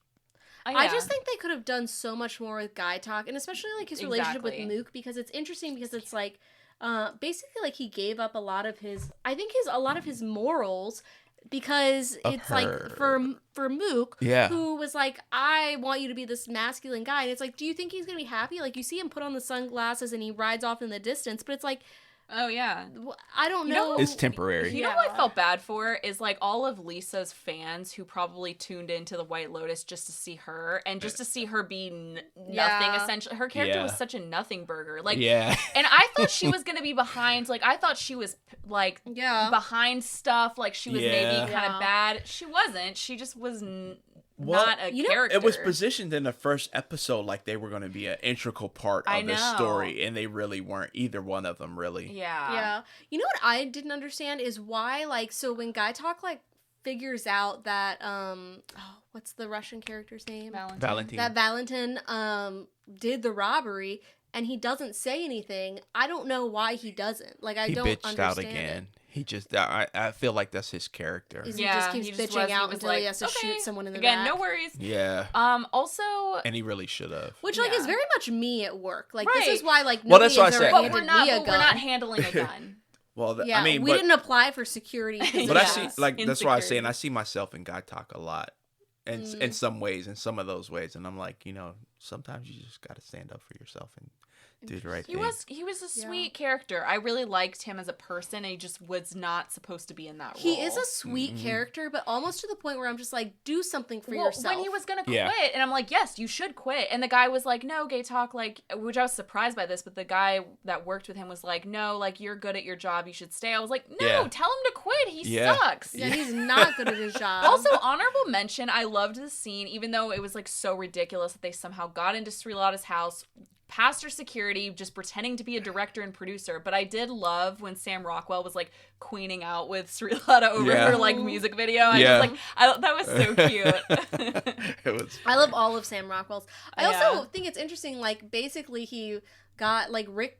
Oh, I yeah. just think they could have done so much more with Guy Talk, and especially like his relationship with Exactly. Mook, because it's interesting because it's like basically like he gave up a lot of his a lot of his morals because Of it's like her. for Mook, Yeah. who was like, I want you to be this masculine guy, and it's like, do you think he's gonna be happy? Like you see him put on the sunglasses and he rides off in the distance, but it's like, Oh yeah. I don't You know know. It's temporary. You know who I felt bad for is like all of Lisa's fans who probably tuned into the White Lotus just to see her and just to see her be nothing. Yeah. Essentially, her character Yeah. was such a nothing burger. Like, Yeah. and I thought she was gonna be behind. Like, I thought she was like Yeah. behind stuff. Like she was maybe Yeah. kind Yeah. of bad. She wasn't. She just was Well, not a you know, character. It was positioned in the first episode like they were going to be an integral part I of the know. story, and they really weren't. Either one of them, really. Yeah. Yeah. You know what I didn't understand is why, like, so when Guy Talk, like, figures out that, what's the Russian character's name? Valentine. That Valentin, did the robbery, and he doesn't say anything. I don't know why he doesn't. Like, I he don't bitched understand out again. He just, I feel like that's his character. Is Yeah, he just keeps he just bitching was- he out was until like, he has to "Okay, shoot someone in the Again, back. no worries. Yeah. Also, And he really should have. Which, like, is Yeah. very much me at work. Like, this Right. is why, like, Well, nobody that's what has I ever said. but handed we're not. me a But gun. we're not handling a gun. Well, Yeah, I mean, we didn't apply for security positions. but I Yes. see, like, that's why I was saying Insecurity. I see myself in Guy Talk a lot, and in some ways, in some of those ways, and I'm like, sometimes you just got to stand up for yourself and do the right He thing. was a sweet character. I really liked him as a person, and he just was not supposed to be in that role. He is a sweet character, but almost to the point where I'm just like, do something for yourself. When he was gonna quit, Yeah. and I'm like, yes, you should quit. And the guy was like, no, Gay Talk, like, which I was surprised by this, but the guy that worked with him was like, no, like, you're good at your job, you should stay. I was like, no, Yeah. tell him to quit. He Yeah. sucks. Yeah, he's not good at his job. Also, honorable mention, I loved the scene, even though it was like so ridiculous that they somehow got into Sri Lada's house, past her security, just pretending to be a director and producer. But I did love when Sam Rockwell was like queening out with Sri Lada over Yeah. her like music video. I Yeah. was like, that was so cute. It was. I love all of Sam Rockwell's. I Yeah. also think it's interesting, like, basically he got, like, Rick,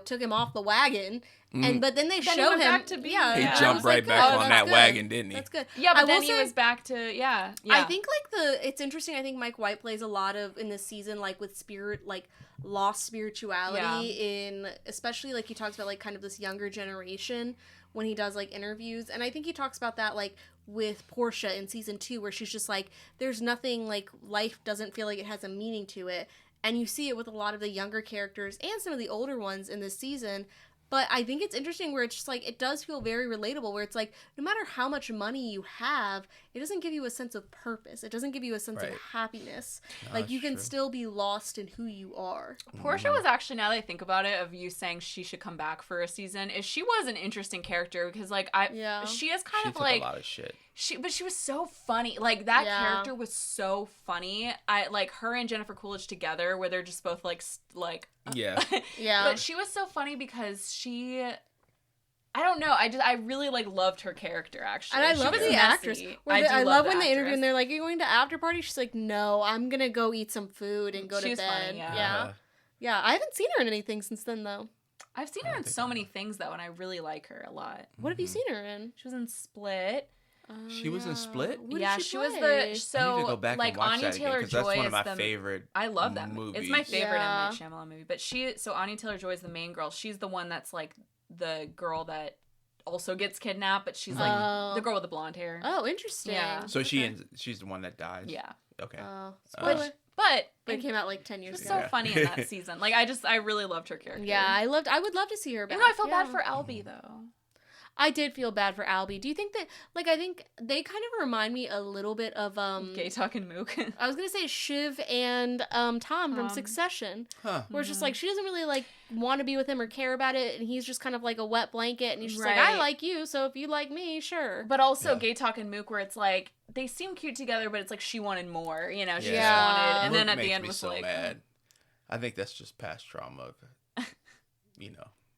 took him off the wagon, but then they Then he show went him. back to being- yeah, He Yeah. I jumped was right like, back oh, on that's that good. wagon, didn't he? That's good. Yeah, I but will then he say- was back to yeah. I think it's interesting. I think Mike White plays a lot of in this season, like with spirit, like lost spirituality in, especially like he talks about like kind of this younger generation when he does like interviews, and I think he talks about that like with Portia in season 2, where she's just like, there's nothing, like life doesn't feel like it has a meaning to it, and you see it with a lot of the younger characters and some of the older ones in this season. But I think it's interesting where it's just like, it does feel very relatable, where it's like, no matter how much money you have, it doesn't give you a sense of purpose. It doesn't give you a sense Right. of happiness. No, Like, that's you can true. still be lost in who you are. Portia was actually, now that I think about it, of you saying she should come back for a season, is she was an interesting character because like Yeah. she is kind She of took like a lot of shit. but she was so funny. Like that Yeah. character was so funny. I like her and Jennifer Coolidge together, where they're just both like Yeah. Yeah. But she was so funny because I don't know. I really like loved her character actually. And I She love was the messy. actress. do I love when the they interview actress. and they're like, "Are you going to after party?" She's like, "No, I'm gonna go eat some food and go She to was bed." funny, yeah. Yeah. Uh-huh. Yeah. I haven't seen her in anything since then though. I've seen her in so many things though, and I really like her a lot. What have you seen her in? She was in Split. She was in Split? What did Yeah, she was the I need to so go back like and watch Anya that again, Taylor 'cause Joy that's one of is my the favorite I love that movies. It's my favorite Yeah. M. Night Shyamalan movie. But so Anya Taylor Joy is the main girl. She's the one that's like the girl that also gets kidnapped, but she's like Oh. the girl with the blonde hair. Oh, interesting. Yeah. So Okay. she's the one that dies? Yeah, Okay. Spoiler. but But it came out like 10 years she's ago. so funny in that season. Like I really loved her character. Yeah, I would love to see her back. Even though I felt Yeah. bad for Albie though. I did feel bad for Albie. Do you think that, like, I think they kind of remind me a little bit of, Gay talking Mook. I was gonna say Shiv and Tom from Succession, Huh. where it's just like she doesn't really like want to be with him or care about it, and he's just kind of like a wet blanket, and he's just like, I Right. like you, so if you like me, sure. But also Yeah. Gay talking Mook, where it's like they seem cute together, but it's like she wanted more. You know, she Yeah. just wanted, and Mook then at makes the end me was so like, mad. I think that's just past trauma.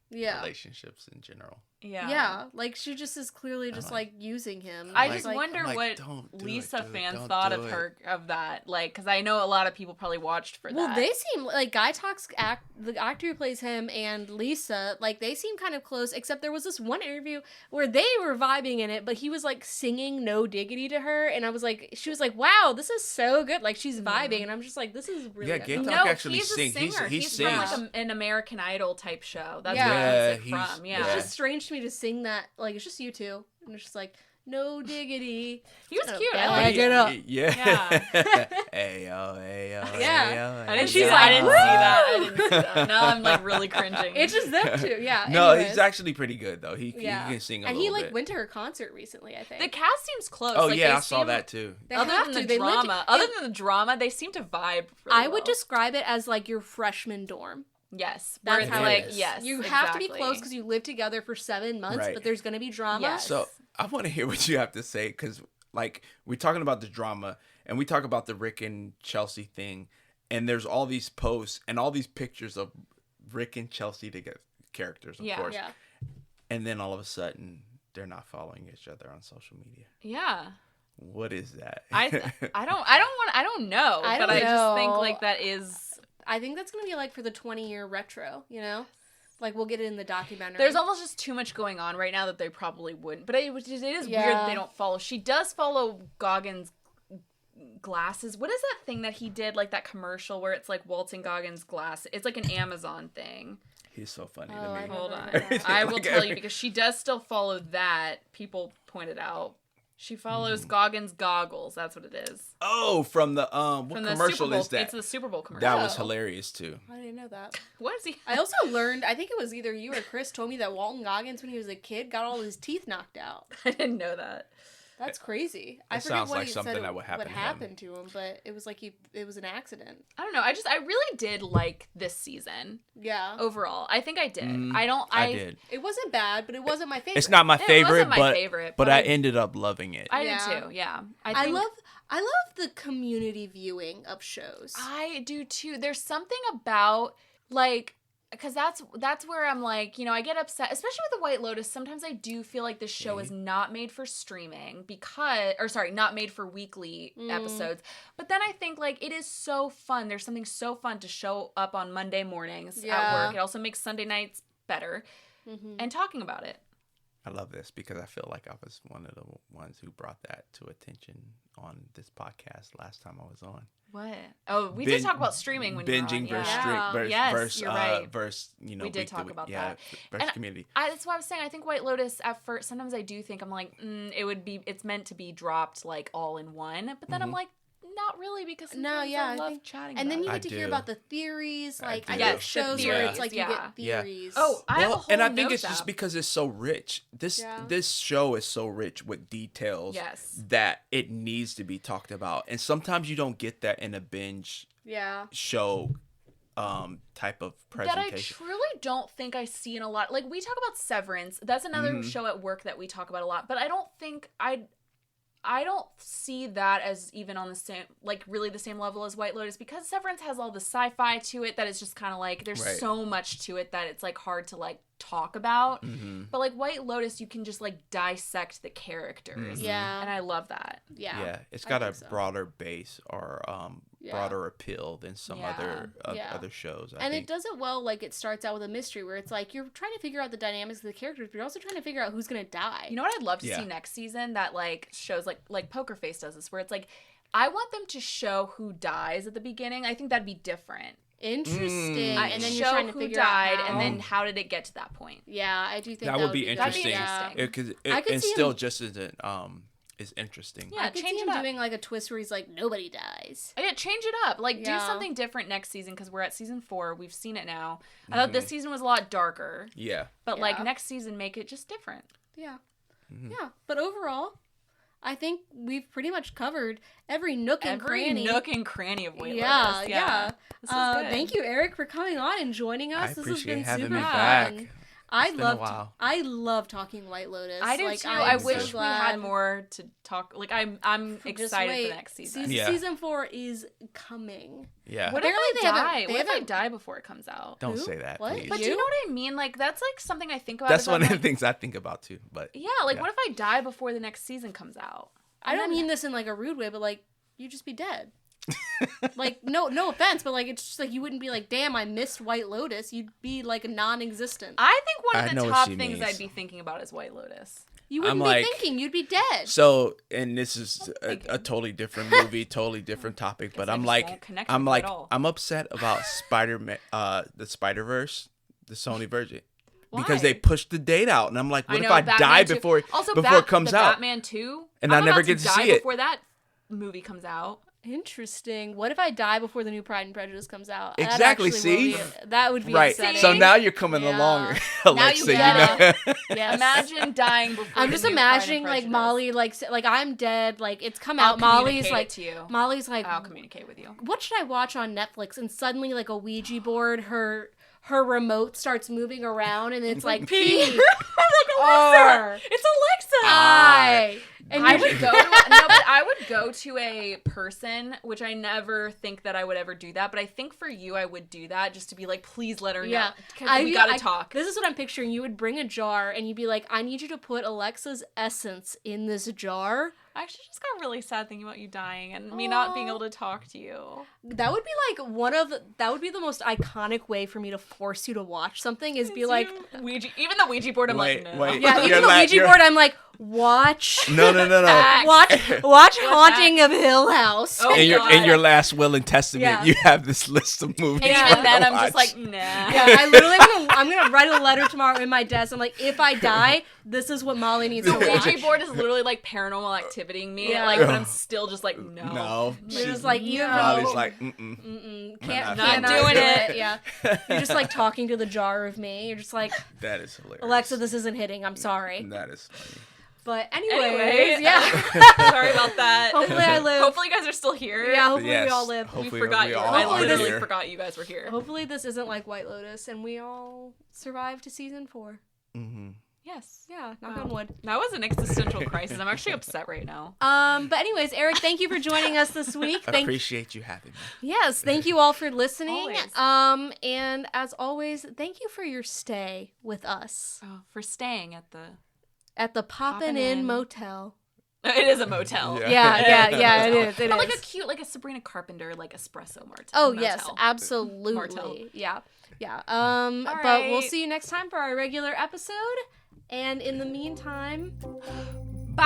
Yeah, Relationships in general. yeah, like she just is clearly just like- like using him. I It's just like, wonder I'm like, what "Don't do it, Lisa dude. fans Don't thought do of it." her of that, like, because I know a lot of people probably watched for Well, that. they seem like Guy Talks the actor who plays him and Lisa, like they seem kind of close, except there was this one interview where they were vibing in it, but he was like singing No Diggity to her, and she was like, wow, this is so good. Like she's vibing, and I'm just like, this is really Yeah, good. Gay no, Talk actually he's a sings. singer. He He's sings. from like an American Idol type show. That's Yeah. where Yeah, he's like, from. Yeah, It's yeah. just strange to me to sing that, like it's just you two, and it's just like, No Diggity. he was Oh, cute. yeah, I like liked it it. up. Yeah. Hey yo, hey yo. Yeah. Hey, yo, I didn't hey, see yo. that. I didn't see that. I didn't see that. Now I'm like really cringing. It's just them two, yeah. No, anyways. he's actually pretty good though. He Yeah. can sing a and little he like bit. went to her concert recently, I think. the cast seems close. Oh like, yeah, they I saw seem- that too. They Other have than to. the They lived- drama, they seem to vibe. Really I would well. describe it as like your freshman dorm. yes, That's where it's how it like is. yes, You have to be exactly. close because you live together for 7 months, Right. but there's going to be drama. Yes. So I want to hear what you have to say because, like, we're talking about the drama and we talk about the Rick and Chelsea thing, and there's all these posts and all these pictures of Rick and Chelsea together, characters, of course. Yeah. And then all of a sudden, they're not following each other on social media. Yeah. What is that? I don't know, I but don't I just think know. like that is I think that's going to be like for the 20-year retro, you know? Like we'll get it in the documentary. there's almost just too much going on right now that they probably wouldn't. But it is weird Yeah. that they don't follow. She does follow Goggins' glasses. What is that thing that he did, like that commercial where it's like Walton Goggins' glass? It's like an Amazon thing. He's so funny Oh, to I me. don't Hold know on. that. I will Like, tell you because she does still follow that. People pointed out. She follows Goggins' goggles. That's what it is. Oh, from the what From the commercial Super Bowl, is that? It's the Super Bowl commercial. That was Oh. hilarious too. I didn't know that. What is he? I also learned, I think it was either you or Chris told me that Walton Goggins, when he was a kid, got all his teeth knocked out. I didn't know that. That's crazy. I That forget sounds what like he something said that would happen what to him. happened to him, but it was like it was an accident. I don't know. I really did like this season Yeah. overall. I think I did. I did. It wasn't bad, but it wasn't my favorite. It's not my It favorite, wasn't my but favorite, but but I I- ended up loving it. I Yeah. did too. Yeah. I think love the community viewing of shows. I do too. There's something about like because that's where I'm like, you know, I get upset, especially with the White Lotus. Sometimes I do feel like this show is not made for streaming not made for weekly episodes. But then I think like it is so fun. There's something so fun to show up on Monday mornings at Yeah. work. It also makes Sunday nights better and talking about it. I love this because I feel like I was one of the ones who brought that to attention on this podcast last time I was on. What? Oh, we did talk about streaming when binging you were on. versus Yeah. stream Yes, versus you're right. versus you know We did week to talk week. about Yeah, that. versus And community. That's why I was saying I think White Lotus at first sometimes I do think I'm like it's meant to be dropped like all in one, but then I'm like not really because sometimes I love chatting and then you about get I to hear do. about the theories. Like I do. like Yes, the shows where it's theories, like you yeah. get theories. Oh, I have a whole and I think notes it's just app. because it's so rich. Yeah. This show is so rich with details Yes. that it needs to be talked about. And sometimes you don't get that in a binge yeah. show type of that I presentation. truly don't think I see in a lot. Like we talk about Severance. That's another show at work that we talk about a lot, but I don't think I don't see that as even on the same, like really the same level as White Lotus because Severance has all the sci-fi to it that it's just kind of like there's Right. so much to it that it's like hard to like talk about. Mm-hmm. But like White Lotus, you can just like dissect the characters. Mhm. Yeah. And I love that. Yeah. Yeah, it's I got a think so. broader base or broader appeal than some Yeah. other shows. And it does it well. Like, it starts out with a mystery where it's like you're trying to figure out the dynamics of the characters, but you're also trying to figure out who's gonna die. You know what I'd love to Yeah. see next season? That like shows like Poker Face does this, where it's like I want them to show who dies at the beginning. I think that'd be different. Interesting. And then show you're trying to who figure died, out how. and then how did it get to that point? Yeah, I do think That would be That'd interesting. be Yeah. interesting. Because I could and see still him- just is interesting. Yeah, I could change see it him up. doing like a twist where he's like, nobody dies. Yeah, change it up. Like, do Yeah. something different next season, because we're at season 4. We've seen it now. I thought this season was a lot darker. Yeah. But, like, Yeah. next season, make it just different. Yeah. Mhm. Yeah. But overall, I think we've pretty much covered every nook and Every cranny. nook and cranny of White Yeah, Lotus. yeah. This was good. Thank you, Eric, for coming on and joining us. I This has appreciate been having super me fun. back. I It's been a love while. I love talking White Lotus. I do Like, too. I'm I so wish we glad. had more to talk. Like, I'm Just excited wait. for the next season. Yeah. Season 4 is coming. Yeah. What if Apparently I they haven't- die? they What if I haven't- die before it comes out? Don't Who? say that, What? please. But do You? you know what I mean? Like, that's like something I think about. That's is I'm one of the like, things I think about too. But yeah, like, Yeah. what if I die before the next season comes out? I don't mean this in like a rude way, but like you just be dead. Like no offense, but like it's just like you wouldn't be like, damn, I missed White Lotus. You'd be like non-existent. I think one I of know the what top she things means. I'd be thinking about is White Lotus. You wouldn't I'm be like- thinking. You'd be dead. so, and this is thinking. a totally different movie, totally different topic. But I I'm just like, won't connect I'm with it like, at all. I'm upset about Spider-Man, the Spider-Verse, the Sony version. Because Why? they pushed the date out, and I'm like, what I if know, I Batman die 2. before Also, before it comes the out? Batman 2, And I'm I never about get to die see it. before that movie comes out. Interesting. What if I die before the new Pride and Prejudice comes out? That Exactly, actually will see? that would be Right. upsetting. So now you're coming Yeah. along, Now Alexa. you You get know? Yes. Imagine dying before. I'm the just new Pride and imagining like Prejudice. Molly like I'm dead, like it's come I'll out. Molly's communicate like it to you. Molly's like I'll communicate with you. what should I watch on Netflix? And suddenly like a Ouija board, her remote starts moving around and it's like P R It's Alexa. I and I you would go to but I would go to a person, which I never think that I would ever do that, but I think for you I would do that just to be like, please let her yeah, know. 'Cause we gotta talk. This is what I'm picturing. You would bring a jar and you'd be like, I need you to put Alexa's essence in this jar. I actually just got really sad thinking about you dying and me not being Aw. able to talk to you. That would be that would be the most iconic way for me to force you to watch something is be like, Ouija, even the Ouija board. I'm Wait, like, no. wait. yeah, You're even the like- Ouija you're- board. I'm like, watch. No. Facts. Watch Haunting of Hill House. Oh, in your God. in your last will and testament, Yeah. you have this list of movies. And Yeah. for even then, to I'm just watch. like, nah. Yeah, I literally I'm gonna write a letter tomorrow in my desk. I'm like, if I die, this is what Molly needs The to watch. Ouija board is literally like paranormal activitying me, Yeah. like, but I'm still just like, no. No. You're just like, you know, Molly's like, mm-mm. can't not doing it. Yeah, you're just like talking to the jar of me. You're just like, That is hilarious. Alexa, this isn't hitting. I'm sorry. That is funny. But Anyway, anyways, yeah. Sorry about that. Hopefully I live. Hopefully you guys are still here. Yeah, hopefully Yes. we all live. We Hopefully forgot we you. all I are literally here. forgot you guys were here. Hopefully this isn't like White Lotus and we all survive to season 4. Mm-hmm. Yes. Yeah, knock Wow. on wood. That was an existential crisis. I'm actually upset right now. But anyways, Eric, thank you for joining us this week. I appreciate you having me. Yes, thank you all for listening. Always. And as always, thank you for your stay with us Oh, for staying at the. at the Poppin' In Motel. It is a motel. Yeah. Yeah, it is. It But is. like a cute, like a Sabrina Carpenter, like espresso motel. Oh motel. yes, absolutely. Martel. Yeah. But we'll right. see you next time for our regular episode. And in the meantime, Bye.